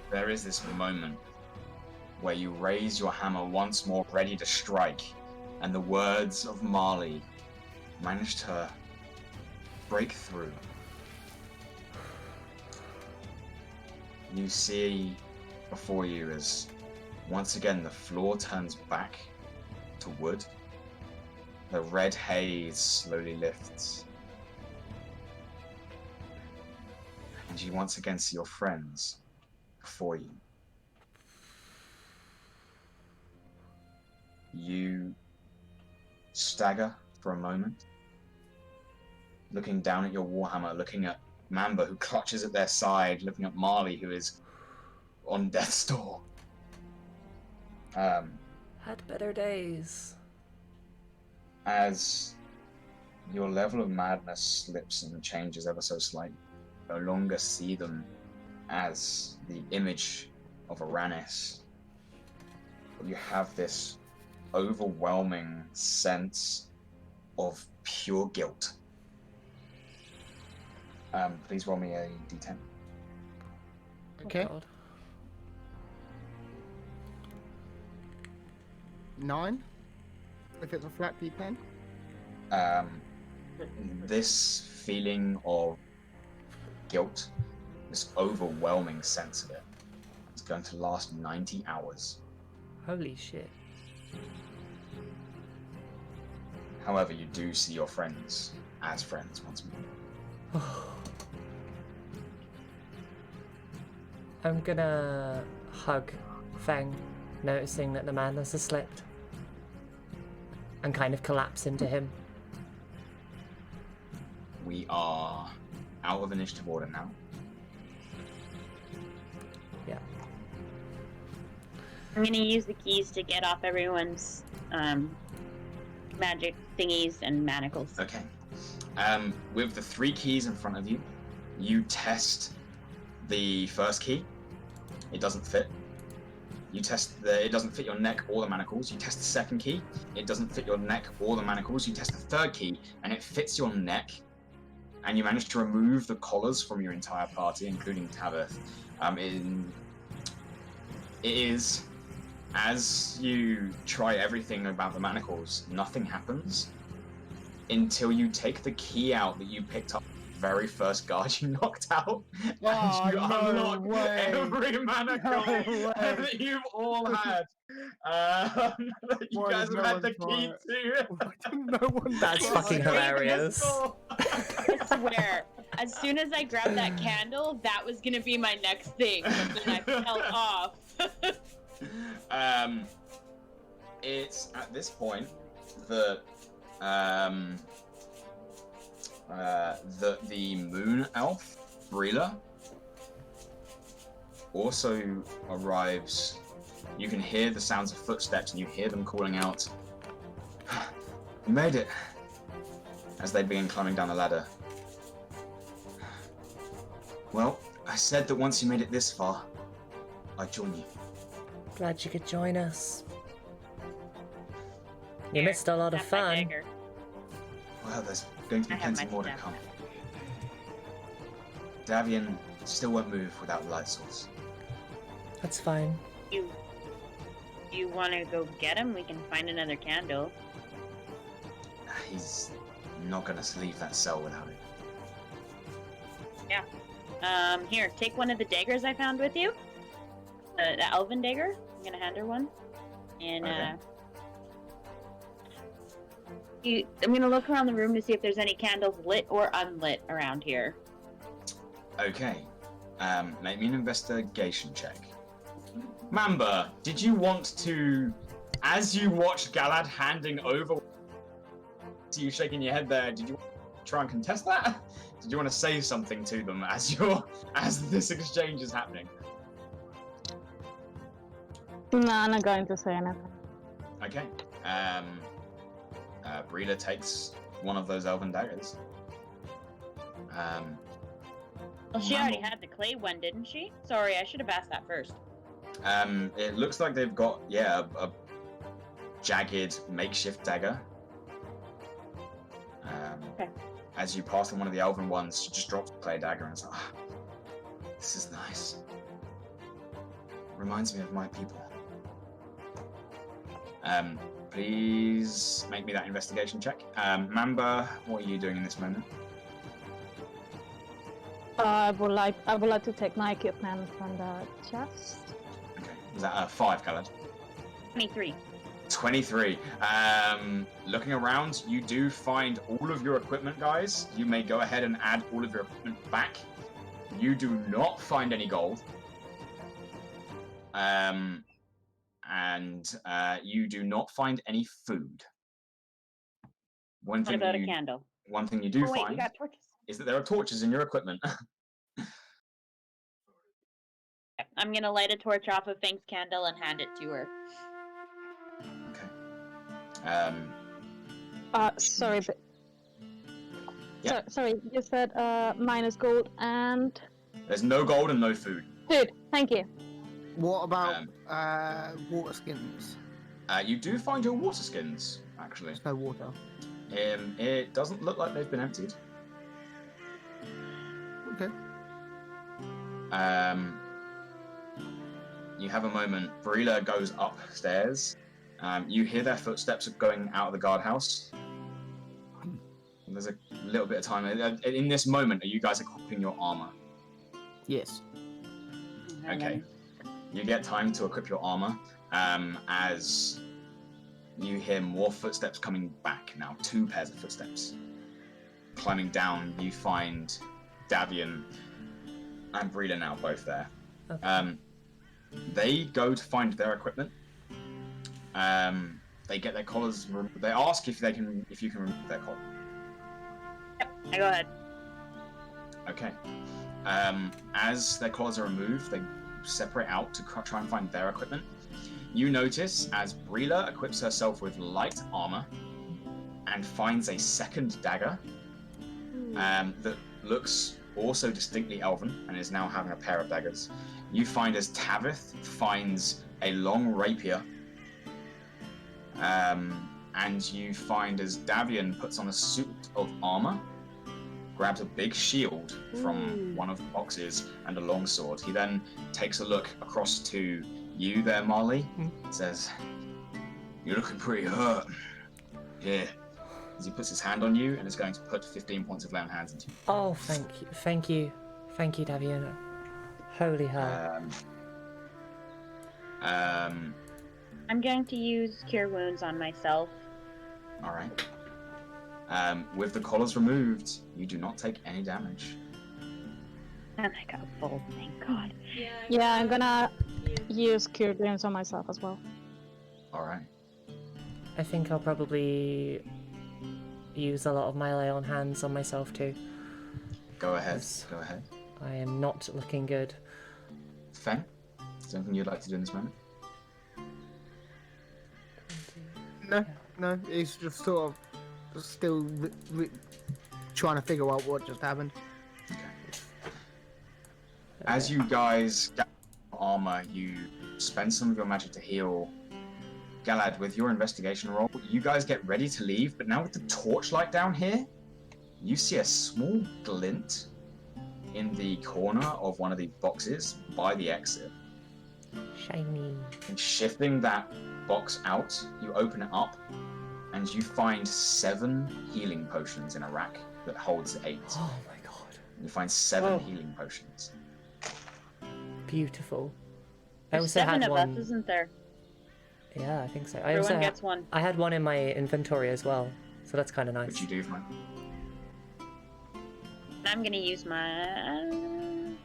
There is this moment where you raise your hammer once more, ready to strike, and the words of Marle manage to break through. You see before you as once again the floor turns back to wood. The red haze slowly lifts. And you once again see your friends before you. You stagger for a moment, looking down at your warhammer, looking at Mamba, who clutches at their side, looking at Marle, who is on death's door. Had better days. As your level of madness slips and changes ever so slightly, no longer see them as the image of Aranis. You have this overwhelming sense of pure guilt. Please roll me a d10. Okay. Oh God. 9. If it's a flat D10. This feeling of guilt, this overwhelming sense of it, is going to last 90 hours. Holy shit. However, you do see your friends as friends once more. I'm gonna hug Feng, noticing that the madness has slipped, and kind of collapse into him. We are out of initiative order now. Yeah. I'm gonna use the keys to get off everyone's magic thingies and manacles. Okay. With the 3 keys in front of you, you test the first key. It doesn't fit. You test it doesn't fit your neck or the manacles. You test the second key. It doesn't fit your neck or the manacles. You test the third key, and it fits your neck. And you manage to remove the collars from your entire party, including Tabith. It is, as you try everything about the manacles, nothing happens until you take the key out that you picked up the very first guard you knocked out, and you unlock every manacle that you've all had. That you Why guys did have no had the one key try to. No one. That's fucking hilarious. I swear, as soon as I grabbed that candle, that was gonna be my next thing, but then I fell off. It's at this point that the moon elf Brila also arrives. You can hear the sounds of footsteps, and you hear them calling out, "You made it!" as they begin climbing down the ladder. Well, I said that once you made it this far, I'd join you. Glad you could join us. You Here, missed a lot of have my fun. dagger. Well, there's going to be I have plenty my more to staff. come. Davian still won't move without the light source. That's fine. You want to go get him? We can find another candle. He's not going to leave that cell without it. Here, take one of the daggers I found with you. The elven dagger. I'm gonna hand her one. And Okay. I'm gonna look around the room to see if there's any candles lit or unlit around here. Okay. Make me an investigation check. Mamba, did you want to, as you watched Galad handing over, see you shaking your head there, did you try and contest that? Did you want to say something to them as this exchange is happening? No, I'm not going to say anything. Okay. Breela takes one of those elven daggers. Well, she already had the clay one, didn't she? Sorry, I should have asked that first. It looks like they've got, a jagged makeshift dagger. Okay. As you pass on one of the elven ones, she just drops the clay dagger and is like, this is nice. Reminds me of my people. Please make me that investigation check. Mamba, what are you doing in this moment? I would like to take my equipment from the chest. Okay, is that 5, Khaled? 23. 23. Looking around, you do find all of your equipment, guys. You may go ahead and add all of your equipment back. You do not find any gold. And you do not find any food. What about a candle? One thing you do Oh, wait, find we got torches. is that there are torches in your equipment. I'm gonna light a torch off of Feng's candle and hand it to her. Okay. Sorry, but... Yeah. Sorry, you said minus gold and... There's no gold and no food. Food, thank you. What about water skins? You do find your water skins, actually. There's no water. It doesn't look like they've been emptied. Okay. You have a moment. Breela goes upstairs. You hear their footsteps going out of the guardhouse. There's a little bit of time. In this moment, are you guys equipping your armor? Yes. Okay. You get time to equip your armor as you hear more footsteps coming back now. 2 pairs of footsteps. Climbing down, you find Davian and Breela now both there. Okay. They go to find their equipment. They get their collars. They ask if you can remove their collar. Yep, I go ahead. Okay. As their collars are removed, they separate out to try and find their equipment. You notice as Breela equips herself with light armor and finds a second dagger that looks also distinctly elven and is now having a pair of daggers. You find as Tavith finds a long rapier, and you find as Davian puts on a suit of armor, grabs a big shield from one of the boxes and a longsword. He then takes a look across to you there, Marle, says, "You're looking pretty hurt." Here. As he puts his hand on you and is going to put 15 points of lay on hands into you. Oh, thank you, Davian. Holy hell. I'm going to use Cure Wounds on myself. All right. With the collars removed, you do not take any damage. And I got full, thank God. Yeah, I'm gonna use Cure Wounds on myself as well. All right. I think I'll probably use a lot of my lay on hands on myself too. Go ahead. Go ahead. I am not looking good. Feng, is there anything you'd like to do in this moment? No, it's just sort of still trying to figure out what just happened. Okay. As you guys get armor, you spend some of your magic to heal. Galad, with your investigation roll, you guys get ready to leave, but now with the torchlight down here, you see a small glint in the corner of one of the boxes by the exit. Shiny. And shifting that box out, you open it up, and you find 7 healing potions in a rack that holds 8. Oh my god. You find 7 healing potions. Beautiful. I There's also 7 had of one. us, isn't there? Yeah, I think so. Everyone gets one. I had one in my inventory as well. So that's kind of nice. Which you do find. I'm gonna use my.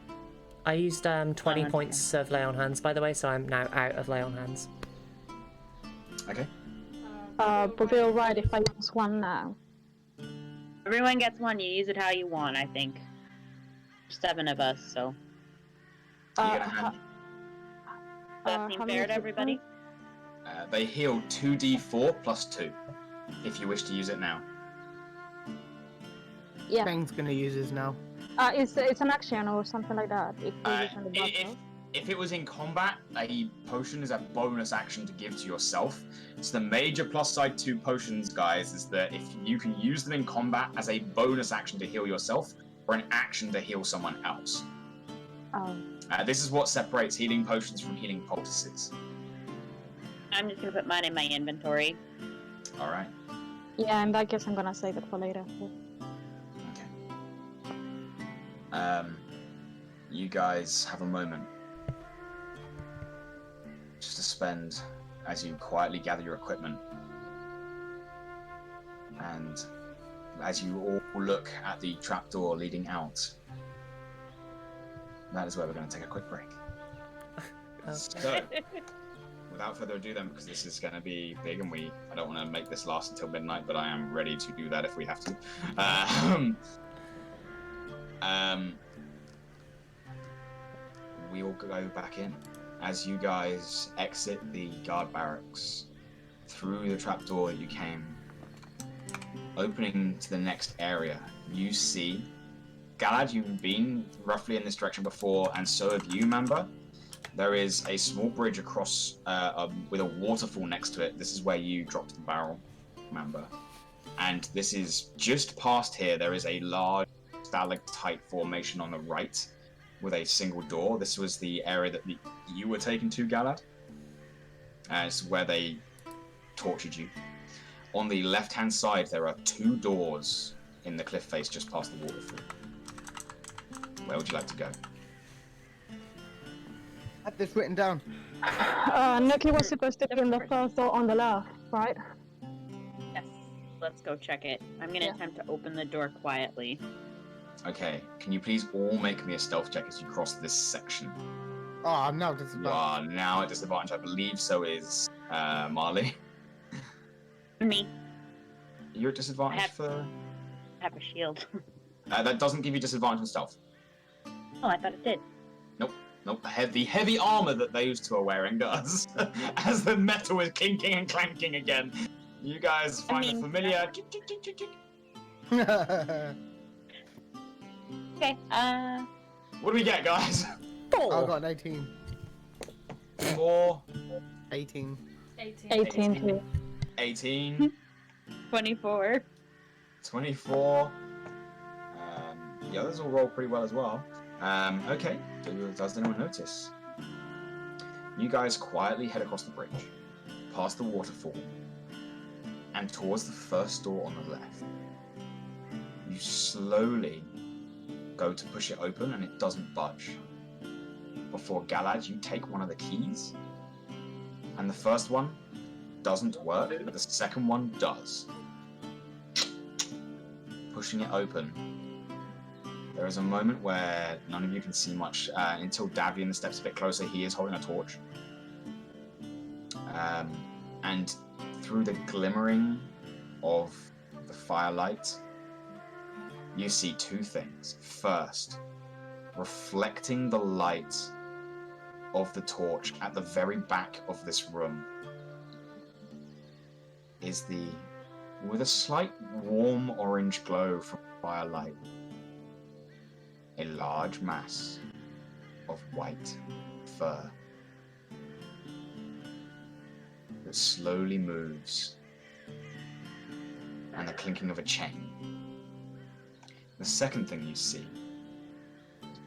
I used 20 okay. points of lay on hands, by the way, so I'm now out of lay on hands. Okay. Would be alright if I use one now? Everyone gets one. You use it how you want. I think. 7 of us, so. You Uh, get a hand. Does that seem how fair many to everybody? They heal 2d4 plus 2, if you wish to use it now. Yeah. Feng's gonna use his now. It's an action or something like that. If we use on the battle. If it was in combat, a potion is a bonus action to give to yourself. So the major plus side to potions, guys, is that if you can use them in combat as a bonus action to heal yourself, or an action to heal someone else. Oh. This is what separates healing potions from healing poultices. I'm just gonna put mine in my inventory. All right. Yeah, in that case, I'm gonna save it for later. Okay. You guys have a moment just to spend as you quietly gather your equipment, and as you all look at the trapdoor leading out. That is where we're going to take a quick break. So, without further ado then, because this is going to be big and I don't want to make this last until midnight, but I am ready to do that if we have to. We all go back in. As you guys exit the guard barracks, through the trapdoor that you came, opening to the next area, you see Galad, you've been roughly in this direction before, and so have you, Mamba. There is a small bridge across with a waterfall next to it. This is where you dropped the barrel, Mamba. And this is just past here. There is a large stalactite formation on the right with a single door. This was the area that you were taken to, Galad. It's where they tortured you. On the left-hand side, there are 2 doors in the cliff face just past the waterfall. Where would you like to go? I have this written down. Nuki was supposed to be in the first door on the left, right? Yes. Let's go check it. I'm gonna attempt to open the door quietly. Okay, can you please all make me a stealth check as you cross this section? Oh, I'm now You disadvantaged. are now at disadvantage. I believe so is Marle. Me. You're at disadvantage I have a shield. that doesn't give you disadvantage on stealth. Oh, I thought it did. Nope, the heavy armor that those 2 are wearing does. As the metal is clinking and clanking again. You guys find it familiar. Okay, What do we get, guys? I got an 18. 4, 18. 18 too. 18, 24. 24. The others all roll pretty well as well. Okay, does anyone notice? You guys quietly head across the bridge, past the waterfall, and towards the first door on the left. You slowly go to push it open and it doesn't budge. Before Galad, you take one of the keys, and the first one doesn't work, but the second one does. Pushing it open, there is a moment where none of you can see much until Davian steps a bit closer. He is holding a torch. And through the glimmering of the firelight, you see 2 things. First, reflecting the light of the torch at the very back of this room is with a slight warm orange glow from firelight, a large mass of white fur that slowly moves, and the clinking of a chain. The second thing you see,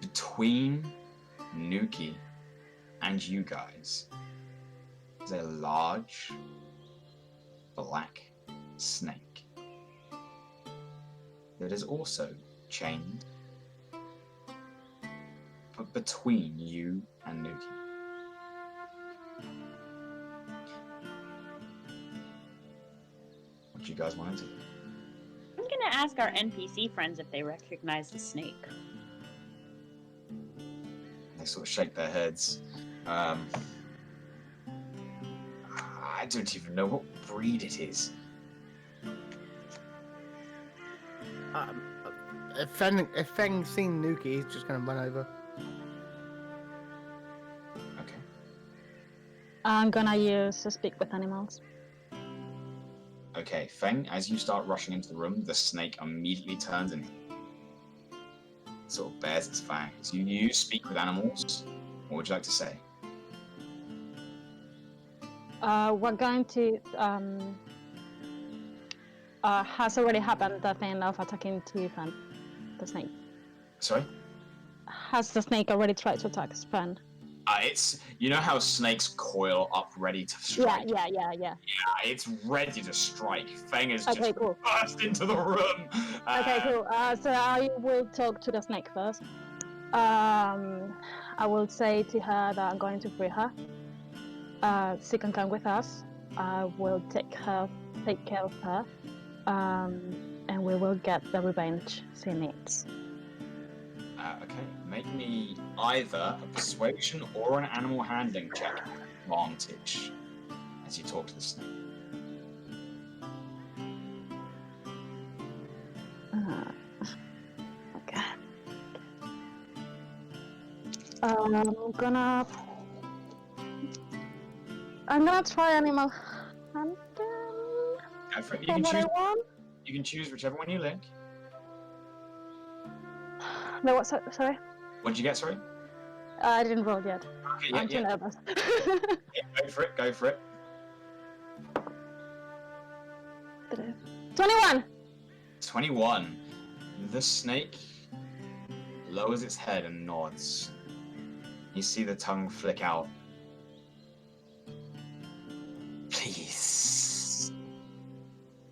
between Nuki and you guys, is a large black snake that is also chained, but between you and Nuki. What do you guys want to do? gonna ask our NPC friends if they recognize the snake. They sort of shake their heads. I don't even know what breed it is. If Feng's seen Nuki, he's just gonna run over. Okay. I'm gonna use Speak with Animals. Okay, Feng, as you start rushing into the room, the snake immediately turns and sort of bares its fangs. You use Speak with Animals. What would you like to say? We're going to has already happened the thing of attacking Tiefling, the snake. Sorry? Has the snake already tried to attack Sven? It's, you know how snakes coil up ready to strike? Yeah. Yeah, it's ready to strike. Feng has Okay, just cool. burst into the room. Okay, cool. So I will talk to the snake first. I will say to her that I'm going to free her. She can come with us. I will take care of her, and we will get the revenge she needs. Okay, make me either a persuasion or an animal handling check advantage as you talk to the snake. Okay. I'm gonna try animal handling. Go for it. For what I want. You can choose whichever one you like. No, what? Sorry. What did you get, sorry? I didn't roll yet. Okay, I'm too nervous. Yeah, go for it. 21! 21. The snake lowers its head and nods. You see the tongue flick out. Please.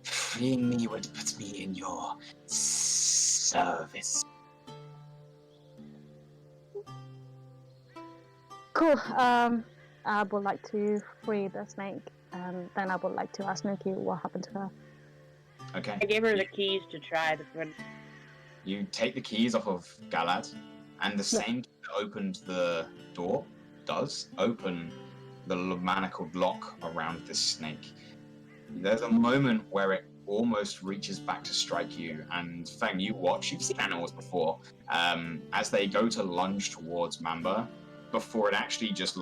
Freeing me would put me in your service. Cool. I would like to free the snake, and then I would like to ask Nuki what happened to her. Okay. I gave her the keys to try the front. You take the keys off of Galad, and the same key that opened the door does open the manacled lock around this snake. There's a moment where it almost reaches back to strike you, and Feng, you watch, you've seen animals before, as they go to lunge towards Mamba, before it actually just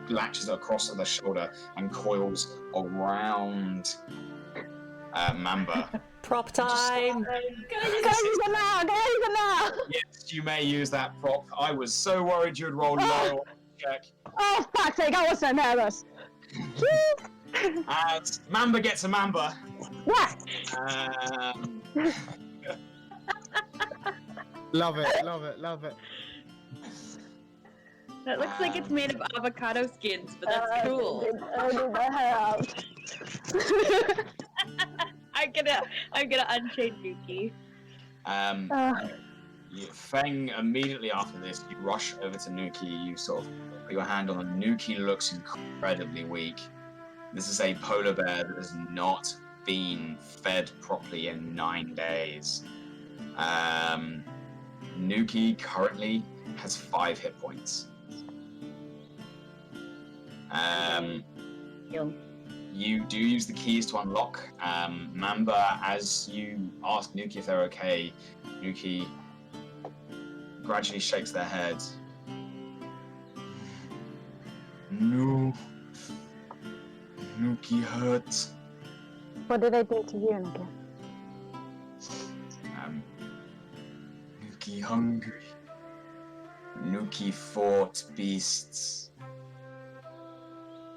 latches across the shoulder and coils around Mamba. Prop time! Go use it now! Yes, you may use that prop. I was so worried you'd roll low on the check. Oh, fuck's sake, I was so nervous! As Mamba gets a Mamba. What? Love it. That looks like it's made of avocado skins, but that's cool. I need my hair out. I'm gonna unchain Nuki. Feng, immediately after this, you rush over to Nuki, you sort of put your hand on him. Nuki looks incredibly weak. This is a polar bear that has not been fed properly in 9 days. Nuki currently has 5 hit points. You do use the keys to unlock. Mamba, as you ask Nuki if they're okay, Nuki gradually shakes their head. No. Nuki hurt. What did I do to you, Nuki? Nuki hungry. Nuki fought beasts.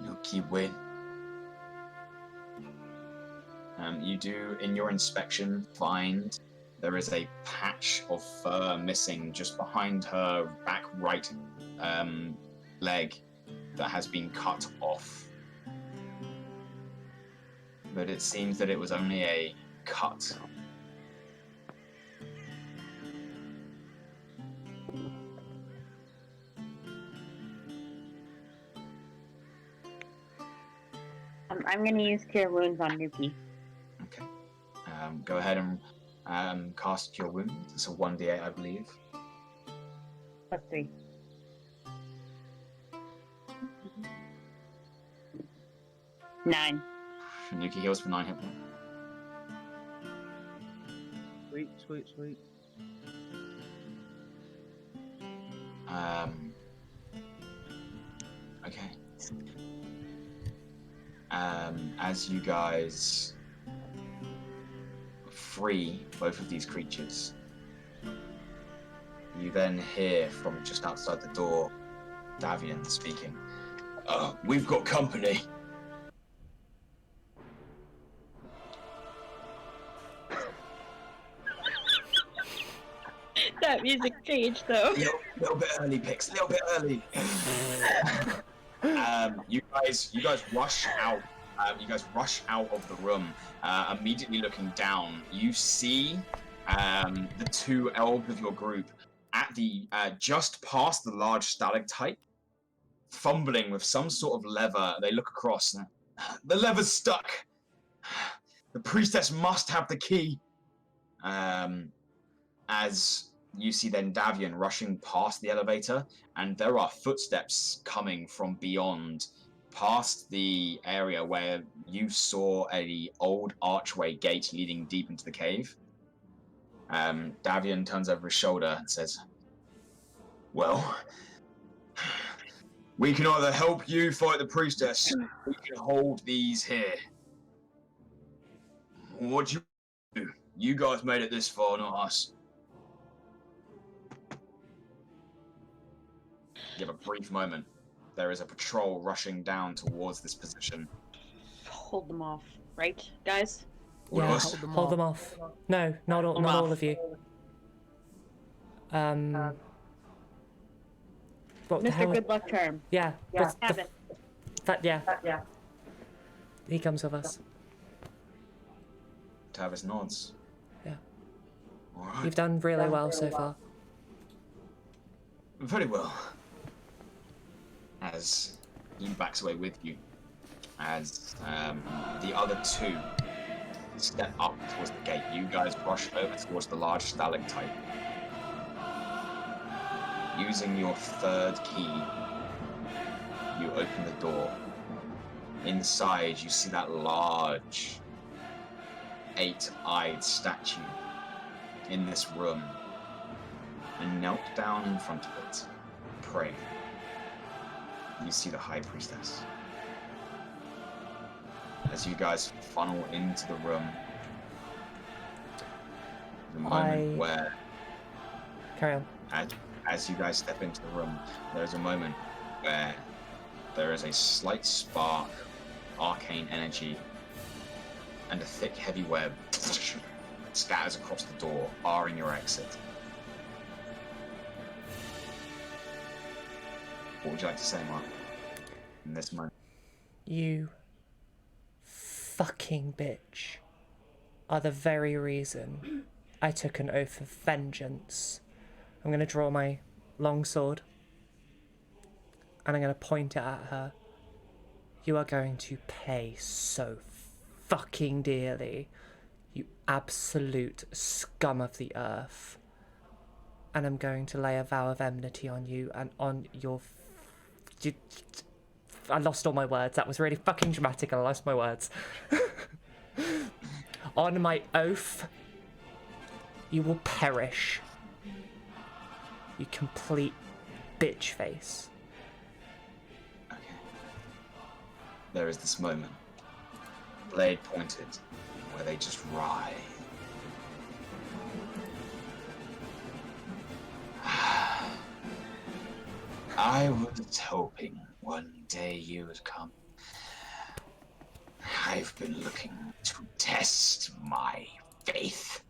Nuki win. You do, in your inspection, find there is a patch of fur missing just behind her back right leg that has been cut off. But it seems that it was only a cut. I'm gonna use Cure Wounds on Nuki. Okay. Go ahead and cast Cure Wound. It's a 1d8, I believe. Let's see. Nine. Nuki heals for 9 hit points. Sweet, sweet, sweet. Okay. As you guys free both of these creatures, you then hear from just outside the door Davian speaking. We've got company. That music changed though. Little bit early, Pix. Little bit early. You guys rush out. You guys rush out of the room. Immediately looking down, you see the two elves of your group at the just past the large stalactite, fumbling with some sort of lever. They look across. The lever's stuck. The priestess must have the key. As you see then Davian rushing past the elevator, and there are footsteps coming from beyond, past the area where you saw a old archway gate leading deep into the cave. Davian turns over his shoulder and says, well, we can either help you fight the priestess, or we can hold these here. What do you do? You guys made it this far, not us. Give a brief moment. There is a patrol rushing down towards this position. Hold them off, right, guys? All of Yeah, us? hold them off. No, not all of you. What the Mr. hell? Good Luck Charm. Yeah. Have it. Yeah. He comes with us. Tavis nods. Yeah. All right. You've done really well so far. Very well. As he backs away with you, as the other two step up towards the gate, you guys rush over towards the large stalactite. Using your third key, you open the door. Inside, you see that large, 8-eyed statue in this room, and knelt down in front of it, praying. You see the High Priestess. As you guys funnel into the room, the moment where, Carry on. as you guys step into the room, there's a moment where there is a slight spark, arcane energy, and a thick, heavy web scatters across the door, barring your exit. What would you like to say, Mark? In this moment. You fucking bitch are the very reason I took an oath of vengeance. I'm going to draw my long sword and I'm going to point it at her. You are going to pay so fucking dearly, you absolute scum of the earth. And I'm going to lay a vow of enmity on you and on your... I lost all my words. That was really fucking dramatic and I lost my words. On my oath, you will perish. You complete bitch face. Okay. There is this moment, blade pointed, where they just writhe. I was hoping one day you would come. I've been looking to test my faith.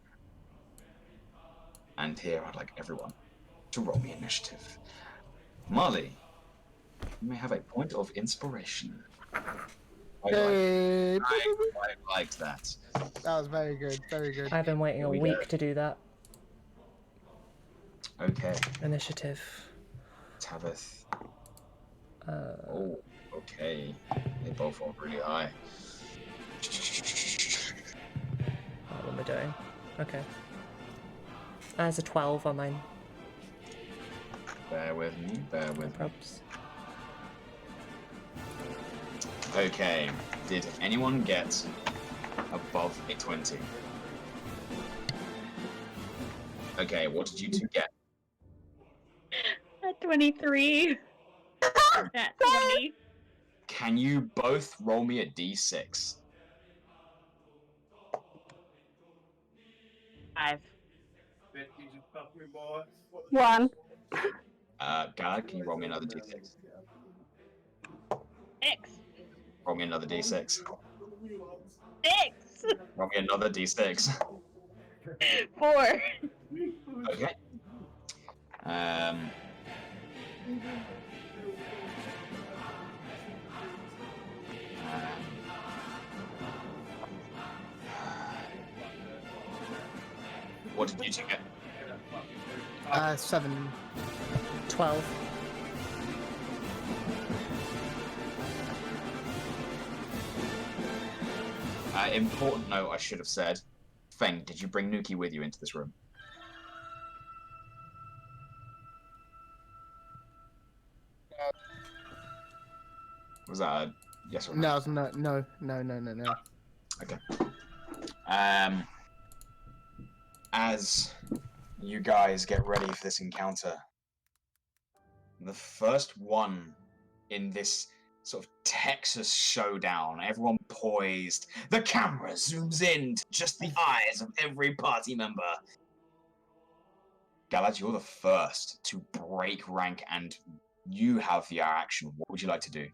And here I'd like everyone to roll me initiative. Marle, you may have a point of inspiration. I liked that. That was very good, very good. I've been waiting a week to do that. Okay, Initiative. Tavith. Oh, okay. They both rolled really high. What am I doing? Okay. There's a 12 on mine. Bear with me, bear with me. Probs. Okay, did anyone get above a 20? Okay, what did you two get? At 23. At 20. Can you both roll me a d6? 5. 1. Galad, can you roll me another d6? 6. Roll me another d6. 6. Roll me another d6. 4. Okay. What did you two get? 7. 12. Important note I should have said. Feng, did you bring Nuki with you into this room? Was that a yes or no? No. Okay. As you guys get ready for this encounter, the first one in this sort of Texas showdown, everyone poised, the camera zooms in to just the eyes of every party member. Galad, you're the first to break rank and you have the action. What would you like to do?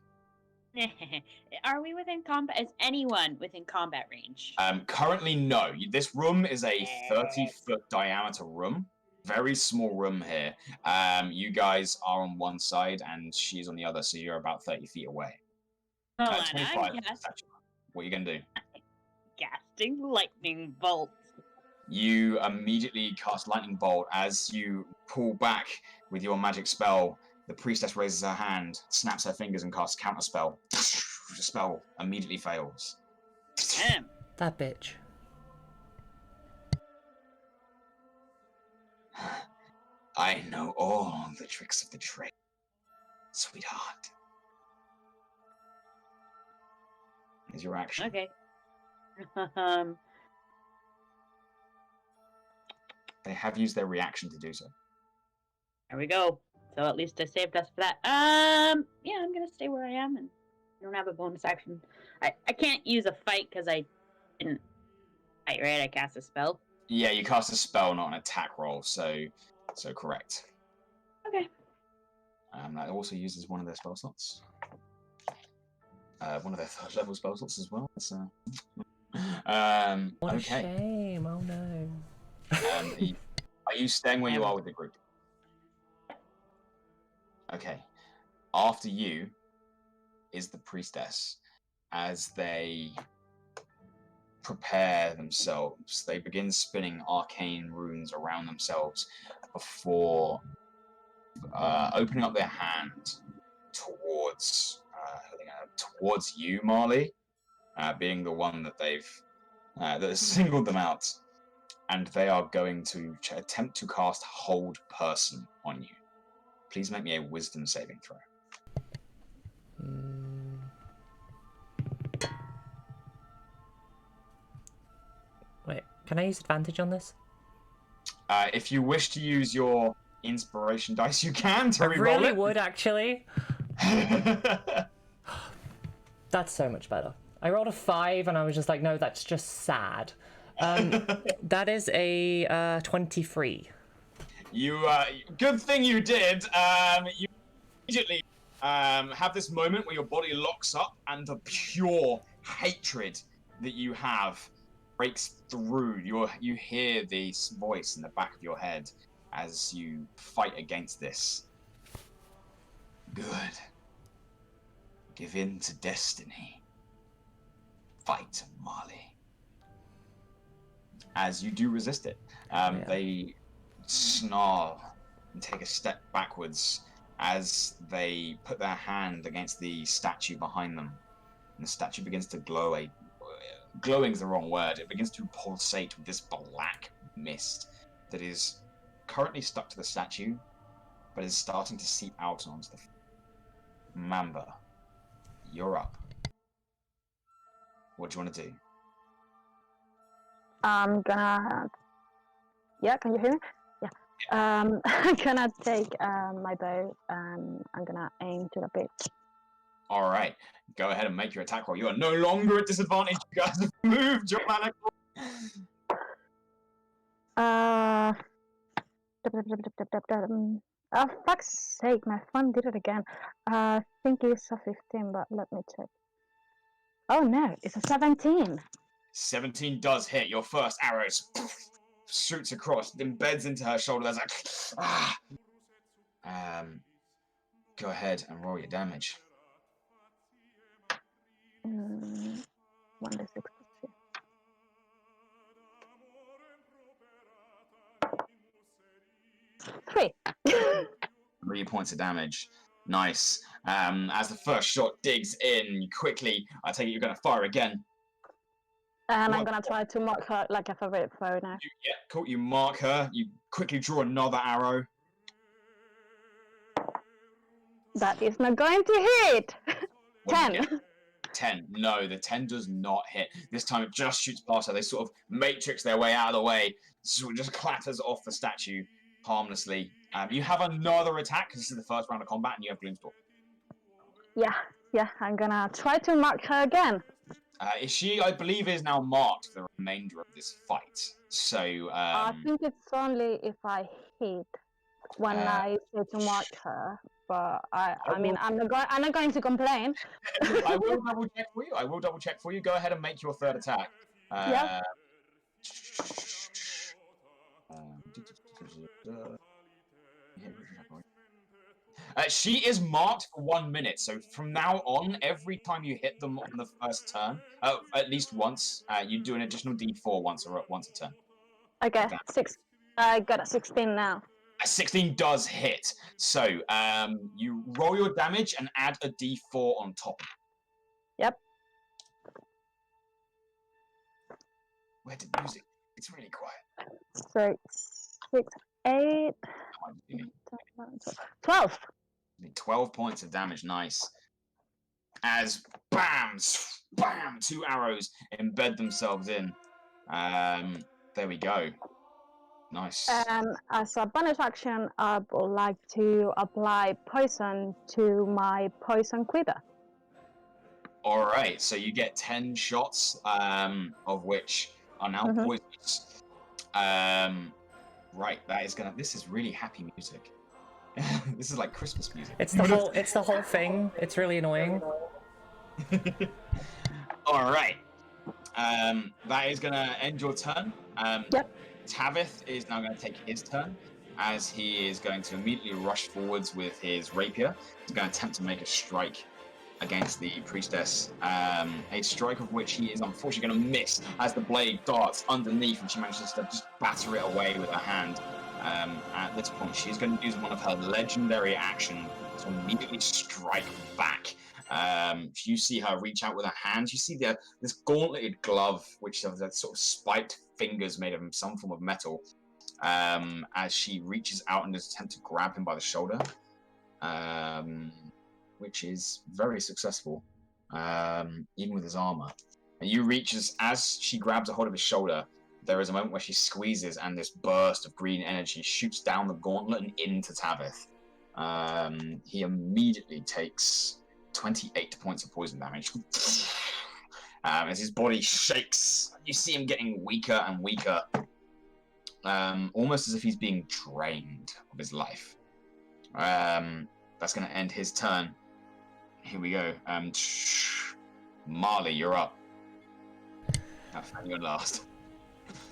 Are we within combat? Is anyone within combat range? Currently, no. This room is a 30-foot diameter room. Very small room here. You guys are on one side and she's on the other, so you're about 30 feet away. Hold on, 25. I'm What are you going to do? casting lightning bolt. You immediately cast Lightning Bolt. As you pull back with your magic spell, the priestess raises her hand, snaps her fingers, and casts Counterspell. The spell immediately fails. Damn. That bitch. I know all the tricks of the trade, sweetheart. Is your action? Okay. They have used their reaction to do so. There we go. So at least I saved us for that. Yeah, I'm gonna stay where I am, and I don't have a bonus action. I can't use a fight because I didn't fight, right? I cast a spell. Yeah, you cast a spell, not an attack roll, so correct. Okay. That also uses one of their spell slots. One of their third level spell slots as well. So, What a okay. shame. Oh no. Are you staying where you are with the group? Okay. After you is the priestess. As they prepare themselves, they begin spinning arcane runes around themselves before opening up their hand towards you, Marle, being the one that they've that has singled them out, and they are going to attempt to cast Hold Person on you. Please make me a Wisdom saving throw. Wait, can I use advantage on this? If you wish to use your inspiration dice, you can to I re-roll really it. would, actually. That's so much better. I rolled a 5 and I was just like, no, that's just sad. That is a 23. Good thing you did. You immediately have this moment where your body locks up and the pure hatred that you have breaks through. You hear this voice in the back of your head as you fight against this. Good. Give in to destiny. Fight, Marle. As you do resist it, they snarl and take a step backwards as they put their hand against the statue behind them. And the statue begins to glow a glowing's the wrong word. It begins to pulsate with this black mist that is currently stuck to the statue, but is starting to seep out onto the. Mamba, you're up. What do you want to do? I'm gonna. Yeah, can you hear me? Yeah. I'm gonna take my bow and I'm gonna aim to the pitch. All right, go ahead and make your attack roll. You are no longer at disadvantage. You guys have moved your mana. Oh, fuck's sake, my phone did it again. I think it's a 15, but let me check. Oh no, it's a 17. 17 does hit. Your first arrow shoots across, embeds into her shoulder. There's like, go ahead and roll your damage. 1d6 3. 3 points of damage. Nice. As the first shot digs in, you quickly, I take it you're going to fire again. And What? I'm gonna try to mark her like a favorite foe now. Yeah, cool. You mark her. You quickly draw another arrow. That is not going to hit! 10. 10. No, the 10 does not hit. This time it just shoots past her. They sort of matrix their way out of the way. So it just clatters off the statue harmlessly. You have another attack because this is the first round of combat and you have Gloomstorm. Yeah, I'm gonna try to mark her again. She, I believe, is now marked for the remainder of this fight. So, I think it's only if I hit when I say to mark her. But I mean, I'm not going to complain. I will double check for you. Go ahead and make your third attack. Yep. She is marked for 1 minute, so from now on, every time you hit them on the first turn, at least once, you do an additional D4 once a turn. Okay, 6. I got a 16 now. A 16 does hit, so you roll your damage and add a D4 on top. Yep. Where did music? It's really quiet. So 6, 8, 12. 12 points of damage, nice. As bam, 2 arrows embed themselves in. There we go. Nice. As a bonus action, I would like to apply poison to my poison quiver. All right, so you get 10 shots, of which are now poisonous. Right, this is really happy music. This is like Christmas music. It's the whole thing. It's really annoying. All right. That is gonna end your turn. Yep. Tavith is now going to take his turn, as he is going to immediately rush forwards with his rapier. He's going to attempt to make a strike against the priestess. A strike of which he is unfortunately going to miss, as the blade darts underneath, and she manages to just batter it away with her hand. At this point, she's going to use one of her legendary actions to immediately strike back. You see her reach out with her hands. You see this gauntleted glove, which has that sort of spiked fingers made of some form of metal, as she reaches out and does attempt to grab him by the shoulder, which is very successful, even with his armor. And you reach as she grabs a hold of his shoulder. There is a moment where she squeezes, and this burst of green energy shoots down the gauntlet and into Tavith. He immediately takes 28 points of poison damage. As his body shakes, you see him getting weaker and weaker, almost as if he's being drained of his life. That's going to end his turn. Here we go. Marle, you're up. You're last.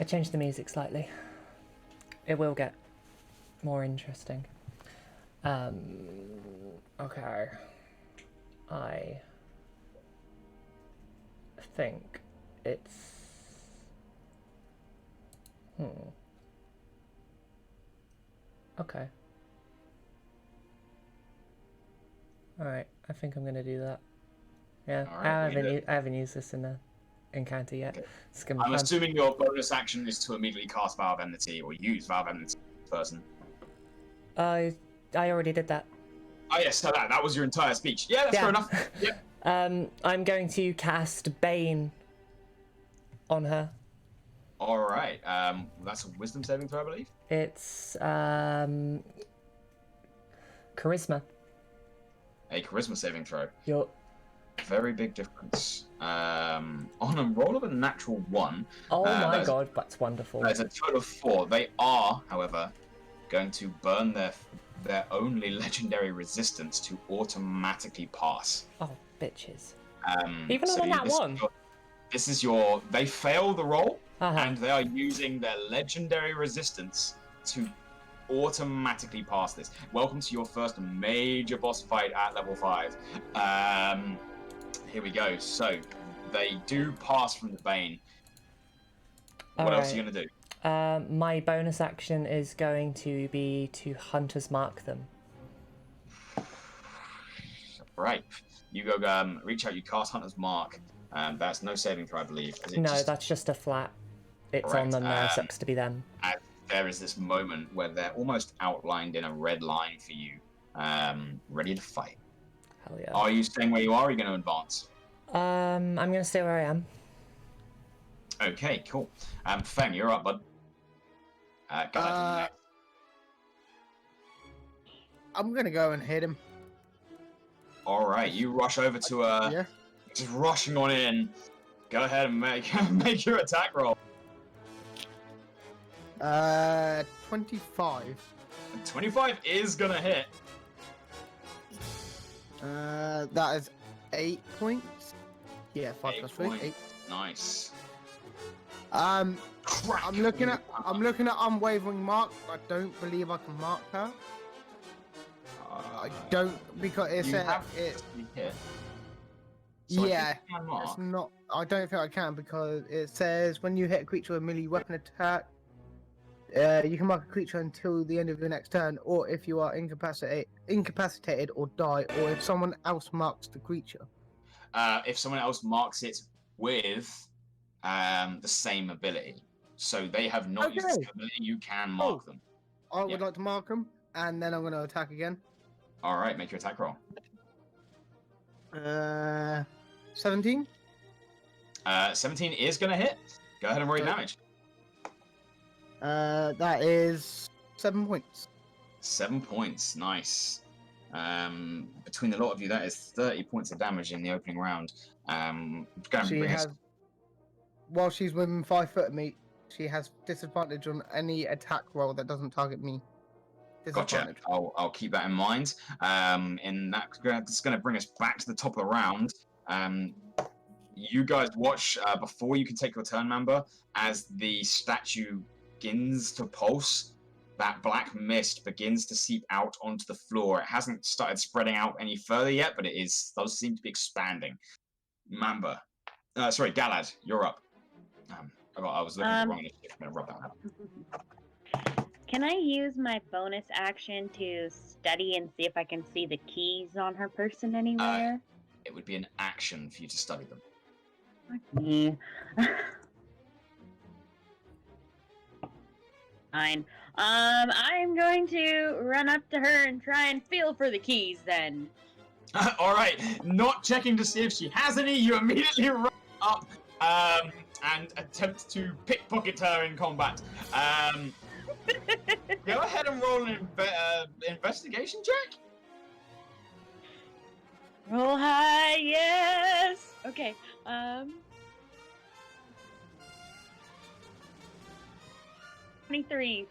I changed the music slightly. It will get more interesting. Okay. I think it's... Okay. Alright, I think I'm gonna do that. Yeah, All right, I haven't used this in encounter yet. Okay. It's gonna be I'm fun. assuming your bonus action is to immediately cast Vow of Enmity or use Vow of Enmity person. I already did that. Oh yes, so that was your entire speech. Yeah, that's fair enough. Yep. I'm going to cast Bane on her. All right. That's a Wisdom saving throw, I believe. It's Charisma. A Charisma saving throw. You're... Very big difference. On a roll of a natural 1. Oh my that's- god, that's wonderful. There's a total of 4. They are, however, going to burn their only legendary resistance to automatically pass. Oh, bitches. Even on that one? This is your... They fail the roll, Uh-huh. and they are using their legendary resistance to automatically pass this. Welcome to your first major boss fight at level 5. Here we go. So, they do pass from the Bane. What else are you going to do? My bonus action is going to be to Hunter's Mark them. Right. You go reach out, you cast Hunter's Mark. That's no saving throw, I believe. No, that's just a flat. It's on Correct. them now, sucks to be them. And there is this moment where they're almost outlined in a red line for you, ready to fight. Hell yeah. Are you staying where you are, or are you going to advance? I'm gonna stay where I am. Okay, cool. Feng, you're up, bud. Galadesis next. I'm gonna go and hit him. All right, you rush over to Yeah. just rushing on in. Go ahead and make your attack roll. 25. 25 is gonna hit. That is 8 points. Yeah, 5 8 plus 3. points. 8. Nice. I'm looking at Unwavering Mark. I don't believe I can mark her. I don't, because it's You a have it. hit. So I Yeah, think you can mark. it's not. I don't think I can, because it says when you hit a creature with a melee weapon attack, you can mark a creature until the end of your next turn, or if you are incapacitated or die, or if someone else marks the creature. If someone else marks it with the same ability, so they have not used the Okay. same ability, you can mark them. I would Yeah. like to mark them, and then I'm going to attack again. All right, make your attack roll. 17. 17 is gonna hit. Go ahead and roll your Okay. damage. That is 7 points. 7 points, nice. Between the lot of you, that is 30 points of damage in the opening round. Going to She bring us. has, while she's within 5 foot of me, she has disadvantage on any attack roll that doesn't target me. Gotcha. Disadvantage. I'll keep that in mind. In that, it's going to bring us back to the top of the round. You guys watch before you can take your turn, Mamba, as the statue begins to pulse. That black mist begins to seep out onto the floor. It hasn't started spreading out any further yet, but it does seem to be expanding. Mamba, Galad, you're up. I was looking at the wrong initiative. I'm going to rub that out. Can I use my bonus action to study and see if I can see the keys on her person anywhere? It would be an action for you to study them. Me. Fine. I'm going to run up to her and try and feel for the keys then. All right, not checking to see if she has any, you immediately run up and attempt to pickpocket her in combat. Go ahead and roll an investigation check. Roll high, yes. Okay. 23.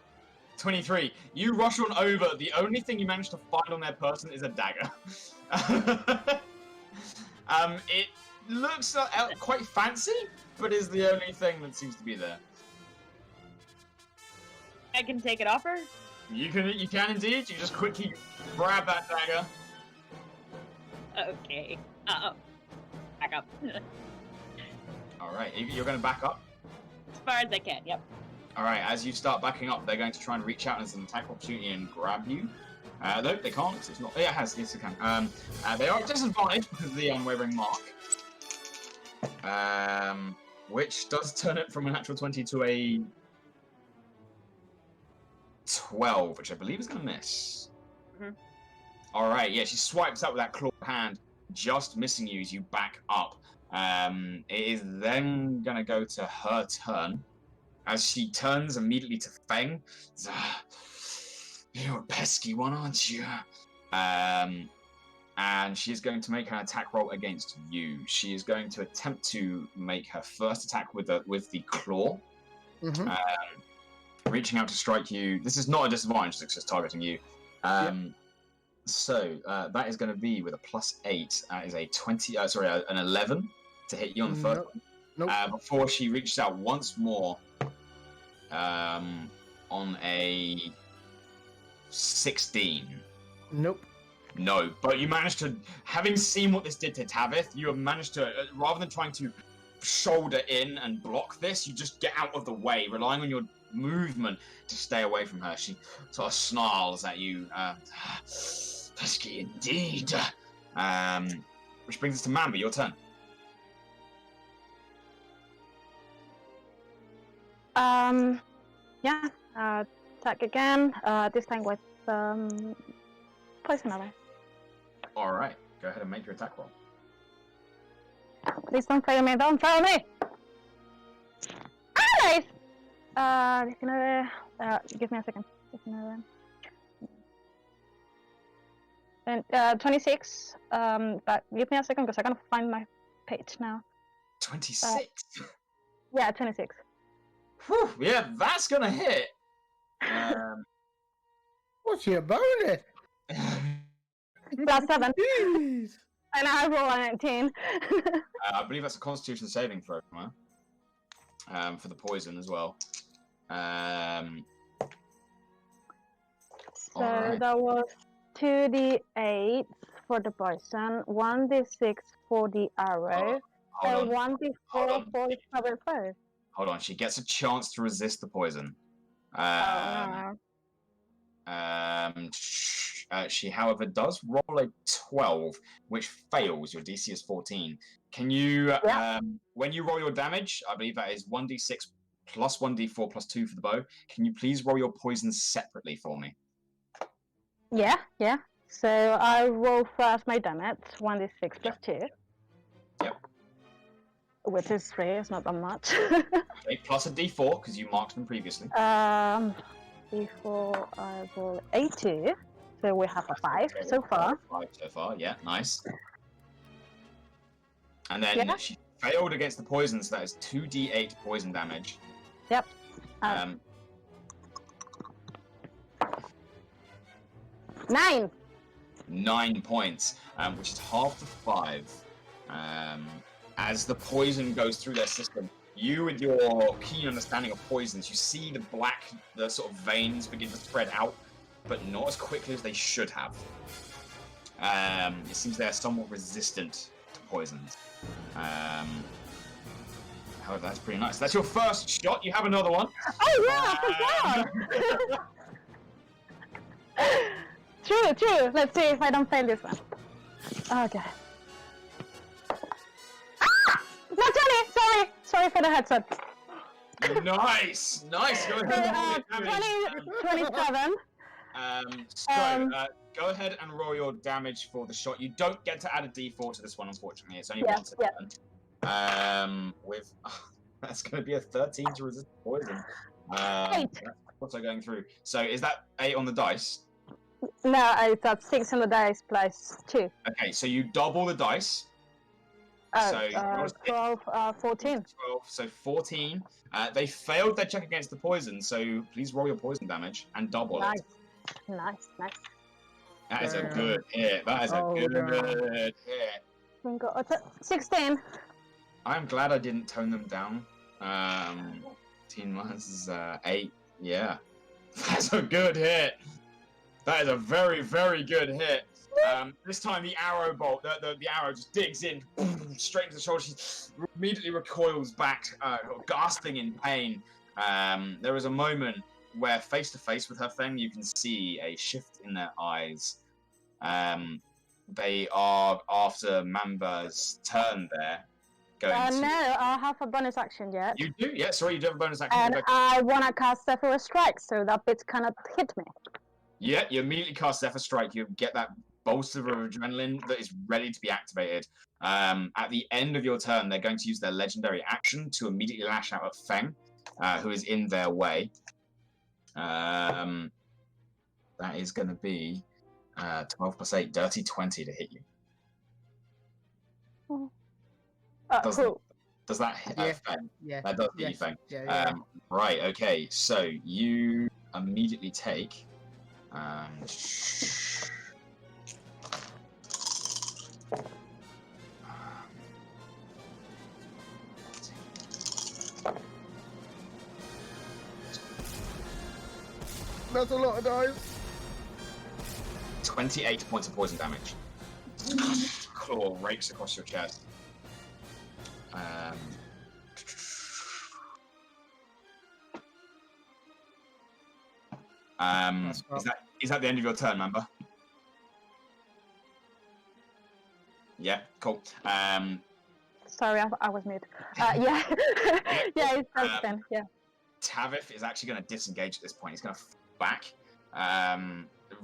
23. You rush on over. The only thing you manage to find on their person is a dagger. It looks quite fancy, but is the only thing that seems to be there. I can take it off her? You can indeed. You just quickly grab that dagger. Okay. Back up. All right, you're going to back up. As far as I can, yep. All right, as you start backing up, they're going to try and reach out as an attack opportunity and grab you. No, they can't. It's not. Yeah, it has. Yes, it can. They are at disadvantage because of the unwavering mark. which does turn it from a natural 20 to a 12, which I believe is going to miss. Mhm. All right, yeah, she swipes up with that claw hand, just missing you as you back up. It is then going to go to her turn. As she turns immediately to Feng. You're a pesky one, aren't you? And she is going to make an attack roll against you. She is going to attempt to make her first attack with the claw. Mm-hmm. Reaching out to strike you. This is not a disadvantage, it's just targeting you. So that is going to be with a +8. That is a 20. An 11 to hit you on the first one. Nope. Before she reaches out once more on a 16. Nope. No, but you managed to, having seen what this did to Tavith, you have managed to, rather than trying to shoulder in and block this, you just get out of the way, relying on your movement to stay away from her. She sort of snarls at you. Pesky indeed. Which brings us to Mamba, your turn. Yeah, attack again, this time with poison arrow. Alright, go ahead and make your attack roll. Please don't fail me, don't fail me! Ah, nice! 19, give me a second. 19. And 26, but give me a second because I gotta find my page now. 26? Yeah, 26. Whew, yeah, that's gonna hit. What's your bonus? Plus 7. Jeez. And I roll a 19. I believe that's a Constitution saving throw from her. For the poison as well. So that was 2d8 for the poison, 1d6 for the arrow, and 1d4 for the cover fire. Hold on, she gets a chance to resist the poison. She, however, does roll a 12, which fails. Your DC is 14. Can you, when you roll your damage, I believe that is 1d6 plus 1d4 plus 2 for the bow. Can you please roll your poison separately for me? Yeah. So I roll first my damage, 1d6 plus 2. Yep. Which is 3, it's not that much. Okay, plus a d4, because you marked them previously. D4, I roll a 2. So we have a 5 so far. 5 so far, yeah, nice. And then she failed against the poison, so that is 2d8 poison damage. Yep. 9! 9 points, which is half the 5. As the poison goes through their system, you, with your keen understanding of poisons, you see the sort of veins begin to spread out, but not as quickly as they should have. It seems they're somewhat resistant to poisons. However, that's pretty nice. That's your first shot. You have another one. Oh yeah, I forgot! True. Let's see if I don't fail this one. Okay. Not 20! Sorry for the headset. Nice! Go ahead and roll your damage. 27. Go ahead and roll your damage for the shot. You don't get to add a d4 to this one, unfortunately. It's only once a turn. That's going to be a 13 to resist poison. 8. What's I going through? So is that 8 on the dice? No, it's at 6 on the dice plus 2. Okay, so you double the dice. 12, 14. 12, so 14. They failed their check against the poison, so please roll your poison damage and double it. Nice. That is a good hit. That is a good hit. 16. I'm glad I didn't tone them down. 18 minus 8. Yeah. That's a good hit. That is a very, very good hit. This time the arrow bolt, the arrow just digs in straight into the shoulder. She immediately recoils back, gasping in pain. There is a moment where face to face with her Feng, you can see a shift in their eyes. They are, after Mamba's turn there, going to. No, I have a bonus action yet. You do? Yeah, sorry, you do have a bonus action. And Rebecca. I want to cast Sephora Strike, so that bitch cannot hit me. Yeah, you immediately cast Zephyr Strike. You get that bolster of adrenaline that is ready to be activated. At the end of your turn, they're going to use their legendary action to immediately lash out at Feng, who is in their way. That is going to be 12 plus 8, dirty 20 to hit you. Does, Cool. does that hit Yeah. Feng? Yeah. That does hit you, Yes. Feng. Yeah. Right, okay, so you immediately take... That's a lot of dice. 28 points of poison damage. Claw rakes across your chest. Is that the end of your turn, Mamba? Yeah, cool. Sorry, I was mute. Yeah. Yeah, it's done. Yeah. Tavith is actually going to disengage at this point. He's going to back.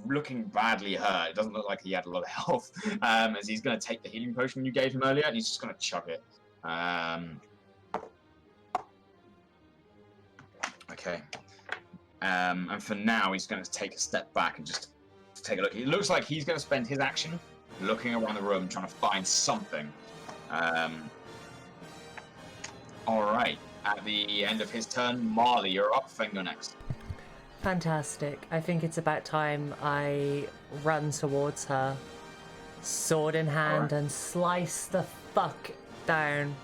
Looking badly hurt. It doesn't look like he had a lot of health. As he's going to take the healing potion you gave him earlier, and he's just going to chug it. Okay. And for now, he's going to take a step back and just take a look. It looks like he's going to spend his action looking around the room, trying to find something. All right. At the end of his turn, Marle, you're up. Feng, you're next. Fantastic. I think it's about time I run towards her, sword in hand, and slice the fuck down.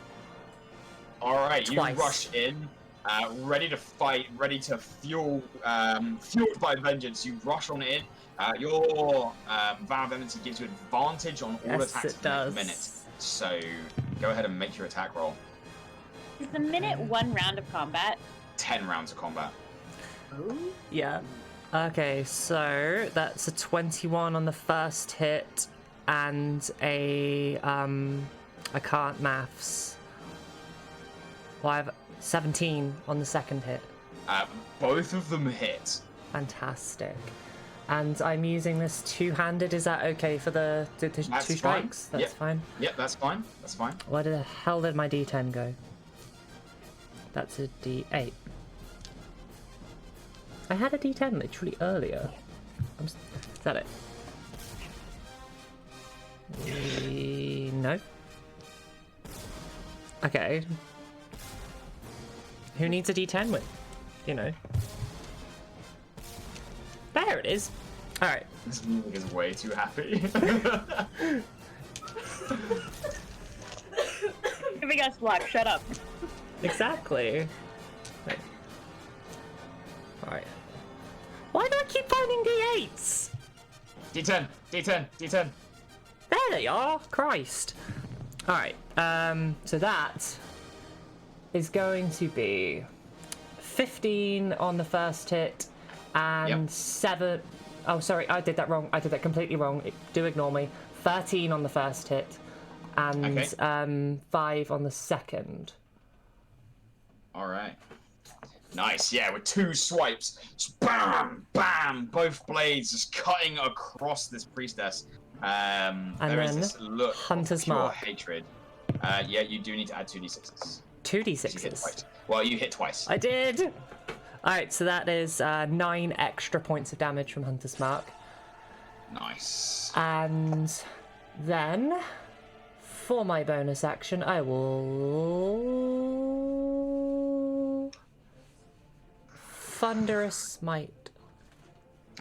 All right, Twice. You rush in, ready to fight, ready to fueled by vengeance. You rush on in. Your Vow of Enmity gives you advantage on all Yes, attacks it for does. a minute. So go ahead and make your attack roll. Is the minute one round of combat? 10 rounds of combat. Yeah. Okay, so that's a 21 on the first hit and a I can't maths. Well, I have 17 on the second hit. Both of them hit. Fantastic. And I'm using this two-handed. Is that okay for the two strikes? Fine. That's fine. Yep, that's fine. That's fine. Where the hell did my D10 go? That's a D8. I had a D10 literally earlier. Is that it? No. Okay. Who needs a D10 with? You know. There it is. All right. This music is way too happy. Giving us luck. Shut up. Exactly. Right. All right. Why do I keep finding D8s? D10, D10, D10. There they are. Christ. All right. So that is going to be 15 on the first hit and 7. Oh, sorry. I did that wrong. I did that completely wrong. Do ignore me. 13 on the first hit and 5 on the second. All right. Nice, yeah, with 2 swipes. Just bam, bam, both blades just cutting across this priestess. There is then this look Hunter's of pure Mark. hatred. Yeah, you do need to add 2d6s. 2d6s. Well, you hit twice. I did. All right, so that is 9 extra points of damage from Hunter's Mark. Nice. And then, for my bonus action, I will... Thunderous Smite.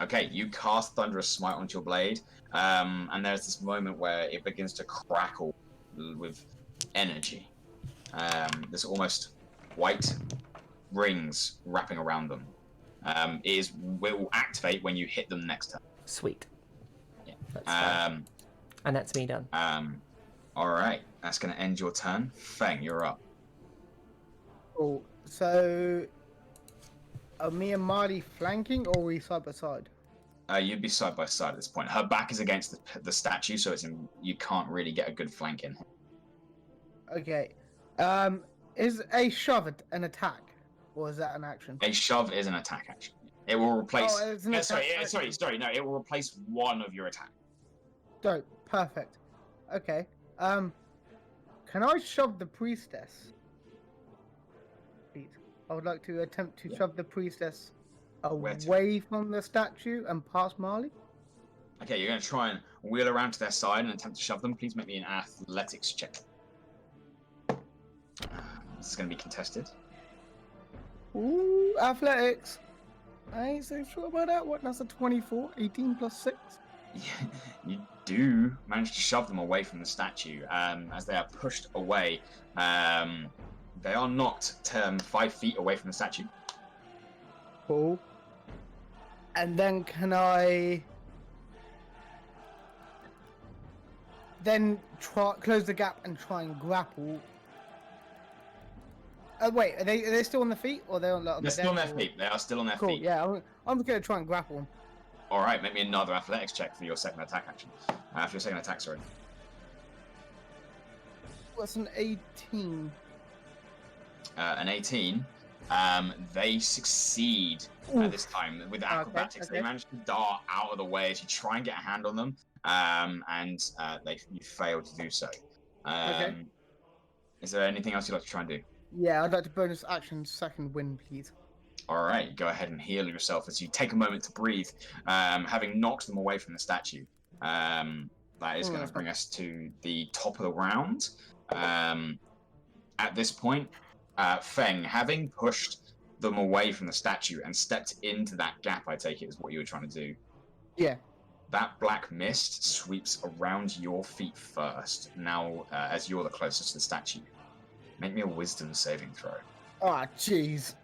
Okay, you cast Thunderous Smite onto your blade, and there's this moment where it begins to crackle with energy. There's almost white rings wrapping around them. It will activate when you hit them next turn. Sweet. Yeah. That's fine. And that's me done. All right, that's going to end your turn. Feng, you're up. Cool. So, are me and Marty flanking, or are we side by side? You'd be side by side at this point. Her back is against the statue, so you can't really get a good flank in. Okay. Is a shove an attack, or is that an action? A shove is an attack action. It will replace. Oh, it's an attack sorry. No, it will replace one of your attacks. Dope. Perfect. Okay. Can I shove the priestess? Pete, I would like to attempt to shove the priestess away from the statue and past Marley. Okay, you're going to try and wheel around to their side and attempt to shove them. Please make me an athletics check. This is going to be contested. Ooh, athletics. I ain't so sure about that. What? That's a 24. 18 plus 6. You do manage to shove them away from the statue. As they are pushed away, they are knocked 5 feet away from the statue. Cool. And then can I then try close the gap and try and grapple? Wait, are they still on the feet, or they're on the? They're still on their feet. They are still on their cool, feet. Yeah, I'm gonna try and grapple them. All right, make me another athletics check for your second attack action. For your second attack, sorry. What's an 18? An 18. They succeed this time with acrobatics. Okay. They manage to dart out of the way as you try and get a hand on them, and you fail to do so. Okay. Is there anything else you'd like to try and do? Yeah, I'd like to bonus action second wind, please. All right, go ahead and heal yourself as you take a moment to breathe, having knocked them away from the statue. That is going to bring us to the top of the round. At this point, Feng, having pushed them away from the statue and stepped into that gap, I take it is what you were trying to do. Yeah. That black mist sweeps around your feet first, now as you're the closest to the statue. Make me a wisdom saving throw. Ah, jeez.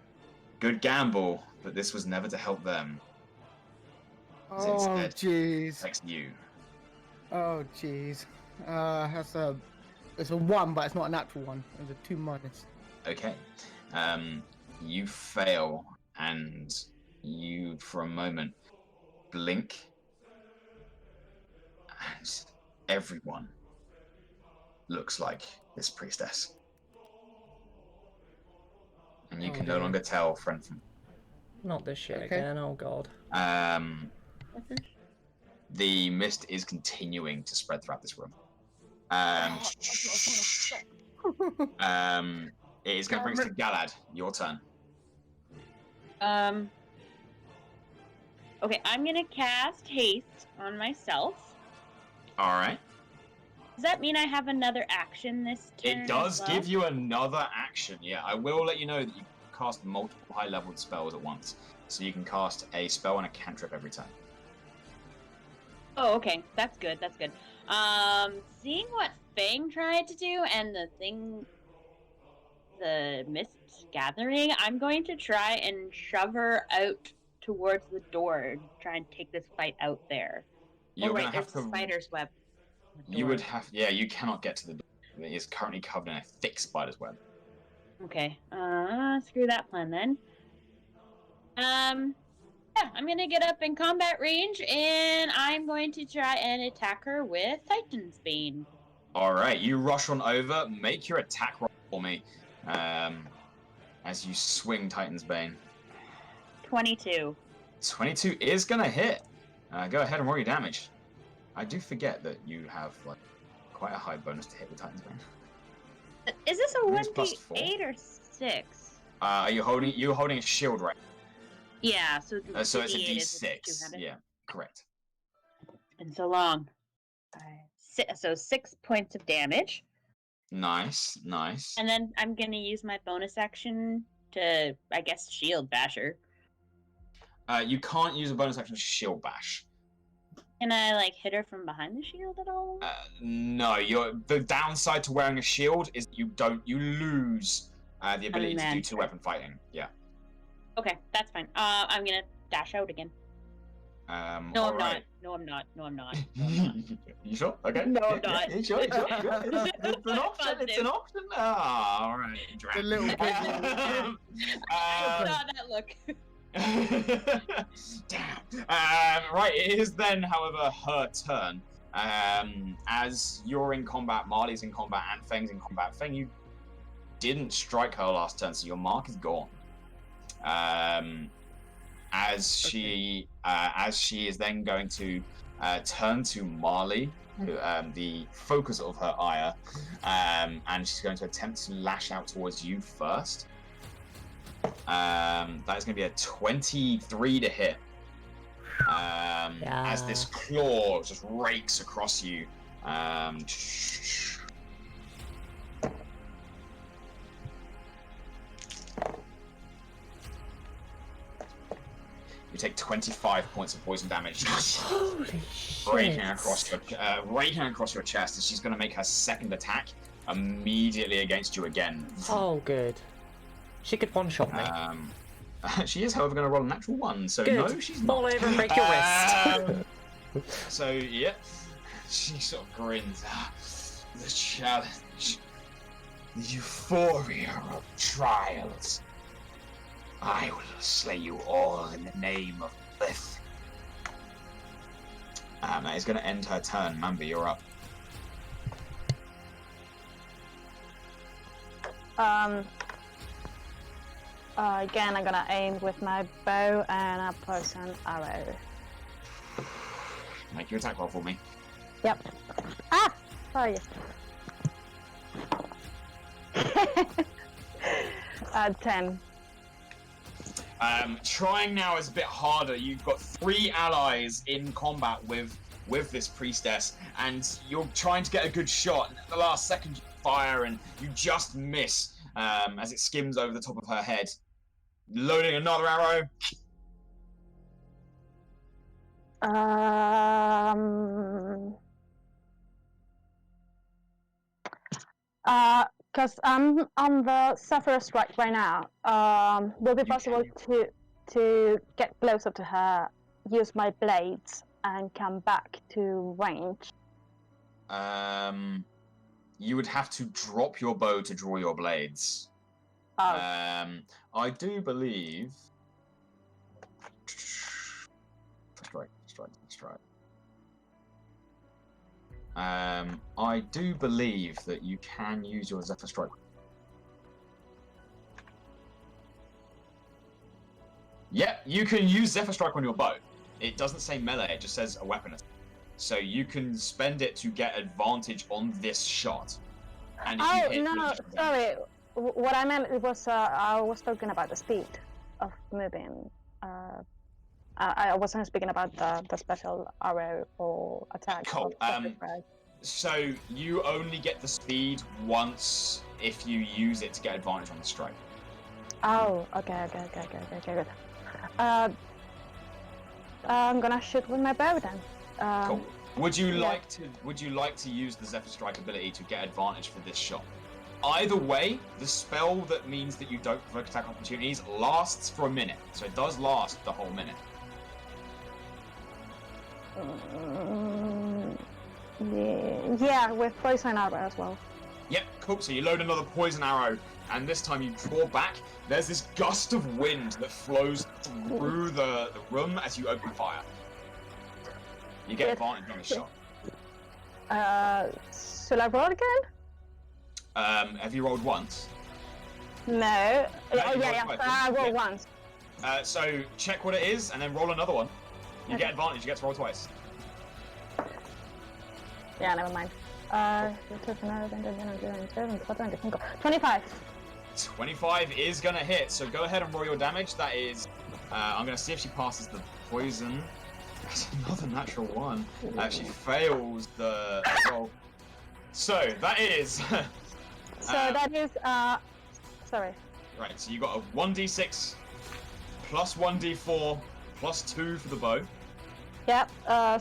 Good gamble, but this was never to help them. Oh, jeez. Affects you. Oh, jeez. It's a 1, but it's not a natural one. It's a 2 minus. Okay. You fail, and you, for a moment, blink, and everyone looks like this priestess. And you can no longer tell friend from... Not this shit again, oh god. The mist is continuing to spread throughout this room. It is going to bring us to Galad. Your turn. Okay, I'm gonna cast haste on myself. All right. Does that mean I have another action this turn? It does as well? give you another action. Yeah, I will let you know that you can cast multiple high-leveled spells at once, so you can cast a spell and a cantrip every turn. Oh, okay. That's good. That's good. Seeing what Feng tried to do and the mist gathering, I'm going to try and shove her out towards the door and try and take this fight out there. You're oh, gonna right, have there's to. a spider's web. You would have. Yeah, you cannot get to the door. It is currently covered in a thick spider's web. Okay. Screw that plan then. Yeah, I'm gonna get up in combat range and I'm going to try and attack her with Titan's Bane. All right, you rush on over. Make your attack roll for me, as you swing Titan's Bane. 22. 22 is gonna hit. Go ahead and roll your damage. I do forget that you have like quite a high bonus to hit with Titan's Bane. Is this a I think it's plus 1d8 or 6? Are you holding a shield, right? Yeah, so So it's a D8 is D6. two-handed. Yeah, correct. It's been so long. So 6 points of damage. Nice, nice. And then I'm gonna use my bonus action to, I guess, shield bash her. You can't use a bonus action to shield bash. Can I like hit her from behind the shield at all? No, the downside to wearing a shield is you lose the ability to do two-weapon fighting. Yeah. Okay, that's fine. I'm gonna dash out again. No, I'm not. No, I'm not. No, I'm not. No, I'm not. You sure? Okay. No, I'm not. You sure? It's an option. It's an option. Ah, all right. The little pig. I saw that look. Damn. Right, it is then, however, her turn. As you're in combat, Marley's in combat, and Feng's in combat. Feng, you didn't strike her last turn, so your mark is gone. As she is then going to turn to Marle, who, the focus of her ire, and she's going to attempt to lash out towards you first. That is going to be a 23 to hit. As this claw just rakes across you. You take 25 points of poison damage. Holy shit. Raking across your chest, and she's going to make her second attack immediately against you again. Oh, good. She could one-shot me. She is, however, going to roll a natural 1, so Good. no, she's not. Fall over and break your wrist. So, yeah, she sort of grins. The challenge, the euphoria of trials. I will slay you all in the name of Lith. That is going to end her turn. Mamba, you're up. Again, I'm gonna aim with my bow and a poison arrow. Make your attack roll for me. Yep. Ah! Sorry. 10. Trying now is a bit harder. You've got 3 allies in combat with this priestess, and you're trying to get a good shot. And at the last second, you fire, and you just miss as it skims over the top of her head. Loading another arrow. Because I'm on the Sapphire Strike right now. Will it be possible to get closer to her, use my blades, and come back to range? You would have to drop your bow to draw your blades. Oh. I do believe. Strike. I do believe that you can use your Zephyr Strike. Yeah, you can use Zephyr Strike on your bow. It doesn't say melee, it just says a weapon. So you can spend it to get advantage on this shot. And if you hit, no, sorry. What I meant was I was talking about the speed of moving. I wasn't speaking about the special arrow or attack. Cool. So you only get the speed once if you use it to get advantage on the strike. Oh, okay, good. I'm gonna shoot with my bow then. Cool. Would you like to use the Zephyr Strike ability to get advantage for this shot? Either way, the spell that means that you don't provoke attack opportunities lasts for a minute, so it does last the whole minute. Yeah, with poison arrow as well. Yep, cool. So you load another poison arrow, and this time you draw back. There's this gust of wind that flows through the room as you open fire. You get advantage on the shot. Should I roll again? Have you rolled once? No. No, I rolled once. So check what it is, and then roll another one. You get advantage. You get to roll twice. Yeah, never mind. 25. 25 is gonna hit. So go ahead and roll your damage. That is, I'm gonna see if she passes the poison. That's another natural 1. She fails the roll. So that is. That is. Sorry. Right. So you got a 1d6 plus 1d4 plus 2 for the bow. Yep.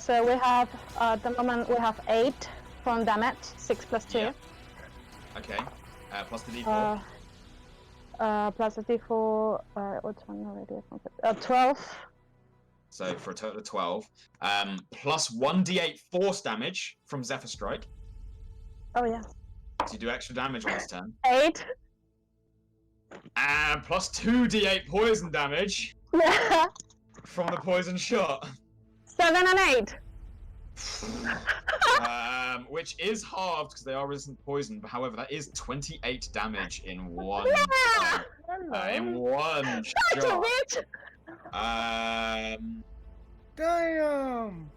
So we have at the moment we have 8 from damage. 6 plus 2. Yeah. Okay. Plus the d4. Plus the d4. What's one already? 12. So for a total of 12. Plus 1d8 force damage from Zephyr Strike. Oh yeah. So you do extra damage on this turn. 8. And plus 2d8 poison damage Yeah. from the poison shot. 7 and 8. which is halved because they are resistant to poison. But however, that is 28 damage in one in one shot. Damn!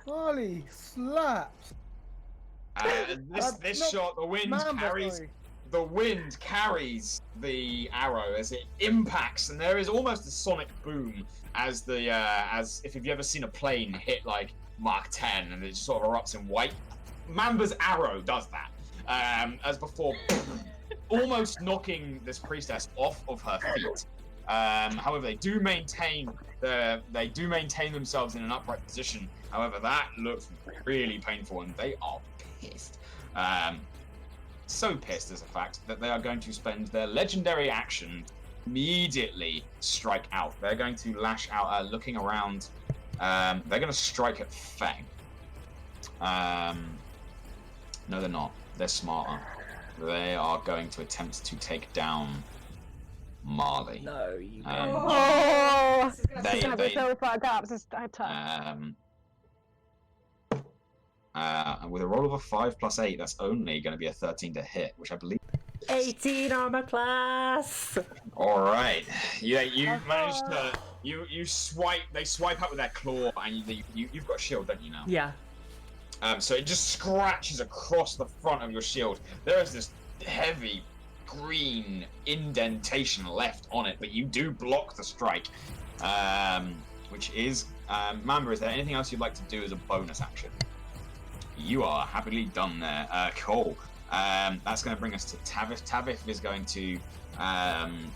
Holy slaps! This shot, the wind Mamba, carries. sorry. The wind carries the arrow as it impacts, and there is almost a sonic boom as if you've ever seen a plane hit like Mark 10 and it just sort of erupts in white. Mamba's arrow does that. As before, almost knocking this priestess off of her feet. However, they do maintain themselves in an upright position. However, that looks really painful, and they are pissed. So pissed, as a fact, that they are going to spend their legendary action immediately strike out. They're going to lash out, looking around. They're going to strike at Feng. No, they're not. They're smarter. They are going to attempt to take down Marle. No, you Oh! They- they- so fucked up this time. And with a roll of a 5 + 8, that's only going to be a 13 to hit, which I believe. 18 armor class. All right, yeah, you managed to you swipe. They swipe out with their claw, and you've got a shield, don't you now? Yeah. So it just scratches across the front of your shield. There is this heavy green indentation left on it, but you do block the strike, which is Mamba. Is there anything else you'd like to do as a bonus action? You are happily done there. Cool. That's going to bring us to Tavith. Tavith is going to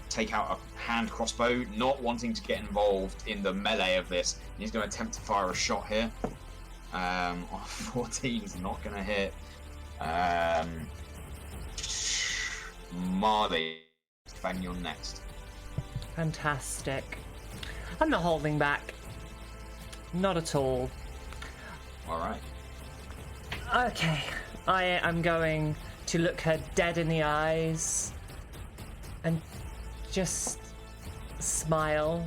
take out a hand crossbow, not wanting to get involved in the melee of this. He's going to attempt to fire a shot here. 14 is not going to hit. Marle, Fang, you're next. Fantastic. I'm not holding back. Not at all. All right. Okay. I am going to look her dead in the eyes and just smile.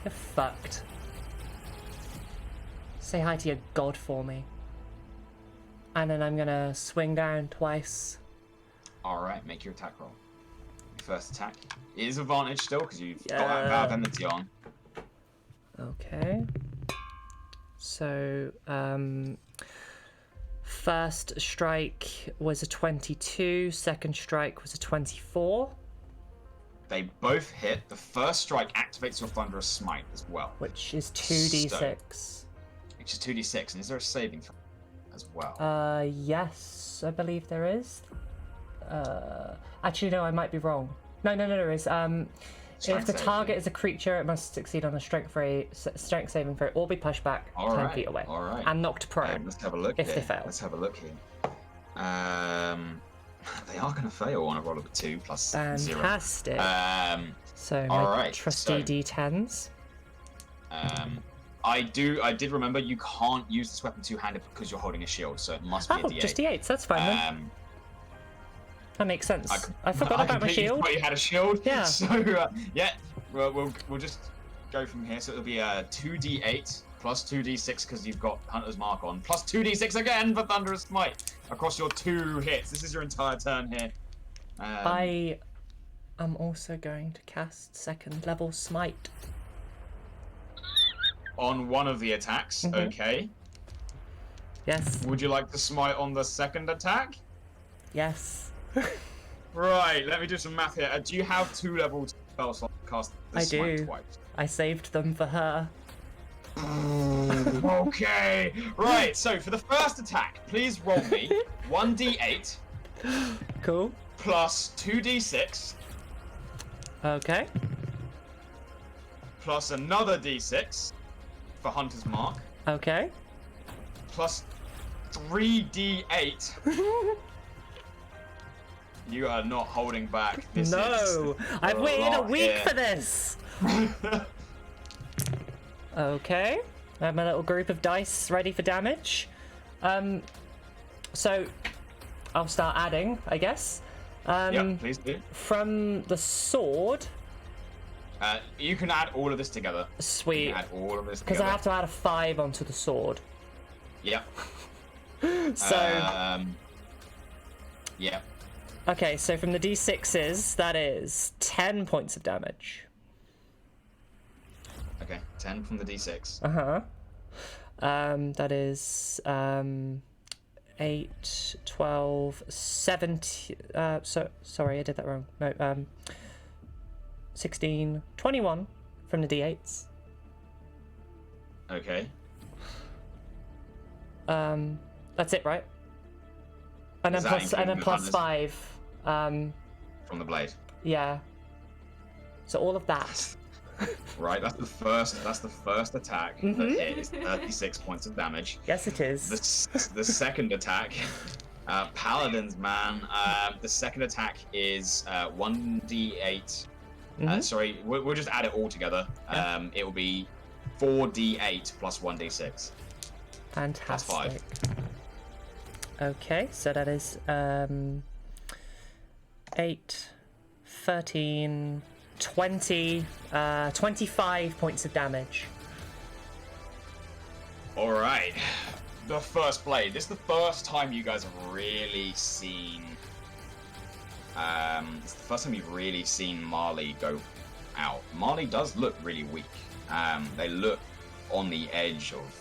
You're fucked. Say hi to your god for me. And then I'm gonna swing down twice. Alright, make your attack roll. Your first attack. It is advantage still, because you've got Yeah. that Vow of Enmity on. Okay. So, first strike was a 22, second strike was a 24. They both hit. The first strike activates your Thunderous Smite as well. Which is 2d6. Which is 2d6, and is there a saving throw as well? Yes, I believe there is. Actually, no, I might be wrong. No, there is. If the target is a creature, it must succeed on a strength saving throw, or be pushed back 10 feet away. All right. And knocked prone. Let's have a look if here. they fail. Let's have a look here. They are going to fail on a roll of a 2 plus 0. Fantastic. So all my right, trusty so- D10s. I did remember you can't use this weapon two-handed because you're holding a shield, so it must be a Oh, D8. just D8s. That's fine then. That makes sense. I forgot I about my completely shield. forgot you had a shield. Yeah. So yeah, we'll just go from here. So it'll be a 2d8 plus 2d6 because you've got Hunter's Mark on, plus 2d6 again for Thunderous Smite across your 2 hits. This is your entire turn here. I am also going to cast second level smite. On one of the attacks, Mhm. okay. Yes. Would you like to smite on the second attack? Yes. Right, let me do some math here. Do you have 2 level spell slots to cast the I smite do. twice? I saved them for her. Okay, right, so for the first attack, please roll me 1d8 Cool. plus 2d6 Okay. plus another d6 for Hunter's Mark Okay. plus 3d8. You are not holding back. This No! is I've waited a lot week here. for this! Okay. I have my little group of dice ready for damage. So I'll start adding, I guess. Yeah, please do. From the sword. You can add all of this together. Sweet. You can add all of this Because together. I have to add a 5 onto the sword. Yeah. So, yeah. okay, so from the d6s, that is 10 points of damage. Okay, 10 from the d6. Uh-huh. That is 8, 12, 17. Sorry, I did that wrong. No, 16, 21 from the d8s. Okay. That's it, right? And then Is that plus, and then including the plus hunters? 5. From the blade. Yeah. So all of that. Right, that's the first attack that hit is 36 points of damage. Yes, it is. The second attack, Paladins, man. The second attack is 1d8. Sorry, we'll just add it all together. Yeah. It will be 4d8 plus 1d6. Fantastic. Plus 5. Okay, so that is 8, 13, 20, 25 points of damage. Alright. The first blade. This is the first time you guys have really seen... it's the first time you've really seen Marle go out. Marle does look really weak. They look on the edge of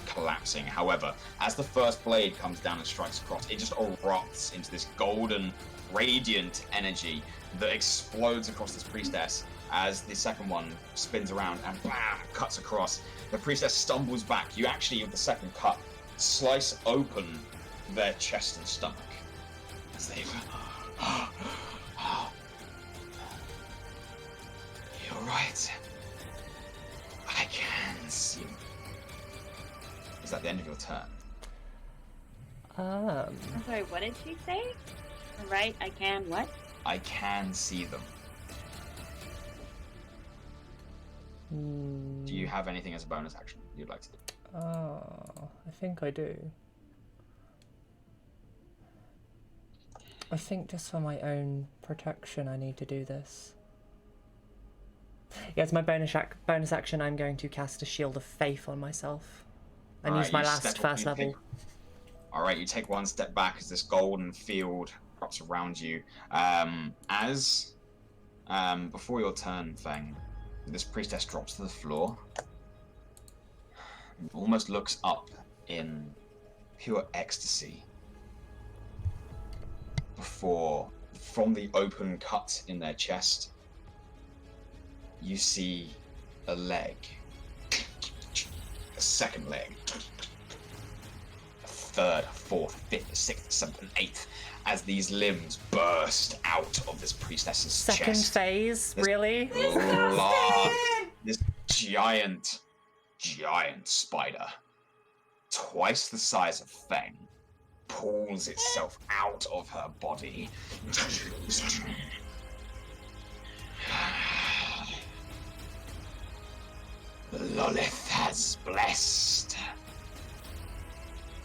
collapsing. However, as the first blade comes down and strikes across, it just erupts into this golden, radiant energy that explodes across this priestess as the second one spins around and bam, cuts across. The priestess stumbles back. You actually, with the second cut, slice open their chest and stomach. As they... You're right. I can see. Is that the end of your turn? I'm sorry, what did she say? Right, I can what? I can see them. Do you have anything as a bonus action you'd like to do? Oh, I think I do. I think just for my own protection I need to do this. Yeah, it's my bonus action. I'm going to cast a Shield of Faith on myself and use my last first level. Alright, you take one step back as this golden field wraps around you. Before your turn, Feng, this priestess drops to the floor. Almost looks up in pure ecstasy. Before, from the open cut in their chest, you see a leg. A second leg. A third, fourth, fifth, sixth, seventh, and eighth, as these limbs burst out of this priestess's Second chest. phase, really? This giant spider, twice the size of Feng, pulls itself out of her body. Lilith has blessed,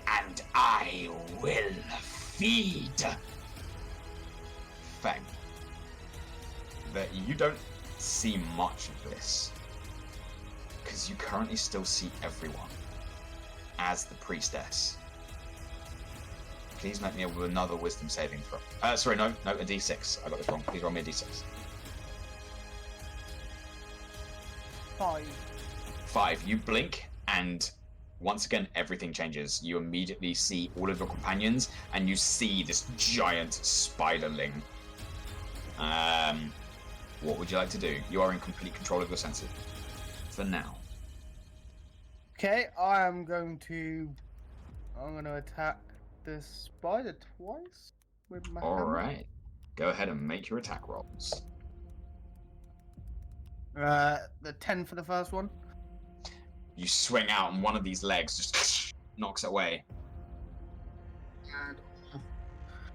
and I will feed. Feng, that you don't see much of this, because you currently still see everyone as the priestess. Please make me another wisdom saving throw. Sorry, no, a d6. I got this wrong. Please roll me a d6. 5. 5. You blink, and once again, everything changes. You immediately see all of your companions, and you see this giant spiderling. What would you like to do? You are in complete control of your senses. For now. Okay, I'm going to attack the spider twice with my hammer. Alright. Go ahead and make your attack rolls. The 10 for the first one. You swing out, and one of these legs just knocks it away. And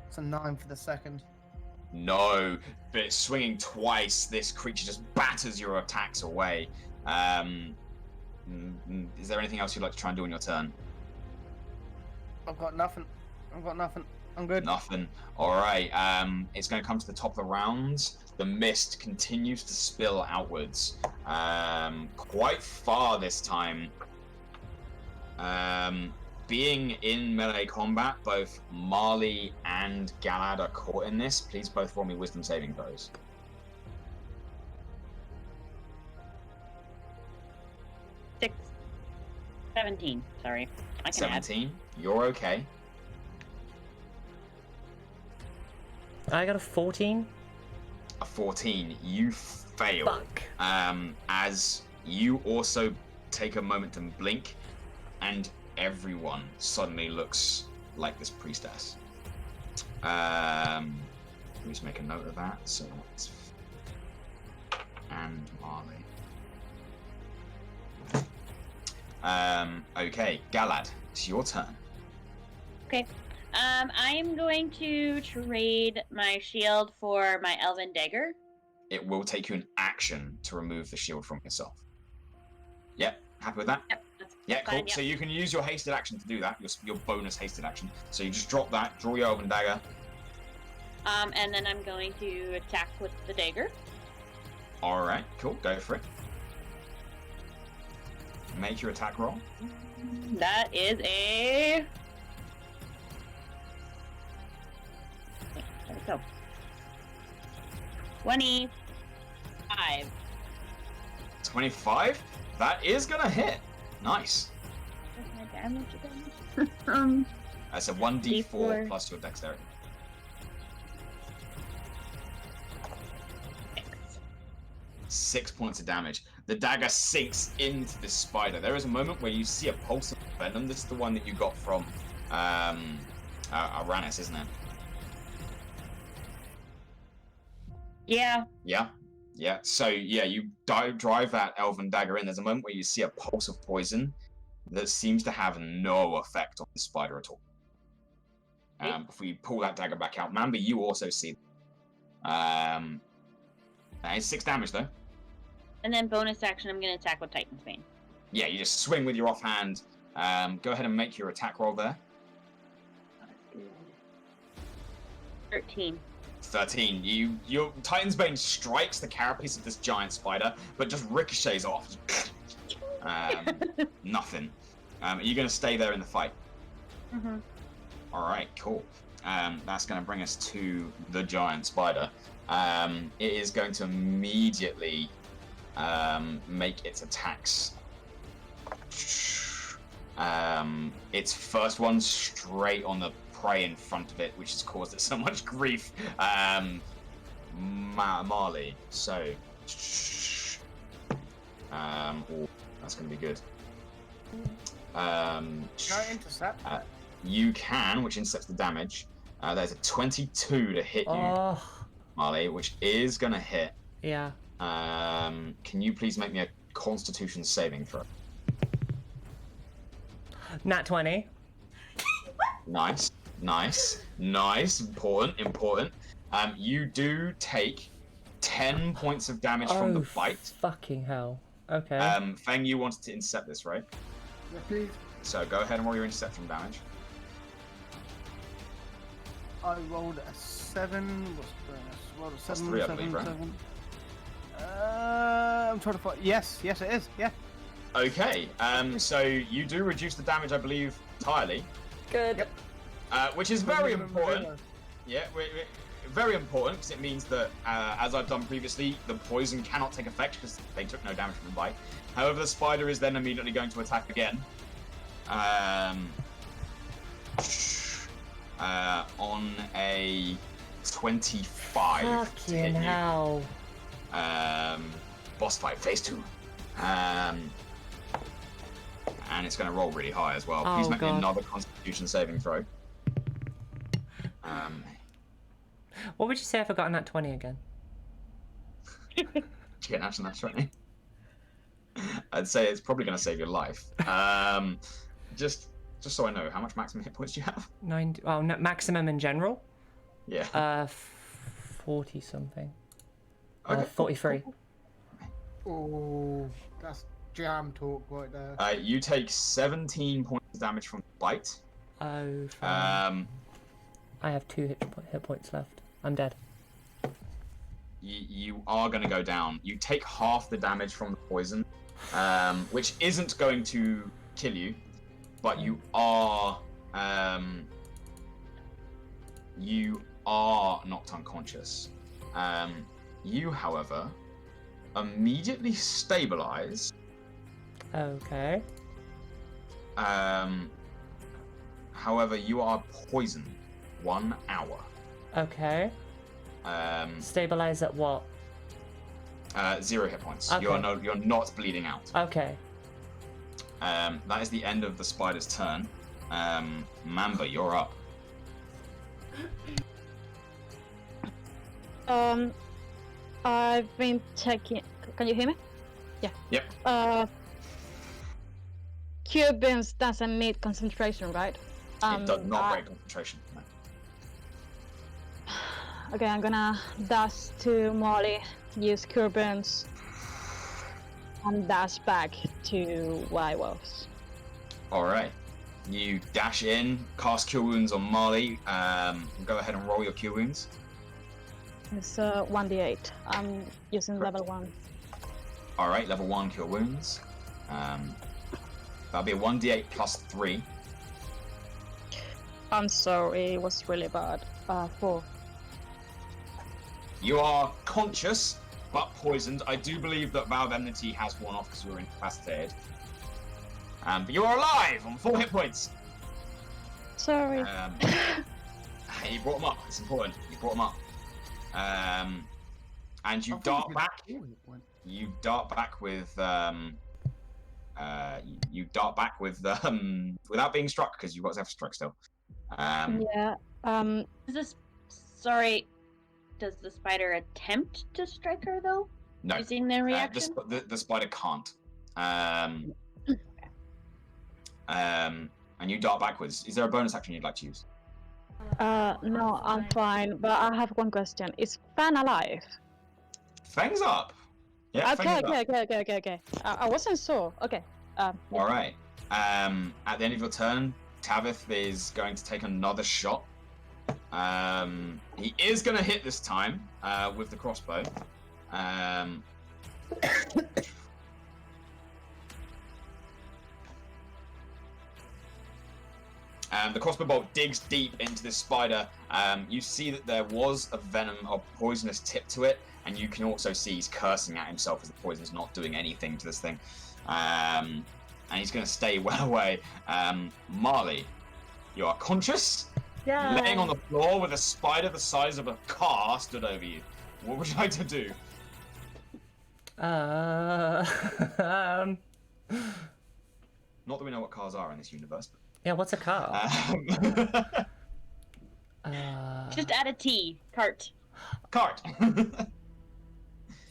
it's a 9 for the second. No, but swinging twice, this creature just batters your attacks away. Is there anything else you'd like to try and do on your turn? I've got nothing. I'm good. Nothing. Alright, it's going to come to the top of the round. The mist continues to spill outwards. Quite far this time. being in melee combat, both Marle and Galad are caught in this. Please both roll me wisdom saving throws. 17. Sorry, I can add. 17. You're okay. I got a 14. A 14. You fail. Fuck. As you also take a moment to blink, and everyone suddenly looks like this priestess. Let me just make a note of that. So that's and Marle. Okay, Galad, it's your turn. Okay. I'm going to trade my shield for my elven dagger. It will take you an action to remove the shield from yourself. Yep, happy with that? Yep, that's Yeah, cool. fine, yep. So you can use your hasted action to do that, your bonus hasted action. So you just drop that, draw your elven dagger. And then I'm going to attack with the dagger. Alright, cool, go for it. Make your attack roll. That is a... There we go. 25. 25? That is gonna hit. Nice. What's my damage again? That's a 1d4 D4. plus your dexterity. 6 points of damage. The dagger sinks into this spider. There is a moment where you see a pulse of venom. This is the one that you got from Aranis, isn't it? Yeah. Yeah. Yeah. So yeah, you drive that elven dagger in. There's a moment where you see a pulse of poison that seems to have no effect on the spider at all. If we pull that dagger back out, Mamba, you also see. It's 6 damage though. And then bonus action, I'm going to attack with Titan's Bane. Yeah, you just swing with your offhand. Go ahead and make your attack roll there. 13. 13. Your Titan's Bane strikes the carapace of this giant spider, but just ricochets off. Nothing. Are you going to stay there in the fight? Mm-hmm. All right, cool. That's going to bring us to the giant spider. It is going to immediately make its attacks. Its first one straight on the prey in front of it, which has caused it so much grief. Marle. So, that's going to be good. Can I intercept? You can, which intercepts the damage. There's a 22 to hit you, Oh. Marle, which is going to hit. Yeah. Can you please make me a Constitution saving throw? Nat 20. Nice. Important. You do take 10 points of damage from the bite. Fucking hell. Okay. Feng, you wanted to intercept this, right? Yeah, please. So go ahead and roll your interception damage. I rolled a 7. What's the bonus? Rolled a 7. That's 3, I believe, right? 7. I'm trying to find. Yes, it is. Yeah. Okay. So you do reduce the damage, I believe, entirely. Good. Yep. Which is very important. Yeah, very important because it means that, as I've done previously, the poison cannot take effect because they took no damage from the bite. However, the spider is then immediately going to attack again. On a 25 to hit Fucking you. hell. Boss fight, phase 2. And it's going to roll really high as well. Please make me another Constitution saving throw. What would you say if I got a nat 20 again? Did you get an actual nat 20? I'd say it's probably going to save your life. Just so I know, how much maximum hit points do you have? 90. Oh, maximum in general? Yeah. 40 something. Okay, 43. Oh, that's jam talk right there. You take 17 points of damage from the bite. Oh, fine. I have 2 hit points left. I'm dead. You are going to go down. You take half the damage from the poison, which isn't going to kill you, but you are knocked unconscious. You, however, immediately stabilize. Okay. However, you are poisoned 1 hour. Okay. Stabilize at what? 0 hit points. Okay. You're not bleeding out. Okay. That is the end of the spider's turn. Mamba, you're up. I've been checking. Can you hear me? Yeah. Yep. Cjbeards doesn't need concentration, right? It does not break concentration. No. Okay, I'm gonna dash to Marle, use Cjbeards, and dash back to where I was. Alright. You dash in, cast Cure Wounds on Marle. Go ahead and roll your Cure Wounds. It's 1d8. I'm using level 1. Alright, level 1 Cure Wounds. That'll be a 1d8 plus 3. I'm sorry, it was really bad. 4. You are conscious, but poisoned. I do believe that Vow of Enmity has worn off because you were incapacitated. But you are alive on 4 hit points. Sorry. You brought them up. It's important. You brought them up. And you dart back. You dart back with. You dart back with without being struck because you've got Zephyr Strike still. Yeah. Does the spider attempt to strike her though? No. Using their reaction? The spider can't. And you dart backwards. Is there a bonus action you'd like to use? No, I'm fine. But I have one question. Is Fan alive? Feng's up. Yeah. Okay, Feng's up. okay. I wasn't sure. Okay. All right. At the end of your turn, Tavith is going to take another shot. He is going to hit this time with the crossbow. The crossbow bolt digs deep into this spider. You see that there was a venom or poisonous tip to it, and you can also see he's cursing at himself as the poison's not doing anything to this thing. And he's going to stay well away. Marle, you are conscious, laying on the floor with a spider the size of a car stood over you. What would you like to do? Not Not that we know what cars are in this universe. But... Yeah, what's a car? Just add a T. Cart. Cart.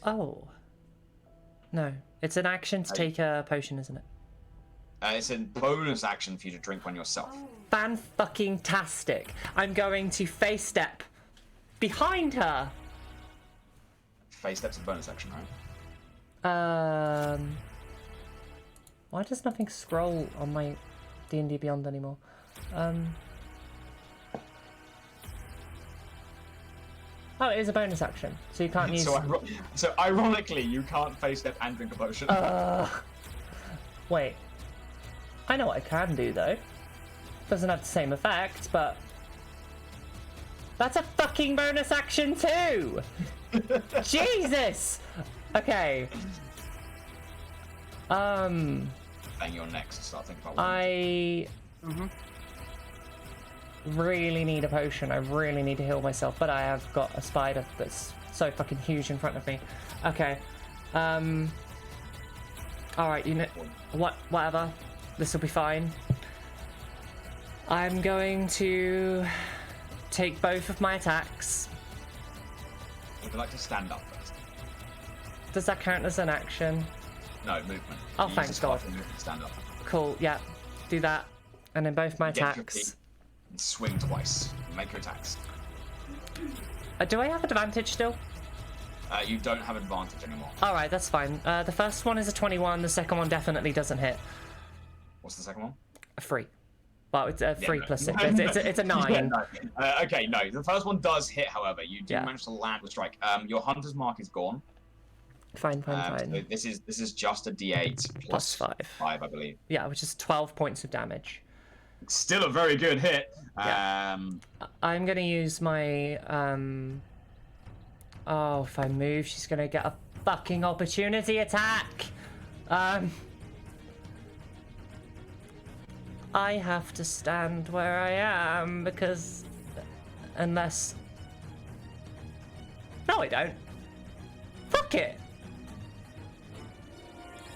Oh. No. It's an action to take a potion, isn't it? It's a bonus action for you to drink one yourself. Fan-fucking-tastic. I'm going to face step behind her. Face step's a bonus action, right? Why does nothing scroll on my D&D Beyond anymore? Oh, it is a bonus action, so you can't use... So ironically, you can't face step and drink a potion. Wait. I know what I can do, though. Doesn't have the same effect, but... That's a fucking bonus action, too! Jesus! Okay. And you're next. Start thinking about one. Really need a potion. I really need to heal myself, but I have got a spider that's so fucking huge in front of me. Okay. Alright, you know... Whatever. This will be fine. I'm going to take both of my attacks. Would you like to stand up first? Does that count as an action? No, movement. Oh, thank God. Stand up. Cool, yeah. Do that. And then both my Get your attacks. feet and swing twice. Make your attacks. Do I have advantage still? You don't have advantage anymore. Alright, that's fine. The first one is a 21, the second one definitely doesn't hit. What's the second one? A 3. Well, it's a 3 plus 6. It's a 9. Yeah, no. Okay, no. The first one does hit, however. You do manage to land with strike. Your hunter's mark is gone. Fine. So this is just a D8 plus 5, I believe. Yeah, which is 12 points of damage. Still a very good hit. Yeah. I'm gonna use my oh, if I move, she's gonna get a fucking opportunity attack. I have to stand where I am because unless. No, I don't. Fuck it.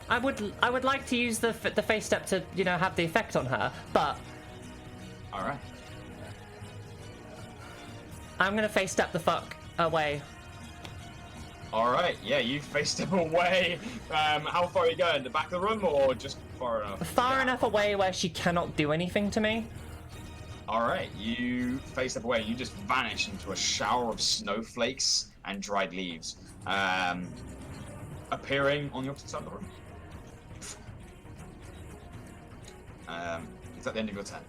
I would like to use the face step to have the effect on her, but. All right. I'm gonna face step the fuck away. All right. Yeah, you face step away. How far are you going? The back of the room, or just far enough? Far enough away where she cannot do anything to me. All right. You face step away. You just vanish into a shower of snowflakes and dried leaves, appearing on the opposite side of the room. Is that the end of your turn?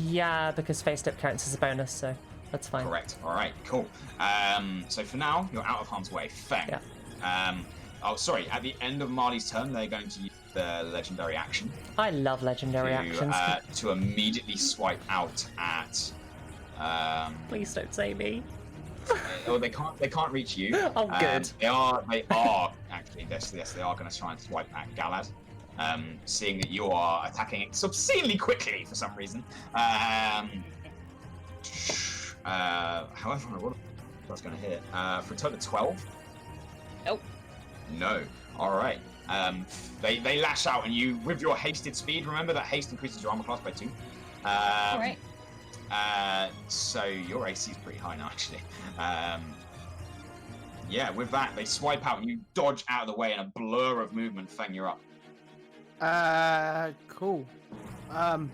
Yeah, because face step counts as a bonus, so that's fine. Correct. All right, cool. So for now, you're out of harm's way. Feng. Yeah. Oh, sorry. At the end of Marley's turn, they're going to use their legendary action. I love legendary actions. To immediately swipe out at. Please don't say me. Oh, they can't reach you. Oh, good. They are actually. Yes, they are going to try and swipe at Galad. Seeing that you are attacking obscenely quickly for some reason. However, what was going to hit? For a total of 12? Nope. No. All right. They lash out, and you, with your hasted speed, remember that haste increases your armor class by 2. All right. So your AC is pretty high now, actually. Yeah, with that, they swipe out, and you dodge out of the way in a blur of movement. Feng, you're up. Cool. I'm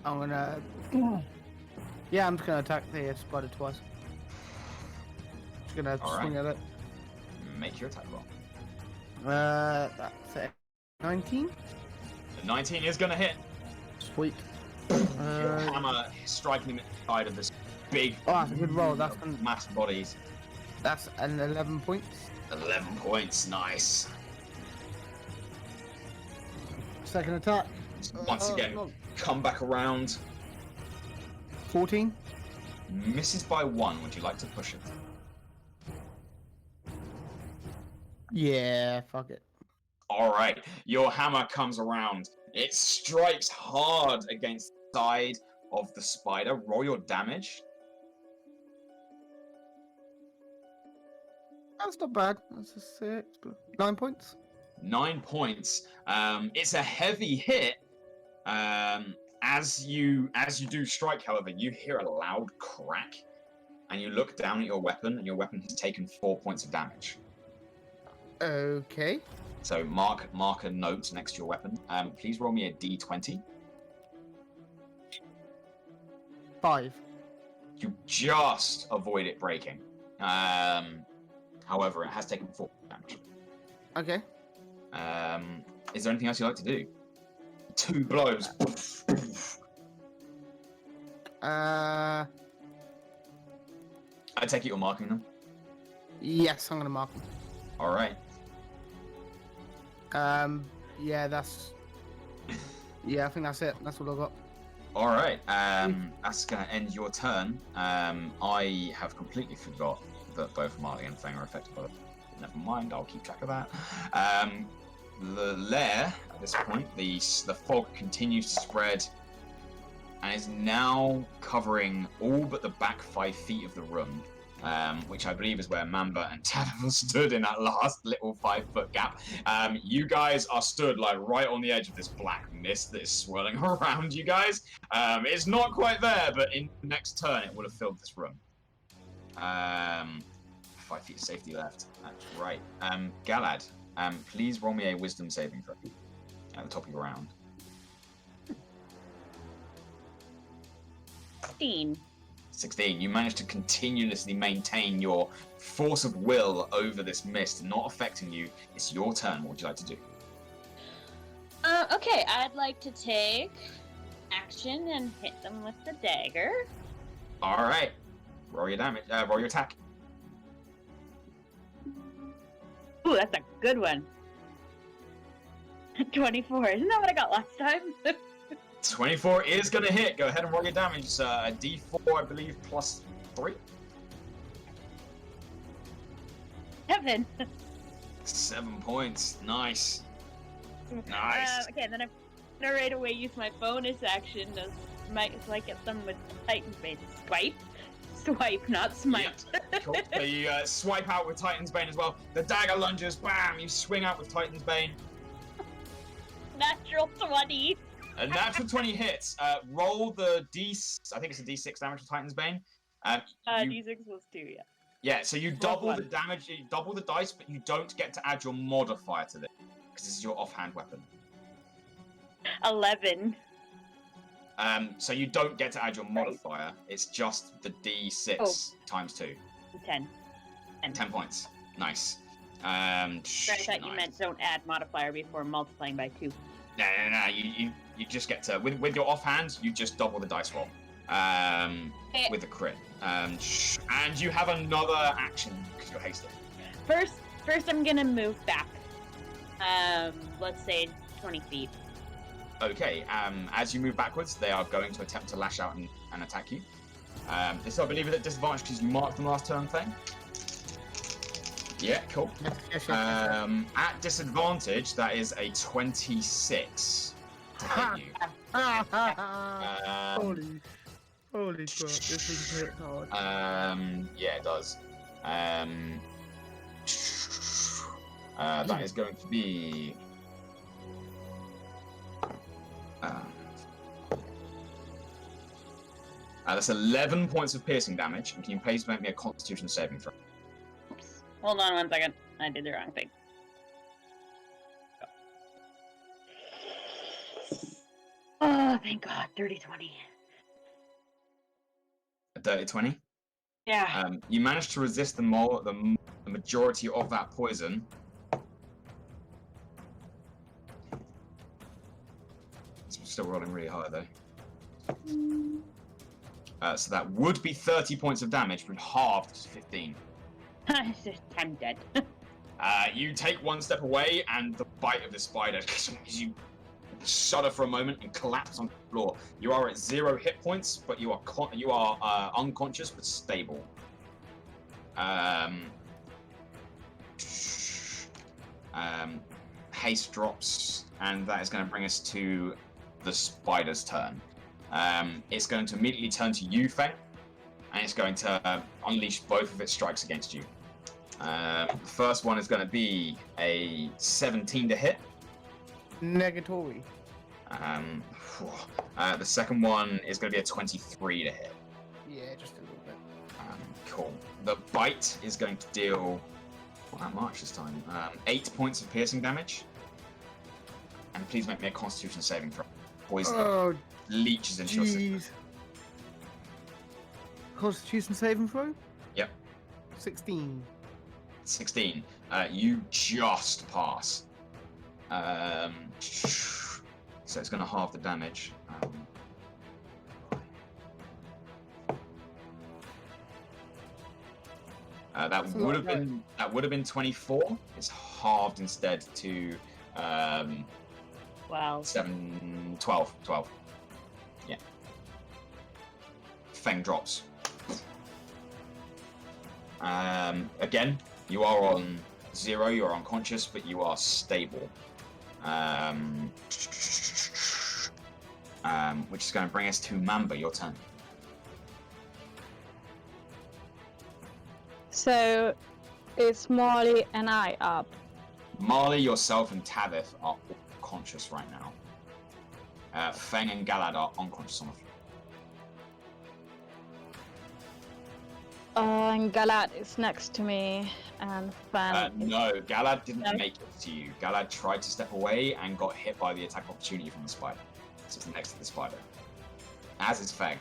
gonna. Yeah, I'm just gonna attack the spider twice. Just gonna swing at it. Make your attack roll. That's it. 19. The 19 is gonna hit. Sweet. Your hammer striking him at the side of this big. Oh, that's a good roll. That's mass bodies. That's an 11 points. 11 points, nice. Second attack. Once again, come back around. 14. Misses by 1. Would you like to push it? Yeah, fuck it. Alright, your hammer comes around. It strikes hard against the side of the spider. Roll your damage. That's not bad. That's a 6. 9 points. 9 points. It's a heavy hit. As you do strike, however, you hear a loud crack, and you look down at your weapon, and your weapon has taken 4 points of damage. Okay. So mark a note next to your weapon. Please roll me a d20. 5. You just avoid it breaking. However, it has taken 4 damage. Okay. Is there anything else you'd like to do? 2 blows. I take it you're marking them? Yes, I'm gonna mark them. Alright. Yeah, that's... Yeah, I think that's it. That's all I got. Alright, that's gonna end your turn. I have completely forgot that both Marley and Feng are affected by it. Never mind, I'll keep track of that. The lair, at this point, the fog continues to spread and is now covering all but the back 5 feet of the room, which I believe is where Mamba and Tadavil stood in that last little 5-foot gap. You guys are stood like right on the edge of this black mist that is swirling around you guys. It's not quite there, but in the next turn it will have filled this room. 5 feet of safety left. That's right. Galad, please roll me a wisdom saving throw at the top of your round. 16. You managed to continuously maintain your force of will over this mist, not affecting you. It's your turn. What would you like to do? Okay, I'd like to take action and hit them with the dagger. All right. Roll your damage. Roll your attack. Ooh, that's a good one. 24. Isn't that what I got last time? 24 is gonna hit. Go ahead and roll your damage. It's a D4, I believe, plus 3. 7. 7 points. Nice. Nice. Okay, then I'm gonna right away use my bonus action to get them with Titan's Bane. Swipe, not smite. Yeah. Cool. So you swipe out with Titan's Bane as well. The dagger lunges, bam! You swing out with Titan's Bane. Natural 20. A natural 20 hits. Roll the I think it's a D6 damage with Titan's Bane. D6 was 2, yeah. Yeah, so you double the damage, you double the dice, but you don't get to add your modifier to this, because this is your offhand weapon. 11. So you don't get to add your modifier, it's just the D6 times 2. 10. 10 points. Nice. I thought you meant don't add modifier before multiplying by 2. No, you just get to, with your offhand, you just double the dice roll. With a crit. And you have another action because you're hasted. First I'm gonna move back. Let's say 20 feet. Okay, as you move backwards, they are going to attempt to lash out and attack you. This, I believe, is at disadvantage because you marked them last turn, Feng. Yeah, cool. Yes. At disadvantage, that is a 26 to hit you. Holy crap, this is hit hard. Yeah, it does. That is going to be... that's 11 points of piercing damage. And can you please make me a Constitution saving throw? Oops. Hold on 1 second. I did the wrong thing. Oh, thank God. Dirty 20. A dirty 20? Yeah. You managed to resist the majority of that poison. It's still rolling really high, though. So that would be 30 points of damage, but halved to 15. I'm dead. You take 1 step away, and the bite of the spider, you shudder for a moment and collapse on the floor. You are at 0 hit points, but you are unconscious but stable. Haste drops, and that is going to bring us to the spider's turn. It's going to immediately turn to you, Feng, and it's going to unleash both of its strikes against you. The first one is going to be a 17 to hit. Negatory. The second one is going to be a 23 to hit. Yeah, just a little bit. Cool. The bite is going to deal, not much this time, 8 points of piercing damage. And please make me a Constitution saving throw. Poison leeches into your system. Constitution saving throw? Yep. 16. 16. You just pass. So it's going to halve the damage. That would have been 24. It's halved instead to 12. Yeah. Feng drops. Again, you are on 0. You are unconscious, but you are stable. Which is going to bring us to Mamba. Your turn. So, it's Marle and I up. Marle, yourself, and Tavith are conscious right now. Feng and Galad are unconscious on the floor. And Galad is next to me, and Feng. No, Galad didn't make it to you. Galad tried to step away and got hit by the attack opportunity from the spider. So it's next to the spider. As is Feng.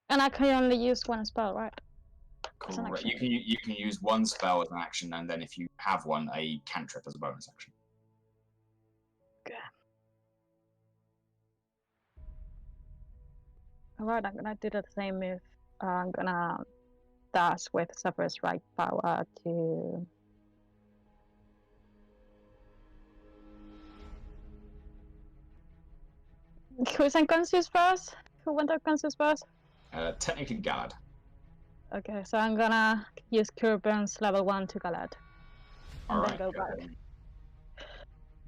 And I can only use 1 spell, right? Correct. You can use 1 spell as an action, and then if you have one, a cantrip as a bonus action. Okay. Alright, I'm gonna do the same move I'm gonna dash with Severus right power to. Who's unconscious first? Who went unconscious first? Technically Galad. Okay, so I'm gonna use Cure Burns level 1 to Galad. And All then right. go back.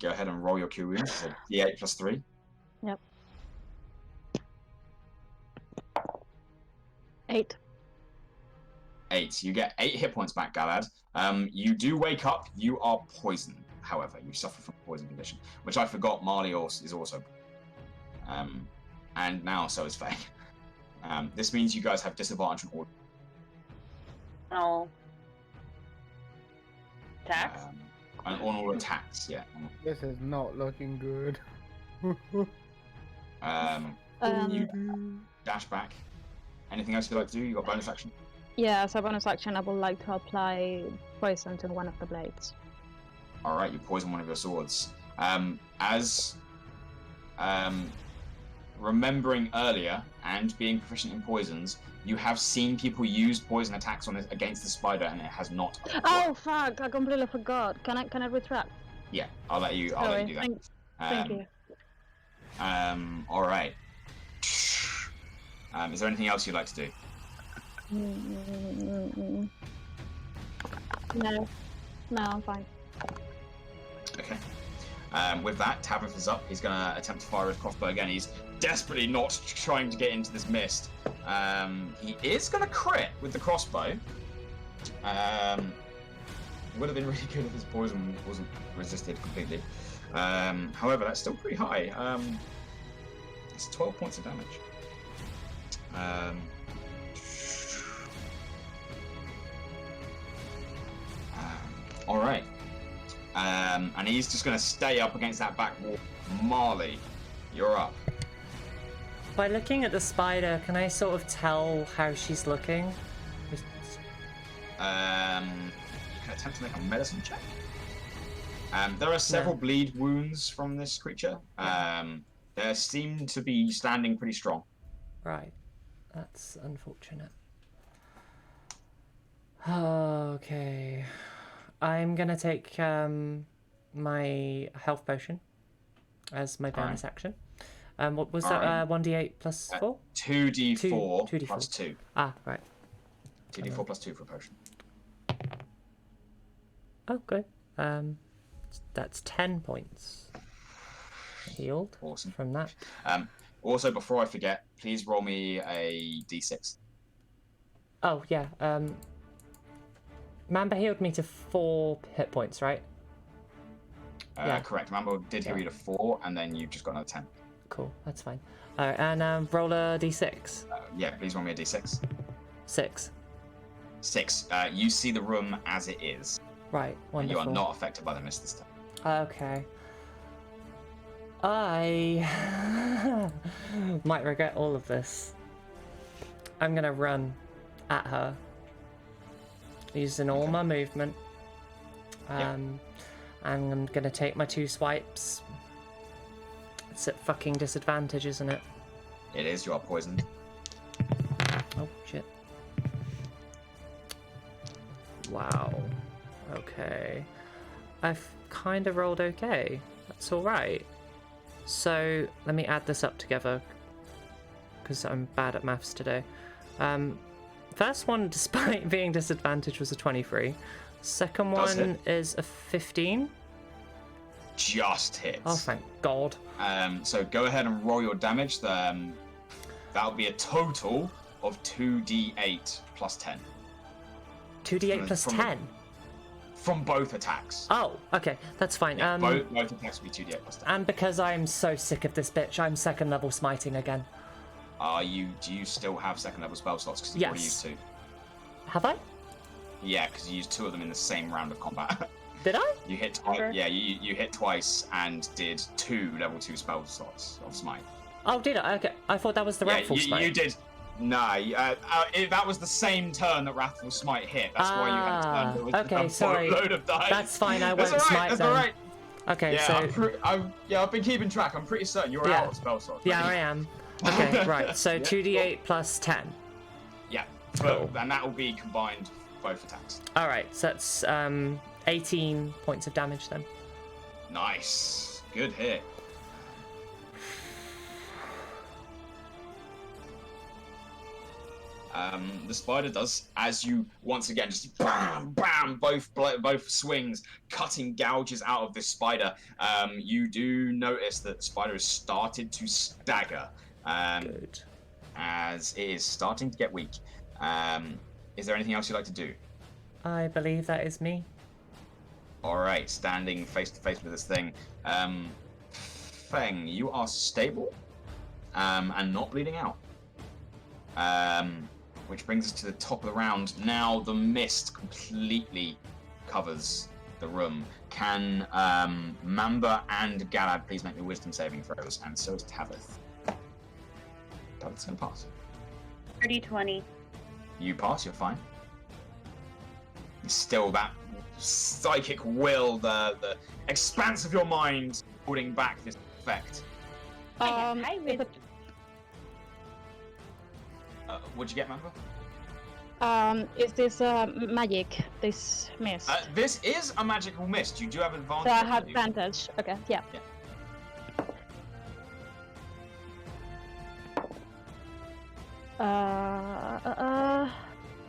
Go ahead and roll your Q wounds. So D8 plus 3. Yep. 8. 8. You get 8 hit points back, Galad. You do wake up. You are poisoned. However, you suffer from a poison condition, which I forgot. Marle is also. And now so is Feng. This means you guys have disadvantage on all Oh. Attacks? on all attacks. Yeah. This is not looking good. You dash back. Anything else you'd like to do? You got bonus action. Yeah, so bonus action, I would like to apply poison to one of the blades. All right, you poison one of your swords. Remembering earlier and being proficient in poisons, you have seen people use poison attacks on it against the spider, and it has not. Oh fuck! I completely forgot. Can I retract? Yeah, I'll let you do that. Thank you. All right. Is there anything else you'd like to do? No, I'm fine. Okay. With that, Tabitha is up. He's going to attempt to fire his crossbow again. He's desperately not trying to get into this mist. He is going to crit with the crossbow. Would have been really good if his poison wasn't resisted completely. However, that's still pretty high. It's 12 points of damage. All right. And he's just going to stay up against that back wall. Marle, you're up. By looking at the spider, can I sort of tell how she's looking? You can attempt to make a medicine check. There are several bleed wounds from this creature. They seem to be standing pretty strong. Right. That's unfortunate. Okay. I'm gonna take my health potion as my bonus action. What was that? 1d8 plus 4? 2d4 2d4 plus 2. Ah, right. 2d4 plus 2 for a potion. Oh, good. That's 10 points healed. Awesome. From that. Also, before I forget, please roll me a d6. Oh, yeah. Mamba healed me to 4 hit points, right? Yeah. Correct. Mamba did heal you to 4, and then you've just got another 10. Cool, that's fine. Alright, and roll a d6. Yeah, please roll me a d6. 6. 6. You see the room as it is. Right, wonderful. And you are not affected by the mist this time. Okay. I might regret all of this. I'm gonna run at her. Using all my movement. And I'm gonna take my 2 swipes. It's at fucking disadvantage, isn't it? It is, you are poisoned. Oh, shit. Wow. Okay. I've kind of rolled okay. That's alright. So, let me add this up together. Because I'm bad at maths today. First one, despite being disadvantaged, was a 23. Second one is a 15. Just hits. Oh, thank God. So go ahead and roll your damage. That'll be a total of 2d8 plus 10. 2d8 plus 10? From both attacks. Oh, okay. That's fine. Yeah, both attacks will be 2d8 plus 10. And because I'm so sick of this bitch, I'm 2nd level smiting again. Do you still have 2nd level spell slots? Because you've already used 2. Have I? Yeah, because you used 2 of them in the same round of combat. Did I? You hit twice. Yeah, you hit twice and did 2 level 2 spell slots of smite. Oh, did I? Okay, I thought that was the Wrathful Smite. You did. Nah, that was the same turn that Wrathful Smite hit. That's why you had to turn. Okay, sorry. Load of dice. That's fine. I won't smite that's then. All right. Okay, yeah, so I've been keeping track. I'm pretty certain you're out of spell slots. Yeah, I am. Okay, right. So 2d8 plus 10. Yeah, Cool. And that will be combined both attacks. All right, so that's 18 points of damage then. Nice. Good hit. The spider does, as you once again just bam, bam, both swings, cutting gouges out of this spider. You do notice that the spider has started to stagger, Good. as it is starting to get weak. Is there anything else you'd like to do? I believe that is me. All right, standing face to face with this thing. Feng, you are stable and not bleeding out. Which brings us to the top of the round. Now the mist completely covers the room. Can Mamba and Galad please make me wisdom saving throws? And so is Tavith. Tavith's going to pass. 30-20. You pass, you're fine. Still that psychic will, the expanse of your mind holding back this effect. Hi, wisdom. What'd you get, Mamba? Is this magic? This mist? This is a magical mist. You do have advantage. So I have advantage. Okay, yeah.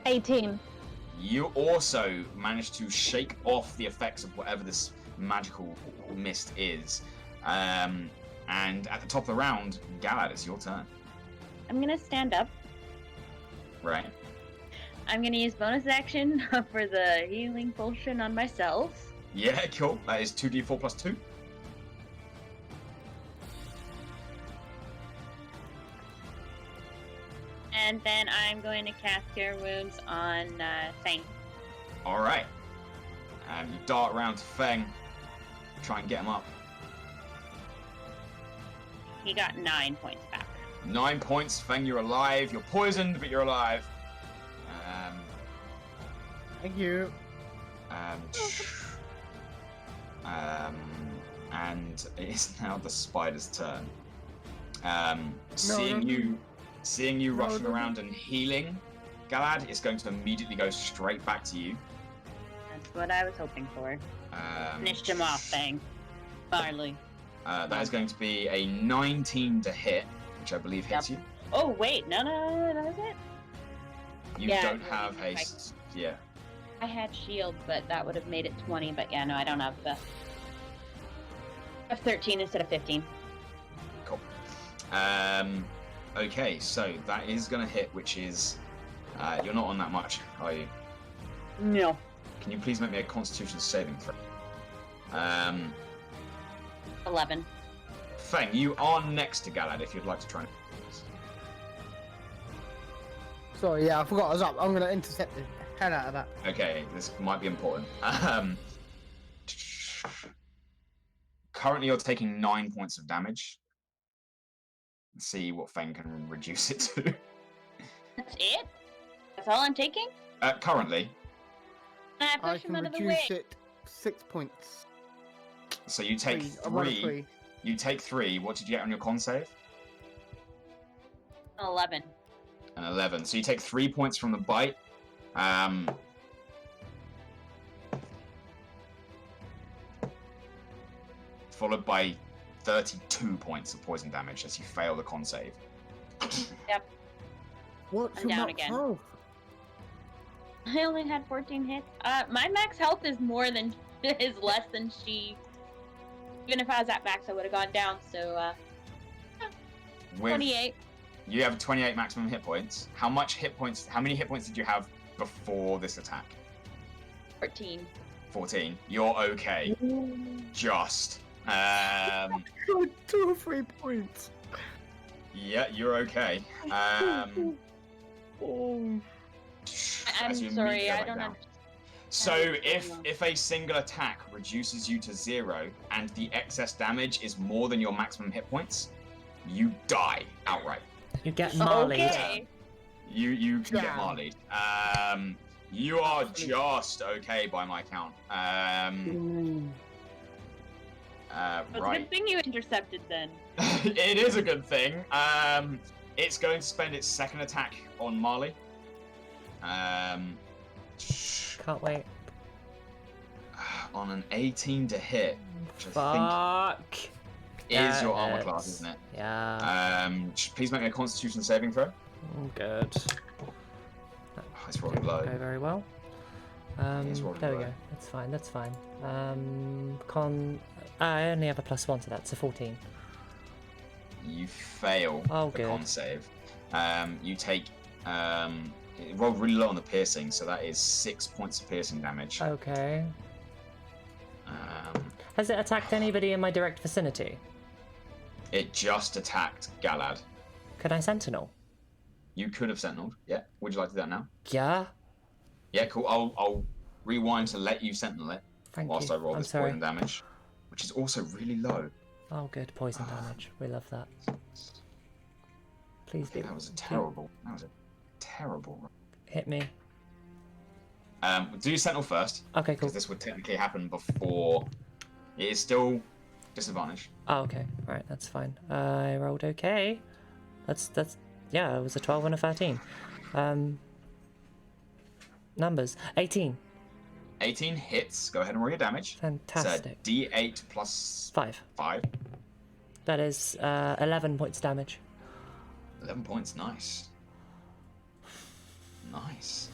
18. You also managed to shake off the effects of whatever this magical mist is. And at the top of the round, Galad, it's your turn. I'm gonna stand up. Right. I'm gonna use bonus action for the healing potion on myself. Yeah, cool. That is 2d4 plus 2. And then I'm going to cast Cure Wounds on Feng. All right. You dart around to Feng. Try and get him up. He got 9 points back. 9 points. Feng, you're alive. You're poisoned, but you're alive. Thank you. And it is now the spider's turn. Seeing you rushing around and healing, Galad is going to immediately go straight back to you. That's what I was hoping for. Finished him off, Feng. Marle. That is going to be a 19 to hit, which I believe hits you. Oh, wait. No, that was it? You Yeah, don't have haste. Yeah. I had shield, but that would have made it 20. But yeah, no, I don't have the... I have 13 instead of 15. Cool. Okay, so that is going to hit, which is... you're not on that much, are you? No. Can you please make me a Constitution saving throw? 11. Feng, you are next to Galad if you'd like to try and... Sorry, yeah, I forgot I was up. I'm gonna intercept the hell out of that. Okay, this might be important. Currently you're taking 9 points of damage. Let's see what Feng can reduce it to. That's it? That's all I'm taking? Currently. I I push him can out of the way. reduce it 6 points. So you take I rolled a 3. You take 3. What did you get on your con save? 11. An 11. So you take 3 points from the bite. Followed by 32 points of poison damage as you fail the con save. Yep. What's I'm your down max again. health? I only had 14 hits. My max health is more than... is less than she... Even if I was at max, I would have gone down, so... With 28. You have 28 maximum hit points. How many hit points did you have before this attack? 14. 14. You're okay. Just. 2 or 3 points. Yeah, you're okay. I'm as you sorry, immediately go I back don't down. understand. So what's going on. if a single attack reduces you to 0 and the excess damage is more than your maximum hit points, you die outright. You get Marle. Okay. You can get Damn. Marley. You are just okay by my count. It's a Right. good thing you intercepted then. It is a good thing. It's going to spend its second attack on Marley. Can't wait. On an 18 to hit, which Fuck. is Yeah, your armor it's- class, isn't it? Yeah. Please make me a Constitution saving throw. Good. Oh, it's rolling low. Go very well. It's rolling There we low. go. That's fine. That's fine. I only have a +1 to that, so 14. You fail Oh, the good. con save. You take it rolled really low on the piercing, so that is 6 points of piercing damage. Okay. Um, Has it attacked anybody in my direct vicinity? it just attacked Galad. Could I sentinel? You could have sentineled. Yeah. Would you like to do that now? Yeah. Yeah, cool. I'll rewind to let you sentinel it Thank whilst you. I roll I'm this sorry. poison damage, which is also really low. Oh, good. Poison damage. We love that. Please be. That was a terrible. That was a terrible roll. Hit me. Do sentinel first. Okay, cool. Because this would technically happen before. It is still disadvantage. Oh, okay. All right, that's fine. I rolled okay. That's yeah. It was a 12 and a 13. Numbers 18. 18 hits. Go ahead and roll your damage. Fantastic. It's a D8 plus 5. 5. That is 11 points damage. 11 points. Nice. Nice.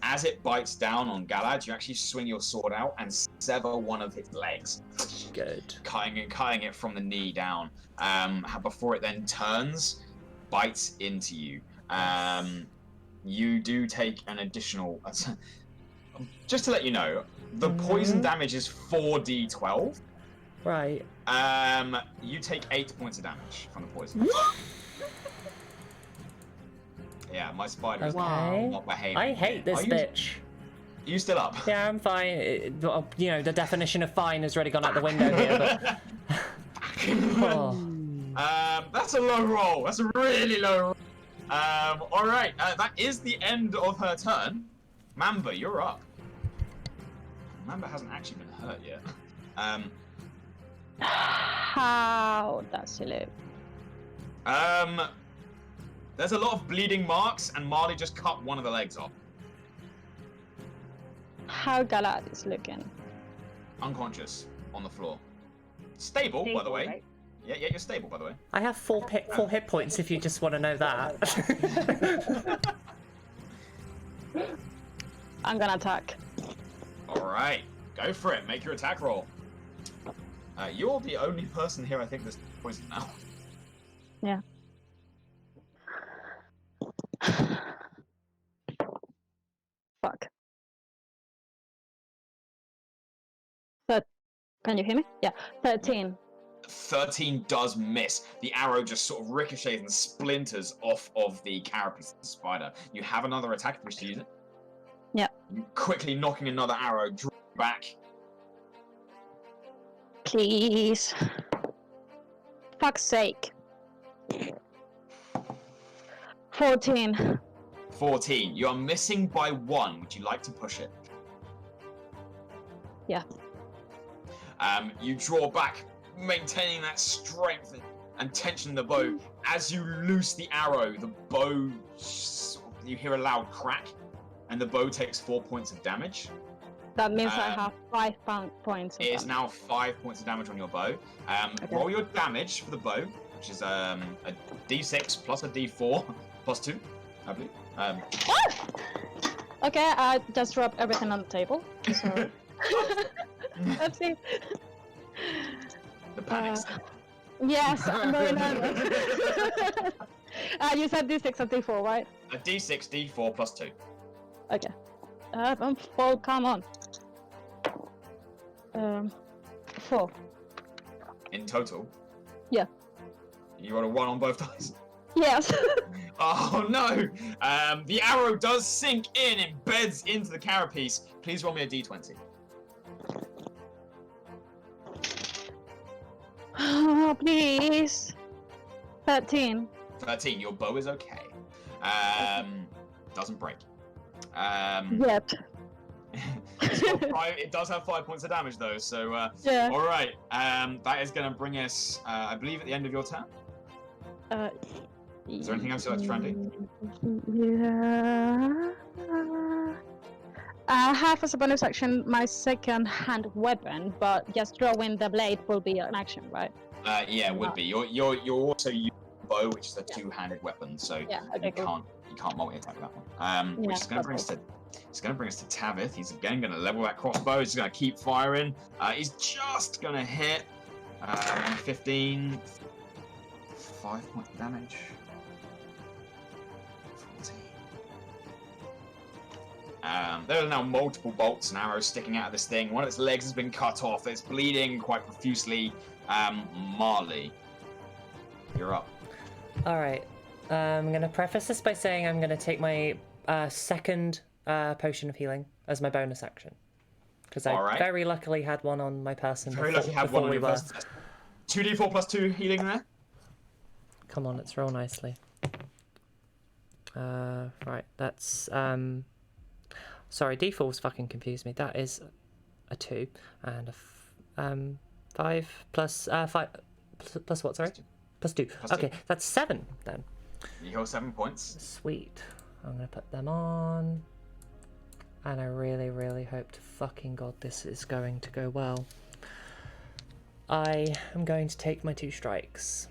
As it bites down on Galad, you actually swing your sword out and sever one of its legs. Good. Cutting it from the knee down. Before it then turns, bites into you. You do take an additional. Just to let you know, the poison damage is 4d12. Right. You take 8 points of damage from the poison. Yeah, my spider is Okay. not behaving. I hate this Are you- bitch. Are you still up? Yeah, I'm fine. You know, the definition of fine has already gone out the window here, but. Oh. That's a low roll. That's a really low roll. All right. That is the end of her turn. Mamba, you're up. Mamba hasn't actually been hurt yet. How does she live? There's a lot of bleeding marks, and Marle just cut one of the legs off. How Galad is looking? Unconscious on the floor. Stable, by the way. Right? Yeah, you're stable, by the way. I have four hit points if you just want to know that. I'm gonna attack. All right, go for it. Make your attack roll. You're the only person here, I think, that's poisoned now. Yeah. Fuck. But can you hear me? Yeah. 13. 13 does miss. The arrow just sort of ricochets and splinters off of the carapace of the spider. You have another attack, which to use it. Yeah. You quickly knocking another arrow, draw back. Please. Fuck's sake. 14. 14. You are missing by 1. Would you like to push it? Yeah. You draw back, maintaining that strength and tension in the bow. As you loose the arrow, the bow, you hear a loud crack, and the bow takes 4 points of damage. That means I have 5 points. Of It is damage. now 5 points of damage on your bow. Okay. Roll your damage for the bow, which is a d6 plus a d4 plus 2, I believe. Okay, I just dropped everything on the table. So. Let's see. The panic. Yes, I'm very nervous. You said D6 and D4, right? A d6, d4 plus 2. Okay. Well, come on. 4. In total. Yeah. You got a 1 on both dice. Yes. Oh no! The arrow does sink in, embeds into the carapace. Please roll me a d20. Oh, please. 13. 13. Your bow is okay. Doesn't break. Yep. It does have 5 points of damage though, so Yeah. all right. That is going to bring us, I believe, at the end of your turn. Is there anything else you'd like to try and do? Yeah. I have as a bonus action my second hand weapon, but just drawing the blade will be an action, right? Yeah, it would be. You're also using a bow, which is a two-handed weapon, so Yeah, okay, you cool. can't multi-attack that one. Which is going to bring us to Tavith. He's again going to level that crossbow. He's going to keep firing. He's just going to hit 15, 5 points of damage. 14. There are now multiple bolts and arrows sticking out of this thing. One of its legs has been cut off. It's bleeding quite profusely. Marle, you're up. Alright. I'm going to preface this by saying I'm going to take my second potion of healing as my bonus action. Because I very luckily had one on my person. Very lucky had one on your person. 2d4 plus 2 healing there. Come on, let's roll nicely. Right, that's... Sorry, D4's fucking confused me. That is a 2 and a 5 plus 5 plus what? Sorry, plus 2. Okay, that's 7 then. You heal 7 points. Sweet. I'm gonna put them on, and I really, really hope to fucking god this is going to go well. I am going to take my 2 strikes.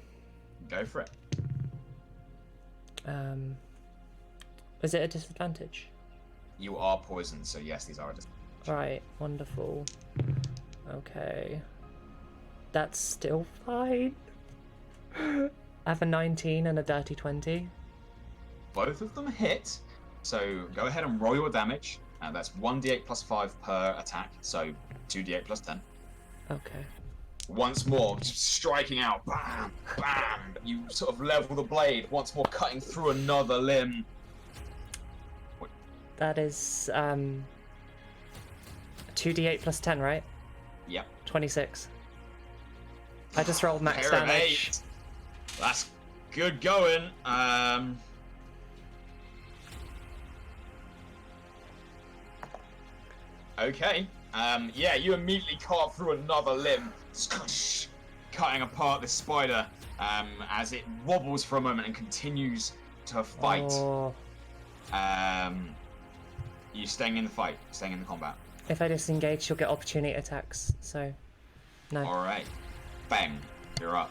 Go for it. Is it a disadvantage? You are poisoned, so yes, these are a disadvantage. Right, wonderful. Okay. That's still fine. I have a 19 and a dirty 20. Both of them hit, so go ahead and roll your damage. That's 1d8 plus 5 per attack, so 2d8 plus 10. Okay. Once more, just striking out, bam, bam. You sort of level the blade, once more cutting through another limb. That is 2d8 plus 10, right? Yep. 26. I just rolled max Pair of damage. 8. That's good going. Okay. Yeah, you immediately carve through another limb, cutting apart this spider as it wobbles for a moment and continues to fight. Oh. You staying in the fight, staying in the combat. If I disengage, you'll get opportunity attacks, so no. Alright. Bang. You're up.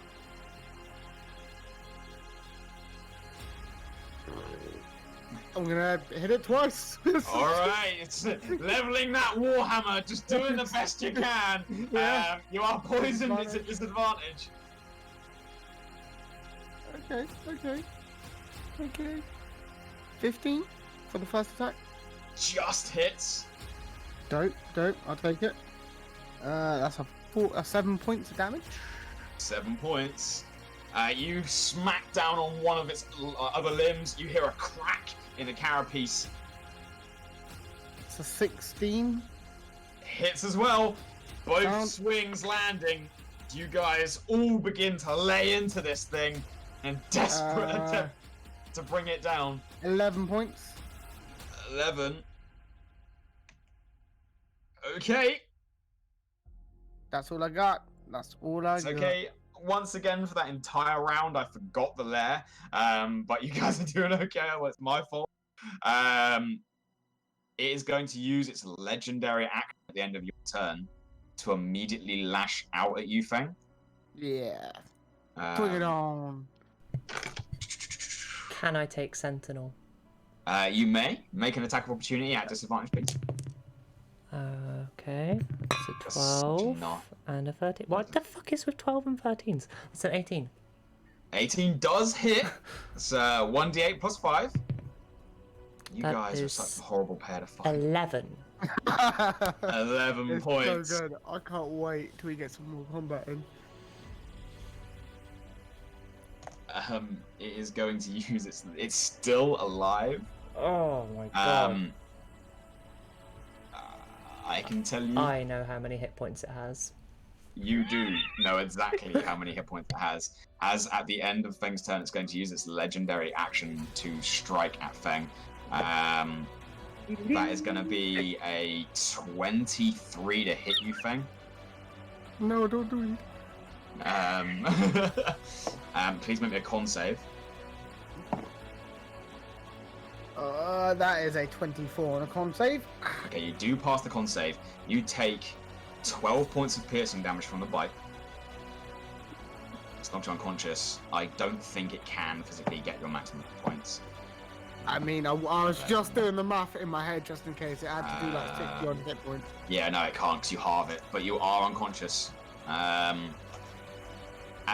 I'm gonna hit it twice. Alright, it's leveling that warhammer, just doing the best you can. Yeah. You are poisoned, it's a disadvantage. Okay. 15 for the first attack. Just hits. Don't. I'll take it. That's a 7 points of damage. 7 points. You smack down on one of its other limbs. You hear a crack in the carapace. It's a 16. Hits as well. Both swings landing. You guys all begin to lay into this thing in desperate attempt to bring it down. 11 points. 11. Okay. That's all I got. That's all I It's got. okay. Once again, for that entire round, I forgot the lair. But you guys are doing okay. Well, it's my fault. It is going to use its legendary action at the end of your turn to immediately lash out at you, Feng. Yeah. Bring it on. Can I take Sentinel? You may make an attack of opportunity at disadvantage, please. Okay. That's a 12 and a 13. What the fuck is with 12 and 13s? It's an 18. 18 does hit. It's 1d8 plus 5. You That guys are is such a horrible pair to fight. 11. 11 It's points. so good. I can't wait till we get some more combat in. It is going to use it's still alive. Oh my god. I can tell you. I know how many hit points it has. You do know exactly how many hit points it has. As at the end of Feng's turn, it's going to use its legendary action to strike at Feng. That is going to be a 23 to hit you, Feng. No, don't do it. Please make me a con save. That is a 24 on a con save. Okay, you do pass the con save. You take 12 points of piercing damage from the bite. It's knocked you unconscious. I don't think it can physically get your maximum points. I mean, I was just doing the math in my head just in case it had to do like 60 on hit points. Yeah, no, it can't because you halve it, but you are unconscious. At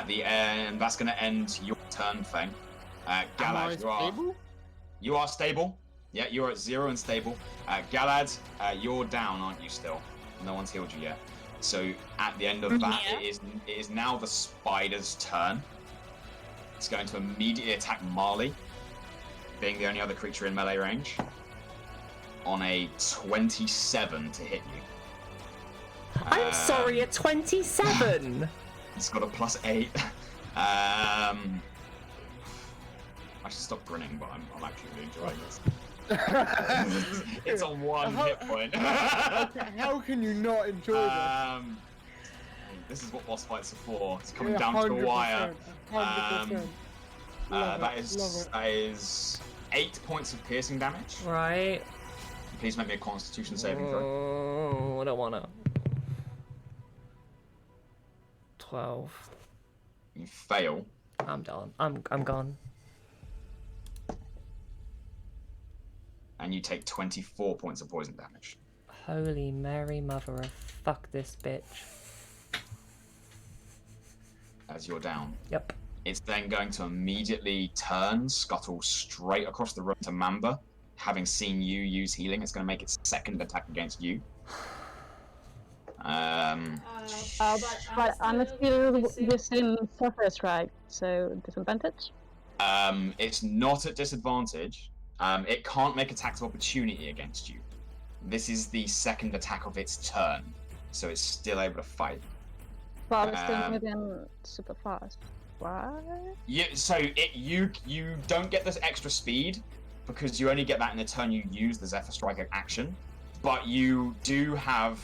the end, that's going to end your turn, Feng. Galad, you are stable. Yeah, you're at 0 and stable. Galad, you're down, aren't you still? No one's healed you yet. So at the end of that, it is now the spider's turn. It's going to immediately attack Marle, being the only other creature in melee range, on a 27 to hit you. I'm sorry, a 27! It's got a +8. I should stop grinning, but I'm actually really enjoying this. It's on 1 hit point. How can you not enjoy this? This is what boss fights are for. It's coming down to a wire. 100%. That is 8 points of piercing damage. Right. Please make me a Constitution saving throw. Oh, I don't wanna. 12. You fail. I'm done. I'm gone. And you take 24 points of poison damage. Holy Mary Mother of fuck this bitch. As you're down. Yep. It's then going to immediately turn, scuttle straight across the room to Mamba. Having seen you use healing, it's going to make its second attack against you. But I'm still using Sazerac, so disadvantage? It's not at disadvantage. It can't make attacks of opportunity against you. This is the second attack of its turn, so it's still able to fight. But I'm still moving super fast. What? You don't get this extra speed because you only get that in the turn you use the Zephyr Strike action, but you do have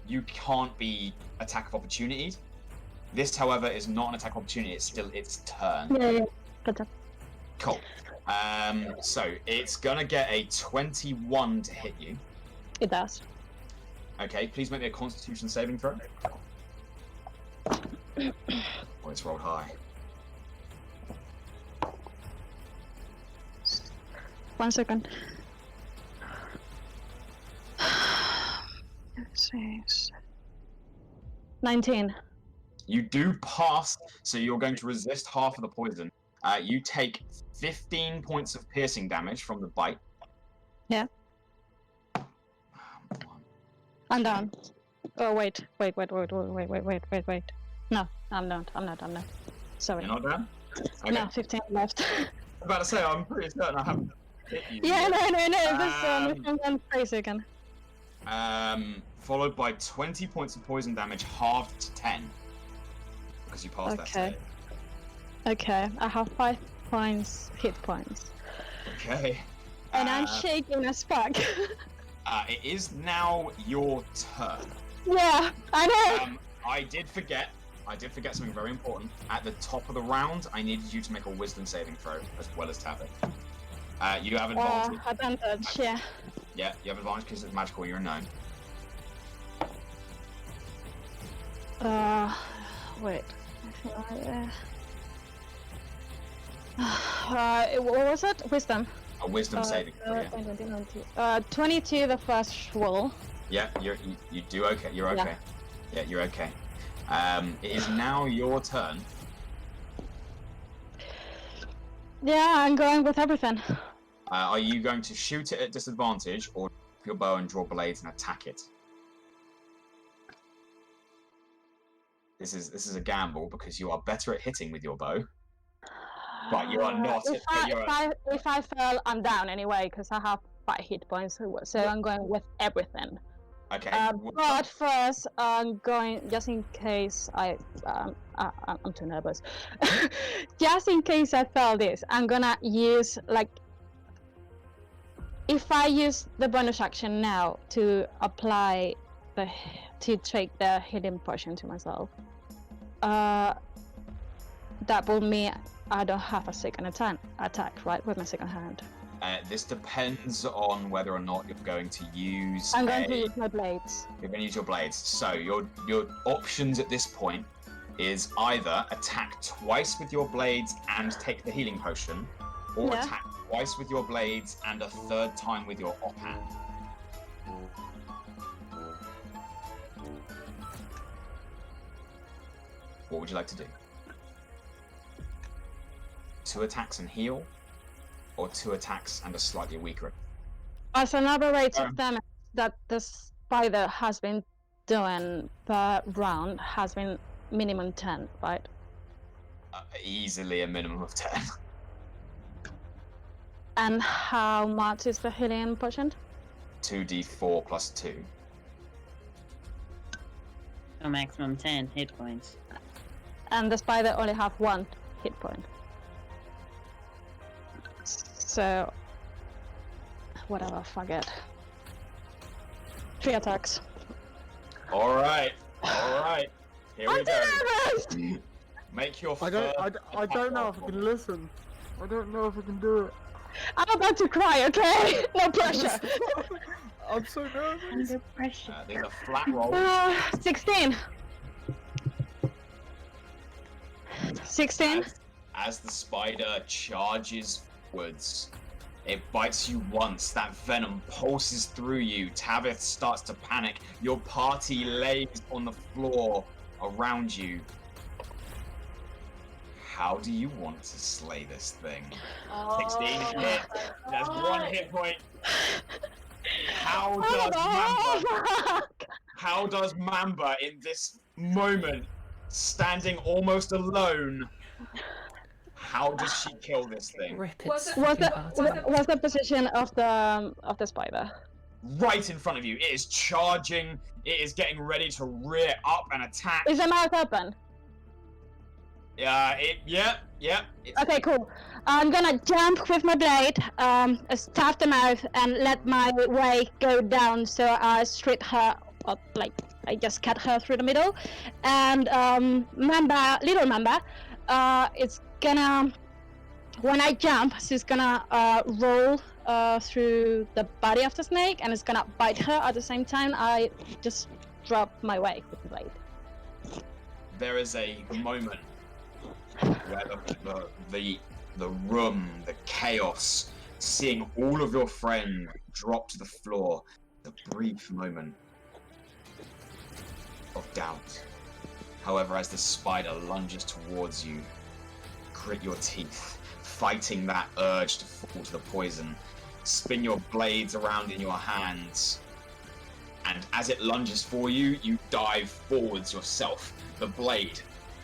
you can't be attack of opportunity. This, however, is not an attack of opportunity. It's still its turn. Yeah. Gotcha. Cool. So it's gonna get a 21 to hit you. It does. Okay, please make me a Constitution saving throw. Oh, it's rolled high. 1 second. 6. 19. You do pass, so you're going to resist half of the poison. You take 15 points of piercing damage from the bite. Yeah. I'm down. Oh wait. No, I'm not. Sorry. You're not down? Okay. No, 15 left. I was about to say, I'm pretty certain I haven't hit you. Yeah, no. This crazy again. Followed by 20 points of poison damage, halved to 10. Because you passed that save. Okay, I have 5 points, hit points. Okay. And I'm shaking as fuck. It is now your turn. Yeah, I know. I did forget something very important. At the top of the round, I needed you to make a wisdom saving throw as well as tap it. You have advantage. Advantage, yeah. Yeah, you have advantage because it's magical, you're a gnome. Wait. What was it? Wisdom. A wisdom saving throw, yeah. 22 the first roll. Yeah, you do okay. You're okay. Yeah, you're okay. It is now your turn. Yeah, I'm going with everything. Are you going to shoot it at disadvantage, or drop your bow and draw blades and attack it? This is a gamble because you are better at hitting with your bow, but you are not. If I fail, I'm down anyway because I have 5 hit points. So I'm going with everything. Okay. But first, I'm going just in case I'm too nervous. Just in case I fail this, I'm gonna use if I use the bonus action now to apply to take the healing potion to myself, that will mean I don't have a second attack, right, with my second hand. This depends on whether or not you're going to use. I'm going to use my blades. You're going to use your blades. So your options at this point is either attack twice with your blades and take the healing potion, or Yeah. attack twice with your blades and a third time with your offhand. What would you like to do? 2 attacks and heal, or 2 attacks and a slightly weaker? As an average of damage that the spider has been doing per round has been minimum 10, right? Easily a minimum of 10. And how much is the healing potion? 2d4 plus 2. So maximum 10 hit points. And the spider only have 1 hit point. So, whatever, fuck it. 3 attacks. Alright. Here we go. Nervous! Make your I don't know if I can listen. I don't know if I can do it. I'm about to cry, okay? No pressure. I'm so nervous. Under pressure. These are flat rolls. 16. 16. As the spider charges forwards, it bites you once. That venom pulses through you. Tavith starts to panic. Your party lays on the floor around you. How do you want to slay this thing? 16 hit. That's 1 hit point. How does Mamba in this moment, standing almost alone, how does she kill this thing? Rip Was its it- What's fucking the heart out. what's the position of the spider? Right in front of you. It is charging. It is getting ready to rear up and attack. Is the mouth open? It's Okay, cool. I'm gonna jump with my blade, stab the mouth, and let my way go down so I straight her, like I just cut her through the middle. And Mamba, little Mamba, it's gonna, when I jump, she's gonna roll through the body of the snake, and it's gonna bite her at the same time. I just drop my way with the blade. There is a moment where the room, the chaos, seeing all of your friends drop to the floor, the brief moment of doubt. However, as the spider lunges towards you, grit your teeth, fighting that urge to fall to the poison. Spin your blades around in your hands, and as it lunges for you, you dive forwards yourself, the blade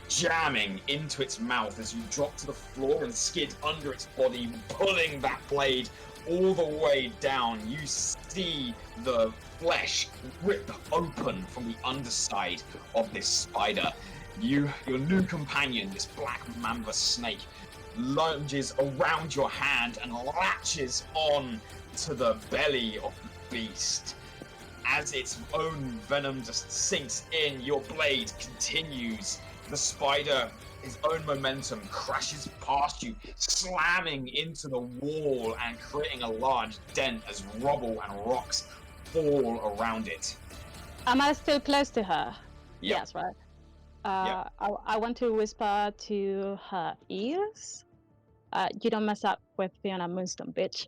jamming into its mouth as you drop to the floor and skid under its body, pulling that blade all the way down. You see the flesh rip open from the underside of this spider. Your new companion, this black mamba snake, lunges around your hand and latches on to the belly of the beast. As its own venom just sinks in, your blade continues. The spider, his own momentum, crashes past you, slamming into the wall and creating a large dent as rubble and rocks fall around it. Am I still close to her? Yep. Yes, right. Yep. I want to whisper to her ears. You don't mess up with Fiona Moonstone, bitch.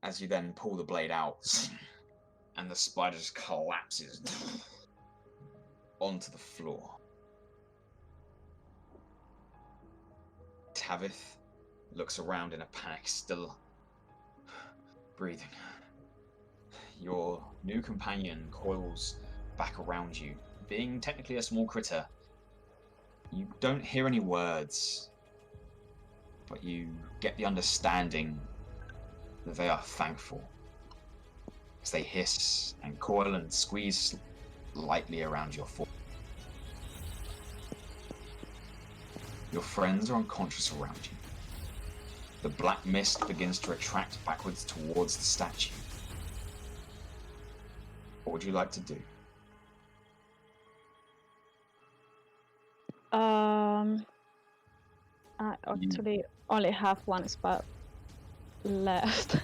As you then pull the blade out, and the spider just collapses onto the floor. Tavith looks around in a panic, still breathing. Your new companion coils back around you. Being technically a small critter, you don't hear any words, but you get the understanding that they are thankful. As they hiss and coil and squeeze lightly around your foot. Your friends are unconscious around you. The black mist begins to retract backwards towards the statue. What would you like to do? I actually only have one spot left.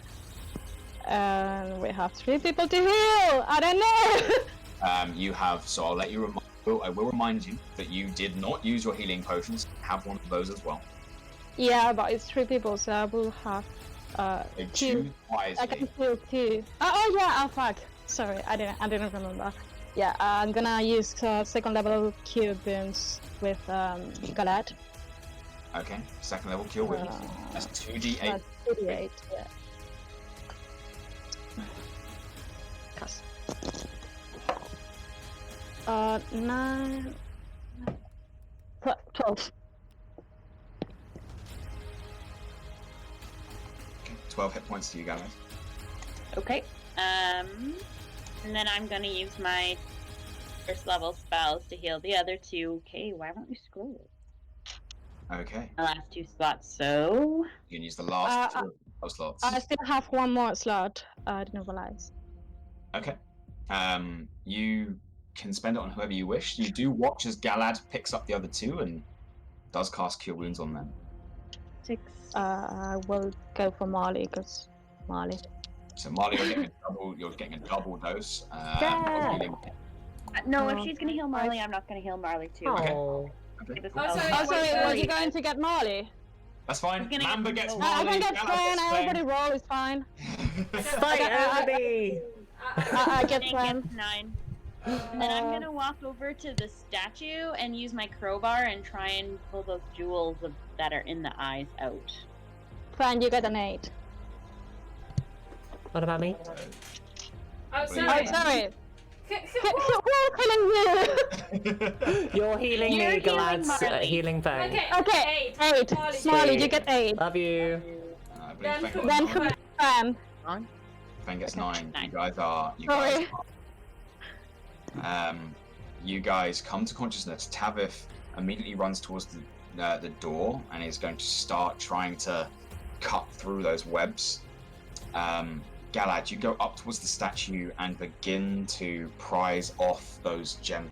And we have 3 people to heal! I don't know! You have, so I'll let you I will remind you that you did not use your healing potions. Have one of those as well. Yeah, but it's 3 people, so I will have They 2. choose wisely. I can heal 2. Oh yeah, oh fuck. Sorry, I didn't remember. Yeah, I'm gonna use 2nd level cure wounds with Goliath. Okay, 2nd level cure wounds. That's 2d8. That's 2d8, yeah. Cast. 9... 12. Okay, 12 hit points to you guys. Okay. And then I'm gonna use my 1st level spells to heal the other 2. Okay, why don't we scroll? Okay, My last 2 slots, so... you can use the last 2 of those slots. I still have 1 more slot. I didn't realize. Okay. You can spend it on whoever you wish. You do watch as Galad picks up the other 2 and does cast Cure Wounds on them. 6. I will go for Marle, because Marle. So Marle, you're getting a double dose. Yeah. Of healing. No, if she's gonna heal Marle, I'm not gonna heal Marle too. Okay. Oh. Okay. Oh, sorry, Oh, sorry, Sorry. was you going to get Marle? That's fine. gonna Mamba get- gets I Marle. I can get Galad Feng, gets I already roll, it's fine. Fight everybody! I get Feng Feng. gets 9. And then I'm gonna walk over to the statue and use my crowbar and try and pull those jewels that are in the eyes out. Feng, you get an 8. What about me? Oh, Oh, sorry. sorry. Who's healing you? You're healing You're me, healing Galad's Marle. healing Feng. Okay. Okay, 8. 8. Marle. Marle, Sweet. you get 8. Love you. I believe Then Feng who- got Then 9. who's Feng? Feng gets 9. 9. Sorry. You guys come to consciousness. Tavith immediately runs towards the door and is going to start trying to cut through those webs. Galad, you go up towards the statue and begin to prise off those gems.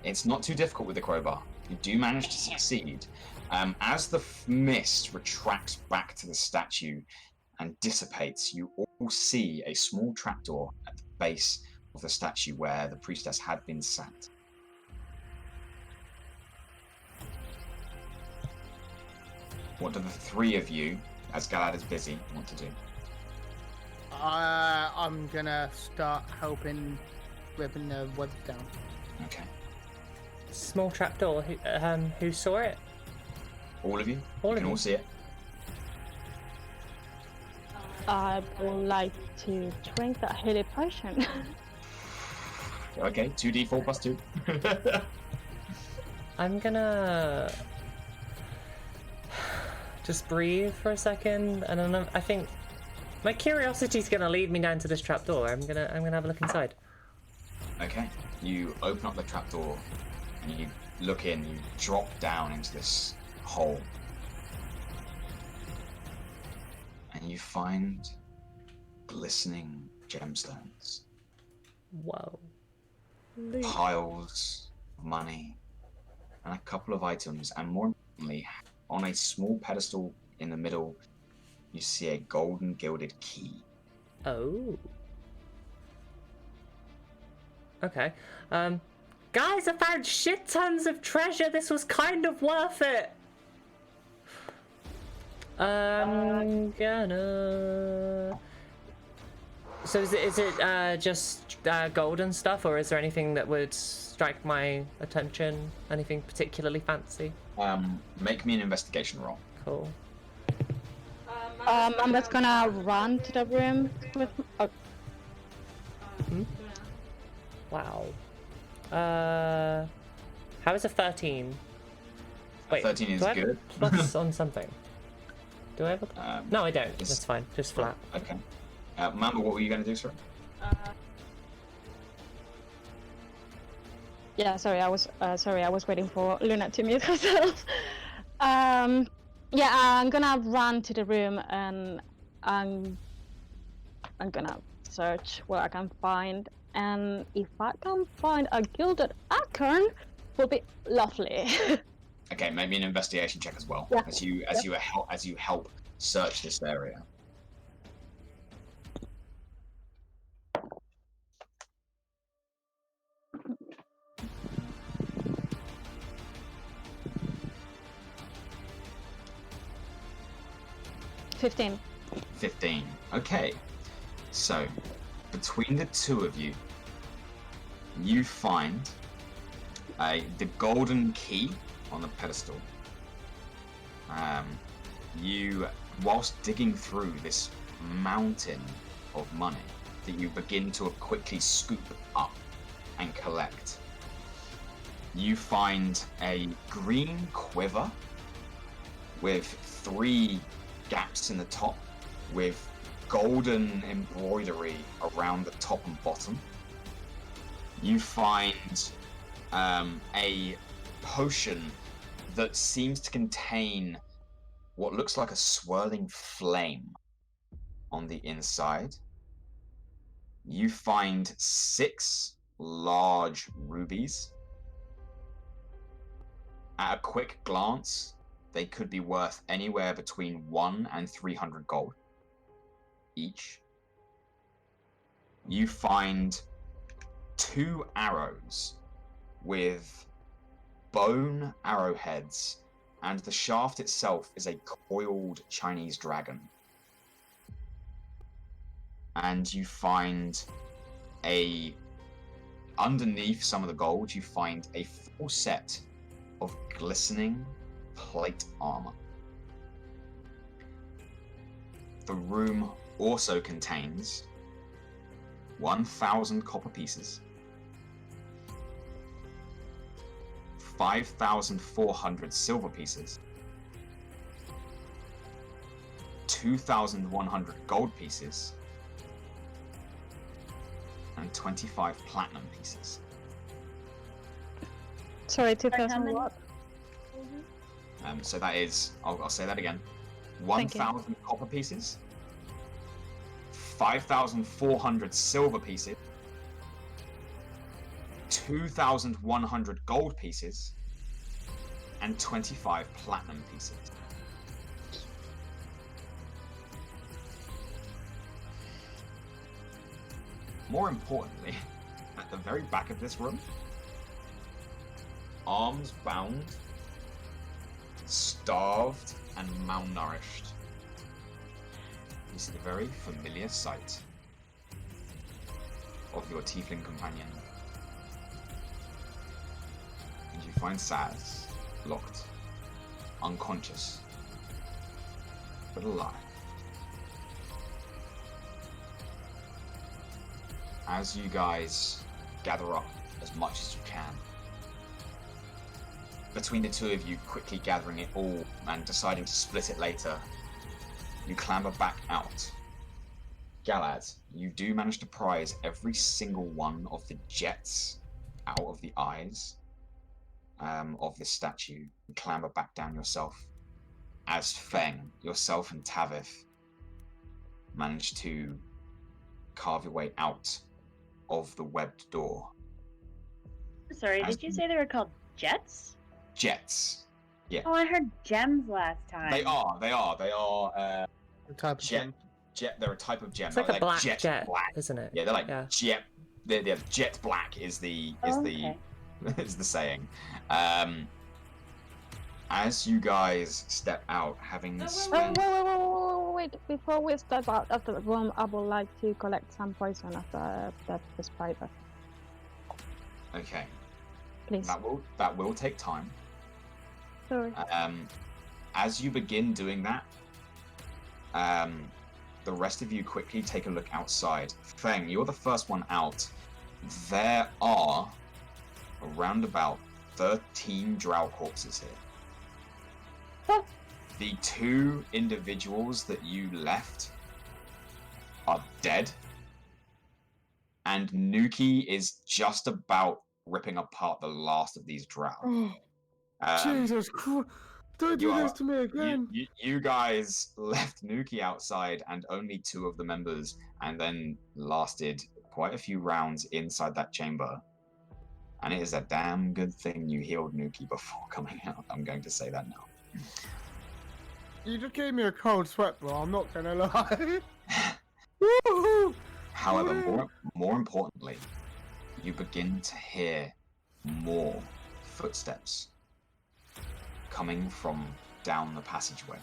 It's not too difficult with the crowbar. You do manage to succeed. As the mist retracts back to the statue and dissipates, you all see a small trapdoor at the base of the statue where the priestess had been sat. What do the 3 of you, as Galad is busy, want to do? I'm gonna start helping ripping the webs down. Okay. Small trapdoor. Who saw it? All of you? All You of can all you. see it. I would like to drink that healing potion. Okay, 2d4 plus 2. I'm gonna just breathe for a second, and then I think my curiosity's gonna lead me down to this trapdoor. I'm gonna have a look inside. Okay, you open up the trapdoor and you look in, you drop down into this hole. And you find glistening gemstones, Whoa. piles of money, and a couple of items, and more importantly, on a small pedestal in the middle, you see a golden gilded key. Oh. Okay. Guys, I found shit tons of treasure. This was kind of worth it. I'm gonna. So is it just golden stuff, or is there anything that would strike my attention? Anything particularly fancy? Make me an investigation roll. Cool. I'm just gonna run to the room with. Oh, Wow. How is a 13? Wait, 13 is do I have good. a plus on something? Do I have a... No, I don't. it's- That's fine. Just flat. Okay. Mamba, what were you going to do, sir? yeah, sorry, I was waiting for Luna to mute herself. Yeah, I'm gonna run to the room and I'm gonna search what I can find, and if I can find a gilded acorn, will be lovely. Okay, maybe an investigation check as well. Yeah. As you help search this area. $15. 15. Okay. So, between the two of you, you find the golden key on the pedestal. You, whilst digging through this mountain of money that you begin to quickly scoop up and collect, you find a green quiver with 3 gaps in the top with golden embroidery around the top and bottom. You find a potion that seems to contain what looks like a swirling flame on the inside. You find 6 large rubies. At a quick glance, they could be worth anywhere between 1 and 300 gold each. You find 2 arrows with bone arrowheads, and the shaft itself is a coiled Chinese dragon. And you find underneath some of the gold, you find a full set of glistening plate armor. The room also contains 1,000 copper pieces, 5,400 silver pieces, 2,100 gold pieces, and 25 platinum pieces. Sorry, how 2,000 many? what? So that is, I'll say that again, Thank you. 1,000 copper pieces, 5,400 silver pieces, 2,100 gold pieces, and 25 platinum pieces. More importantly, at the very back of this room, arms bound, starved, and malnourished, you see the very familiar sight of your tiefling companion. And you find Saz locked, unconscious, but alive. As you guys gather up as much as you can, between the two of you quickly gathering it all and deciding to split it later, you clamber back out. Galad, you do manage to prise every single one of the jets out of the eyes of this statue and clamber back down yourself. As Feng, yourself and Tavith manage to carve your way out of the webbed door. Sorry, As did you say they were called jets? Jets. Yeah. Oh, I heard gems last time. They are. The type of Jet. They're a type of gem. It's like They're a black jet jet, black. isn't it? Yeah, they're like Yeah. jet. They're jet black is the Okay. is the saying. As you guys step out, having No, spent Wait. Before we step out of the room, I would like to collect some poison after that spider. okay, Please. that will take time. Sorry. As you begin doing that, the rest of you quickly take a look outside. Feng, you're the first one out. There are around about 13 drow corpses here. Oh. The 2 individuals that you left are dead, and Nuki is just about ripping apart the last of these drow. Oh, Jesus Christ! Don't do this to me again! You guys left Nuki outside and only 2 of the members, and then lasted quite a few rounds inside that chamber. And it is a damn good thing you healed Nuki before coming out. I'm going to say that now. You just gave me a cold sweat, bro. I'm not gonna lie. Woohoo! However, more importantly, you begin to hear more footsteps coming from down the passageway.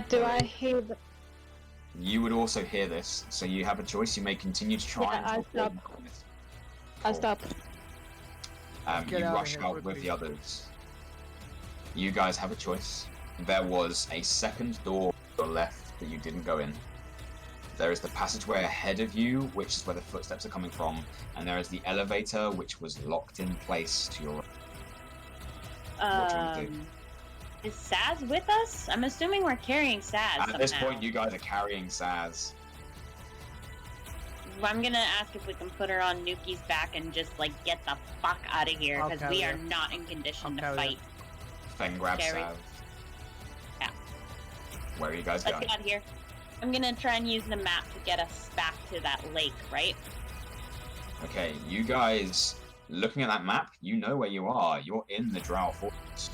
Do I hear the... You would also hear this, so you have a choice. You may continue to try Yeah, and I'll avoid stop. this. I Cool. stop. Get You out of rush here out with quickly. the others. You guys have a choice. There was a second door to your left that you didn't go in. There is the passageway ahead of you, which is where the footsteps are coming from, and there is the elevator, which was locked in place to your right. What do you want to do? Is Saz with us? I'm assuming we're carrying Saz At this somehow. point, you guys are carrying Saz. I'm gonna ask if we can put her on Nuki's back and just like get the fuck out of here I'll because carry we are her. not in condition I'll to carry fight. Feng grabs Carry. Saz. Yeah. Where are you guys Let's going? get out of here. I'm gonna try and use the map to get us back to that lake, right? Okay, you guys, looking at that map, you know where you are. You're in the Drow Fortress.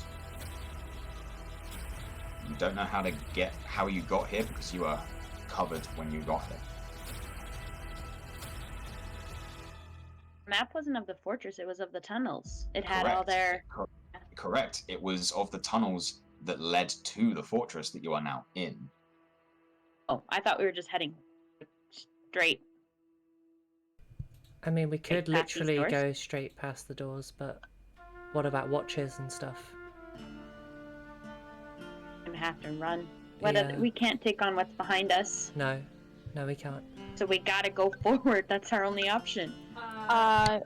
You don't know how you got here because you were covered when you got here. The map wasn't of the fortress, it was of the tunnels. It had all their... Correct. It was of the tunnels that led to the fortress that you are now in. Oh, I thought we were just heading straight. I mean, we could Straight past these literally doors? go straight past the doors, but what about watches and stuff? And have to run. Yeah. We can't take on what's behind us, No, we can't. so we gotta go forward. That's our only option. I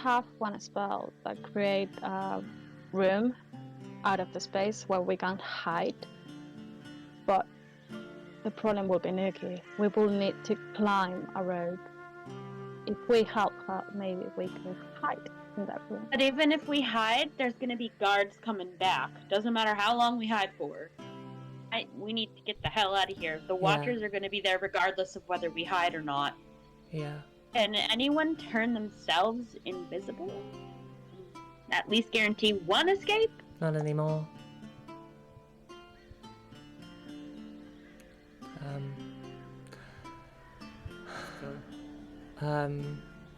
have one spell that create a room out of the space where we can hide. But the problem will be Nuki. We will need to climb a road. If we help her, maybe we can hide in that room. But even if we hide, there's gonna be guards coming back. Doesn't matter how long we hide for. We need to get the hell out of here. The Watchers are gonna be there regardless of whether we hide or not. Yeah. Can anyone turn themselves invisible? At least guarantee one escape? Not anymore.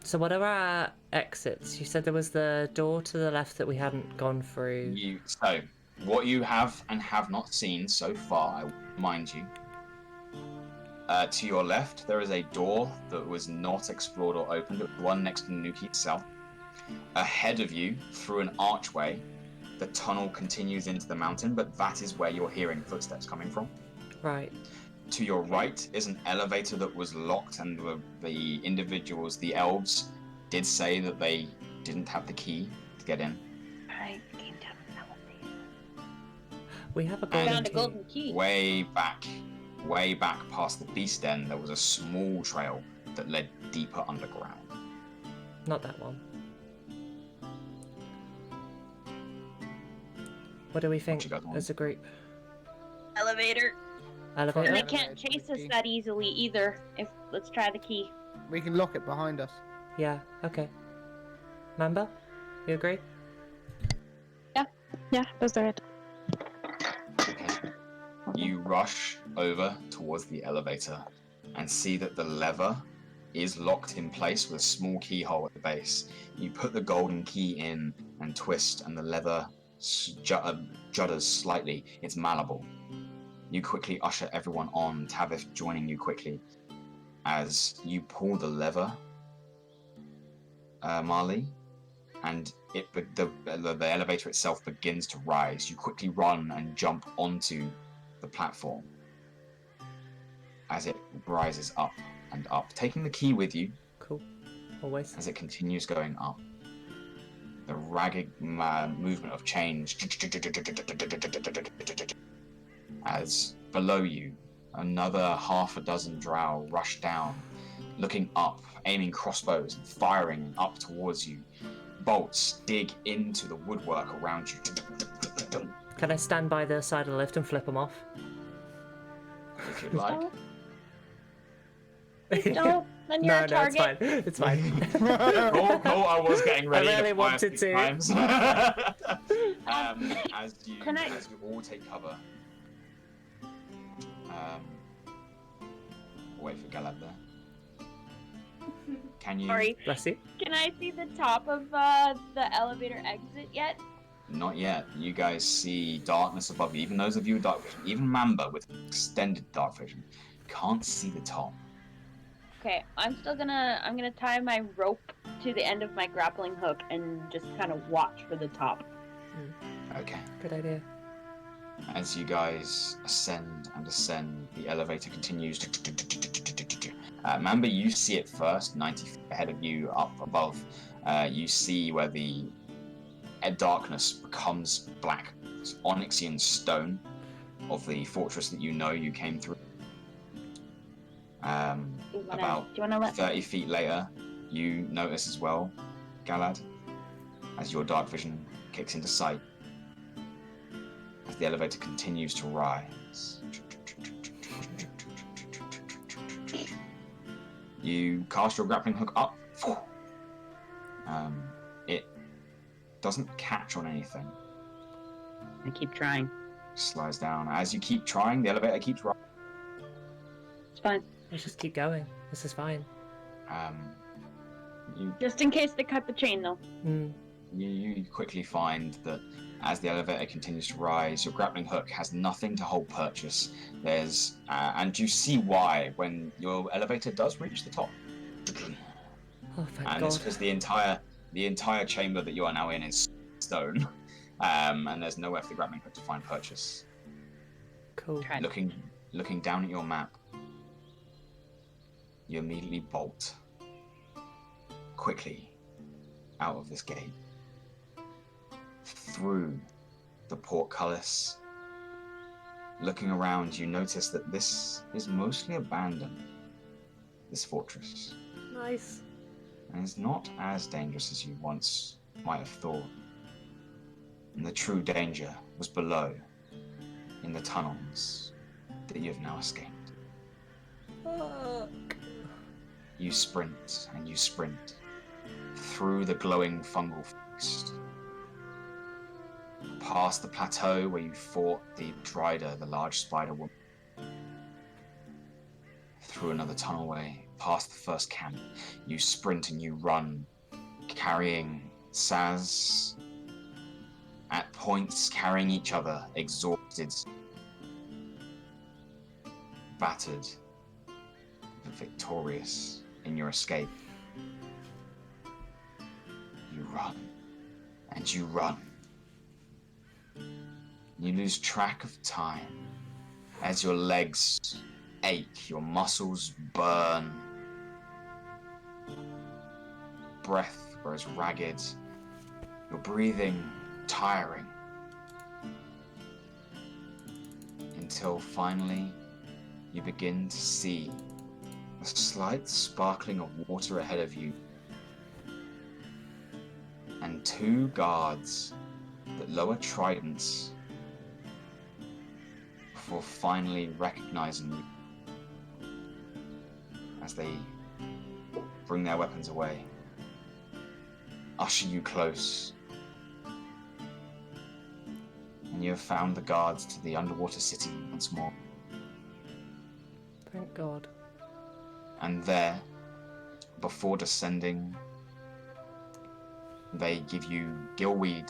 So what are our exits? You said there was the door to the left that we hadn't gone through. So, what you have and have not seen so far, I will remind you. To your left, there is a door that was not explored or opened. It was one next to Nuki itself. Ahead of you, through an archway, the tunnel continues into the mountain, but that is where you're hearing footsteps coming from. Right. To your right is an elevator that was locked, and the individuals, the elves, did say that they didn't have the key to get in. I came down an elevator. We have a I golden found a key. golden key. Way back past the beast den, there was a small trail that led deeper underground. Not that one. What do we think you guys want? as a group? Elevator. And Elevator? they can't chase us that easily either. Let's try the key. We can lock it behind us. Yeah, okay. Mamba, you agree? Yeah, let's do it. Okay. You rush over towards the elevator and see that the lever is locked in place with a small keyhole at the base. You put the golden key in and twist, and the lever judders slightly. It's malleable. You quickly usher everyone on, Tavith joining you quickly. As you pull the lever, Marle, and the elevator itself begins to rise. You quickly run and jump onto the platform as it rises up and up, taking the key with you Cool. Always. as it continues going up. The ragged movement of change as below you, another half a dozen drow rush down, looking up, aiming crossbows and firing up towards you. Bolts dig into the woodwork around you. Can I stand by the side of the lift and flip them off? If you'd like. Don't. Then you're a No, it's target. fine. It's fine. Cool. I was getting ready. really to fire wanted 6 to. times. As you all take cover. Wait for Galad there. Can you? Sorry. Bless you. Can I see the top of the elevator exit yet? Not yet. You guys see darkness above you. Even those of you with dark vision, even Mamba with extended dark vision, can't see the top. Okay, I'm gonna tie my rope to the end of my grappling hook and just kind of watch for the top. Okay. Good idea. As you guys ascend and ascend, the elevator continues. Mamba, you see it first, 90 feet ahead of you, up above. You see where the darkness becomes black onyxian stone of the fortress that you came through. About 30 feet later, you notice as well, Galad, as your dark vision kicks into sight, as the elevator continues to rise. You cast your grappling hook up. It doesn't catch on anything. I keep trying. Slides down. As you keep trying, the elevator keeps rising. It's fine. Let's just keep going. This is fine. Just in case they cut the chain, though. You quickly find that as the elevator continues to rise, your grappling hook has nothing to hold purchase. And you see why when your elevator does reach the top. Oh, thank And God. it's because the entire chamber that you are now in is stone, and there's nowhere for the grappling hook to find purchase. Cool. Looking down at your map, you immediately bolt quickly out of this gate, through the portcullis. Looking around, you notice that this is mostly abandoned, this fortress. Nice. And it's not as dangerous as you once might have thought. And the true danger was below, in the tunnels that you have now escaped. Fuck. You sprint and you sprint through the glowing fungal forest, past the plateau where you fought the Drider, the large spider woman, through another tunnelway, past the first camp. You sprint and you run, carrying Saz, at points carrying each other, exhausted, battered, but victorious in your escape. You run, and you run. You lose track of time as your legs ache, your muscles burn. Breath grows ragged, your breathing tiring. Until finally you begin to see a slight sparkling of water ahead of you, and two guards that lower tridents before finally recognizing you as they bring their weapons away, usher you close, and you have found the guards to the underwater city once more. Thank God. And there, before descending, they give you gillweed,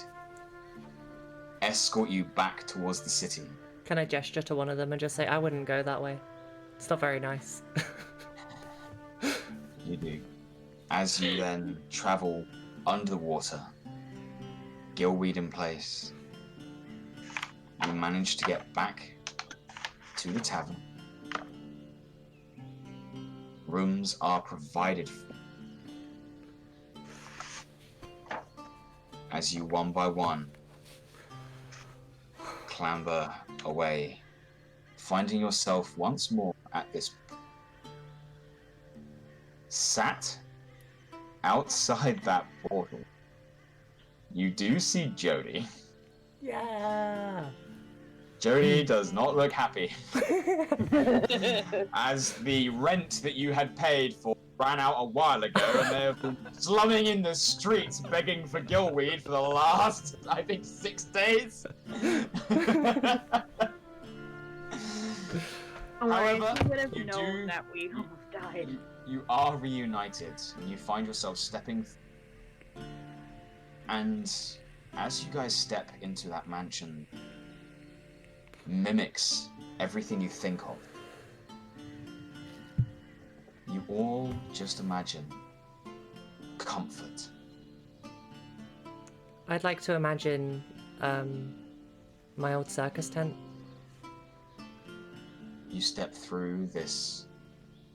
escort you back towards the city. Can I gesture to one of them and just say, I wouldn't go that way? It's not very nice. You do. As you then travel under the water, gillweed in place, you manage to get back to the tavern. Rooms are provided for. As you one by one clamber away, finding yourself once more at this sat outside that portal. You do see Jodie. Yeah. Jodie does not look happy. As the rent that you had paid for ran out a while ago, and they have been slumming in the streets begging for gillweed for the last, I think, 6 days. However, you would have you known do- that we almost died. You are reunited, and you find yourself stepping. And as you guys step into that mansion, mimics everything you think of. You all just imagine comfort. I'd like to imagine my old circus tent. You step through this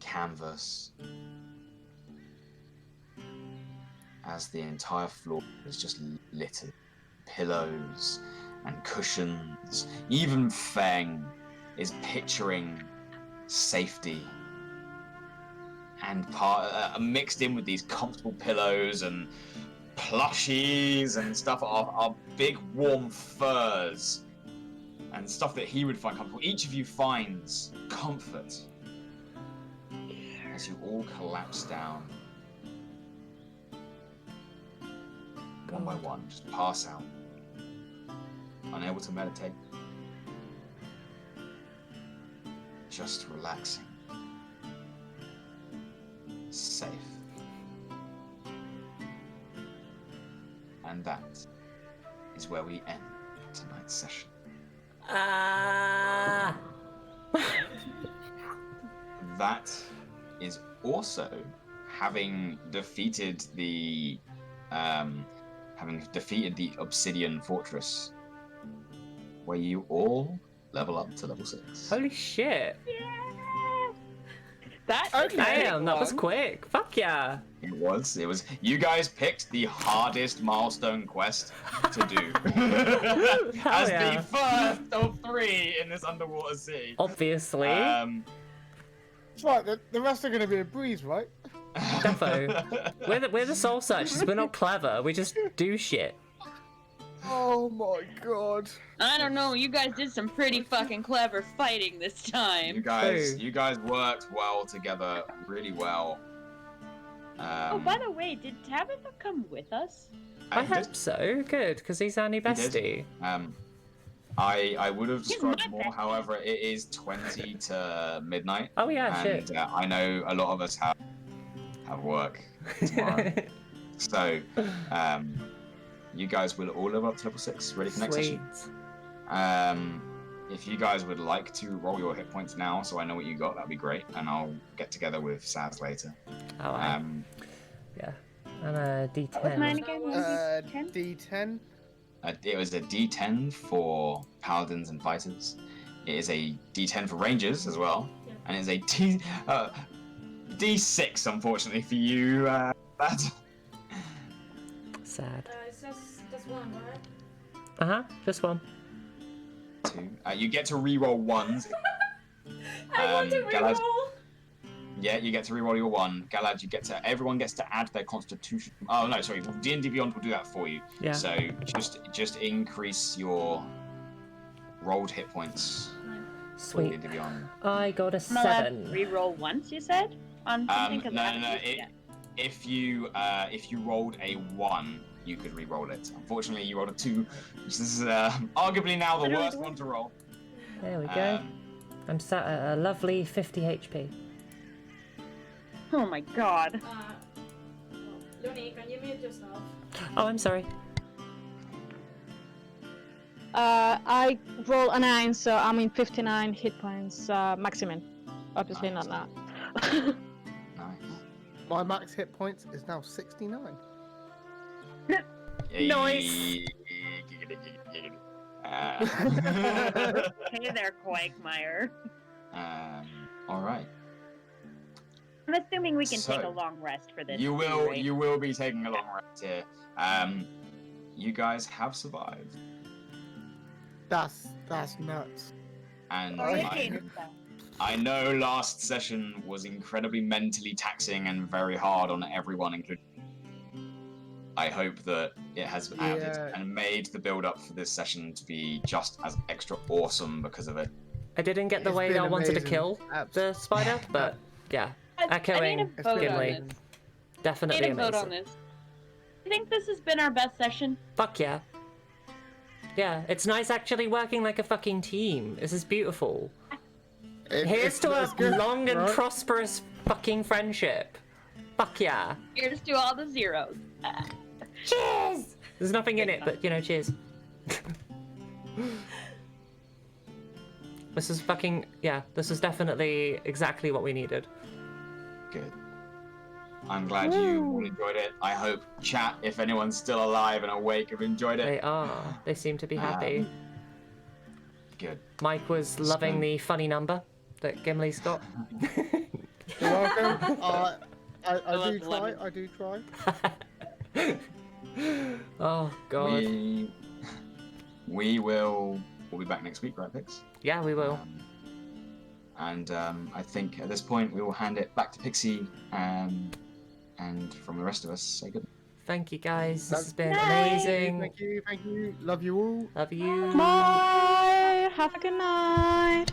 canvas as the entire floor is just littered. Pillows and cushions. Even Feng is picturing safety. And mixed in with these comfortable pillows and plushies and stuff are big warm furs and stuff that he would find comfortable. Each of you finds comfort as you all collapse down. One by one, just pass out. Unable to meditate. Just relaxing. Safe. And that is where we end tonight's session. That is also having defeated the Obsidian Fortress, where you all level up to level 6. Holy shit! Damn, That was quick. Fuck yeah! It was. You guys picked the hardest milestone quest to do. Hell As yeah. the first of 3 in this underwater sea. Obviously. It's right, the rest are going to be a breeze, right? Defo. We're the soul searchers. We're not clever. We just do shit. Oh my god. I don't know, you guys did some pretty fucking clever fighting this time. You guys worked well together, really well. Oh, by the way, did Tabitha come with us? I hope so. Good, because he's our new bestie. I would have described my more, bestie. however, it is 20 to midnight. Oh yeah, and shit. I know a lot of us have work tomorrow. So, you guys will all level up to level 6, ready for next Sweet. session. If you guys would like to roll your hit points now, so I know what you got, that'd be great, and I'll get together with Saz later. Oh, yeah. And a D10. What's mine again? D10. It was a D10 for paladins and fighters. It is a D10 for rangers as well, and it's a D6, unfortunately for you. That. Sad. It's just one, right? Just one. 2. You get to reroll ones. I want to Galad- reroll! Yeah, you get to reroll your 1. Galad, everyone gets to add their constitution. Oh no, sorry. D&D Beyond will do that for you. Yeah. So just increase your rolled hit points. Sweet. D&D Beyond. I got a I'm allowed to 7. reroll once, you said? On something? 'Cause I No. haven't used it If you rolled a 1, you could re-roll it. Unfortunately, you rolled a 2, which is arguably now the worst one to roll. There we go. I'm sat at a lovely 50 HP. yet. Oh my god. Loni, can you mute yourself? Oh, I'm sorry. I roll a 9, so I'm in 59 hit points maximum. Obviously Nice. not that. Nice. My max hit points is now 69. Nice. Hey there, Quagmire. All right. I'm assuming we can take So, a long rest for this. You too, will. right? You will be taking a long rest here. You guys have survived, That's nuts. and Oh, you I, hated that. I know last session was incredibly mentally taxing and very hard on everyone, including. I hope that it has added Yeah. and made the build-up for this session to be just as extra awesome because of it. I didn't get the It's way been that I wanted to amazing. kill the spider, but yeah, I need echoing a It's vote been on Gimli. this. Definitely Need a vote on amazing. this. I think this has been our best session. Fuck yeah. Yeah, it's nice actually working like a fucking team. This is beautiful. Here's to a it's good, long and right? prosperous fucking friendship. Fuck yeah. Here's to all the zeros. Cheers! There's nothing in it, but you know, cheers. This is fucking, yeah, this is definitely exactly what we needed. Good. I'm glad you all enjoyed it. I hope chat, if anyone's still alive and awake, have enjoyed it. They are. They seem to be happy. Good. Mike was loving So- the funny number that Gimli's got. You're welcome. I love do try. lemon. I do try. Oh, God. We'll be back next week, right, Pix? Yeah, we will. And I think at this point we will hand it back to Pixie, and from the rest of us, say good. Thank you, guys. This has been Night. amazing. Thank you. Thank you. Love you all. Love you. Bye. Have a good night.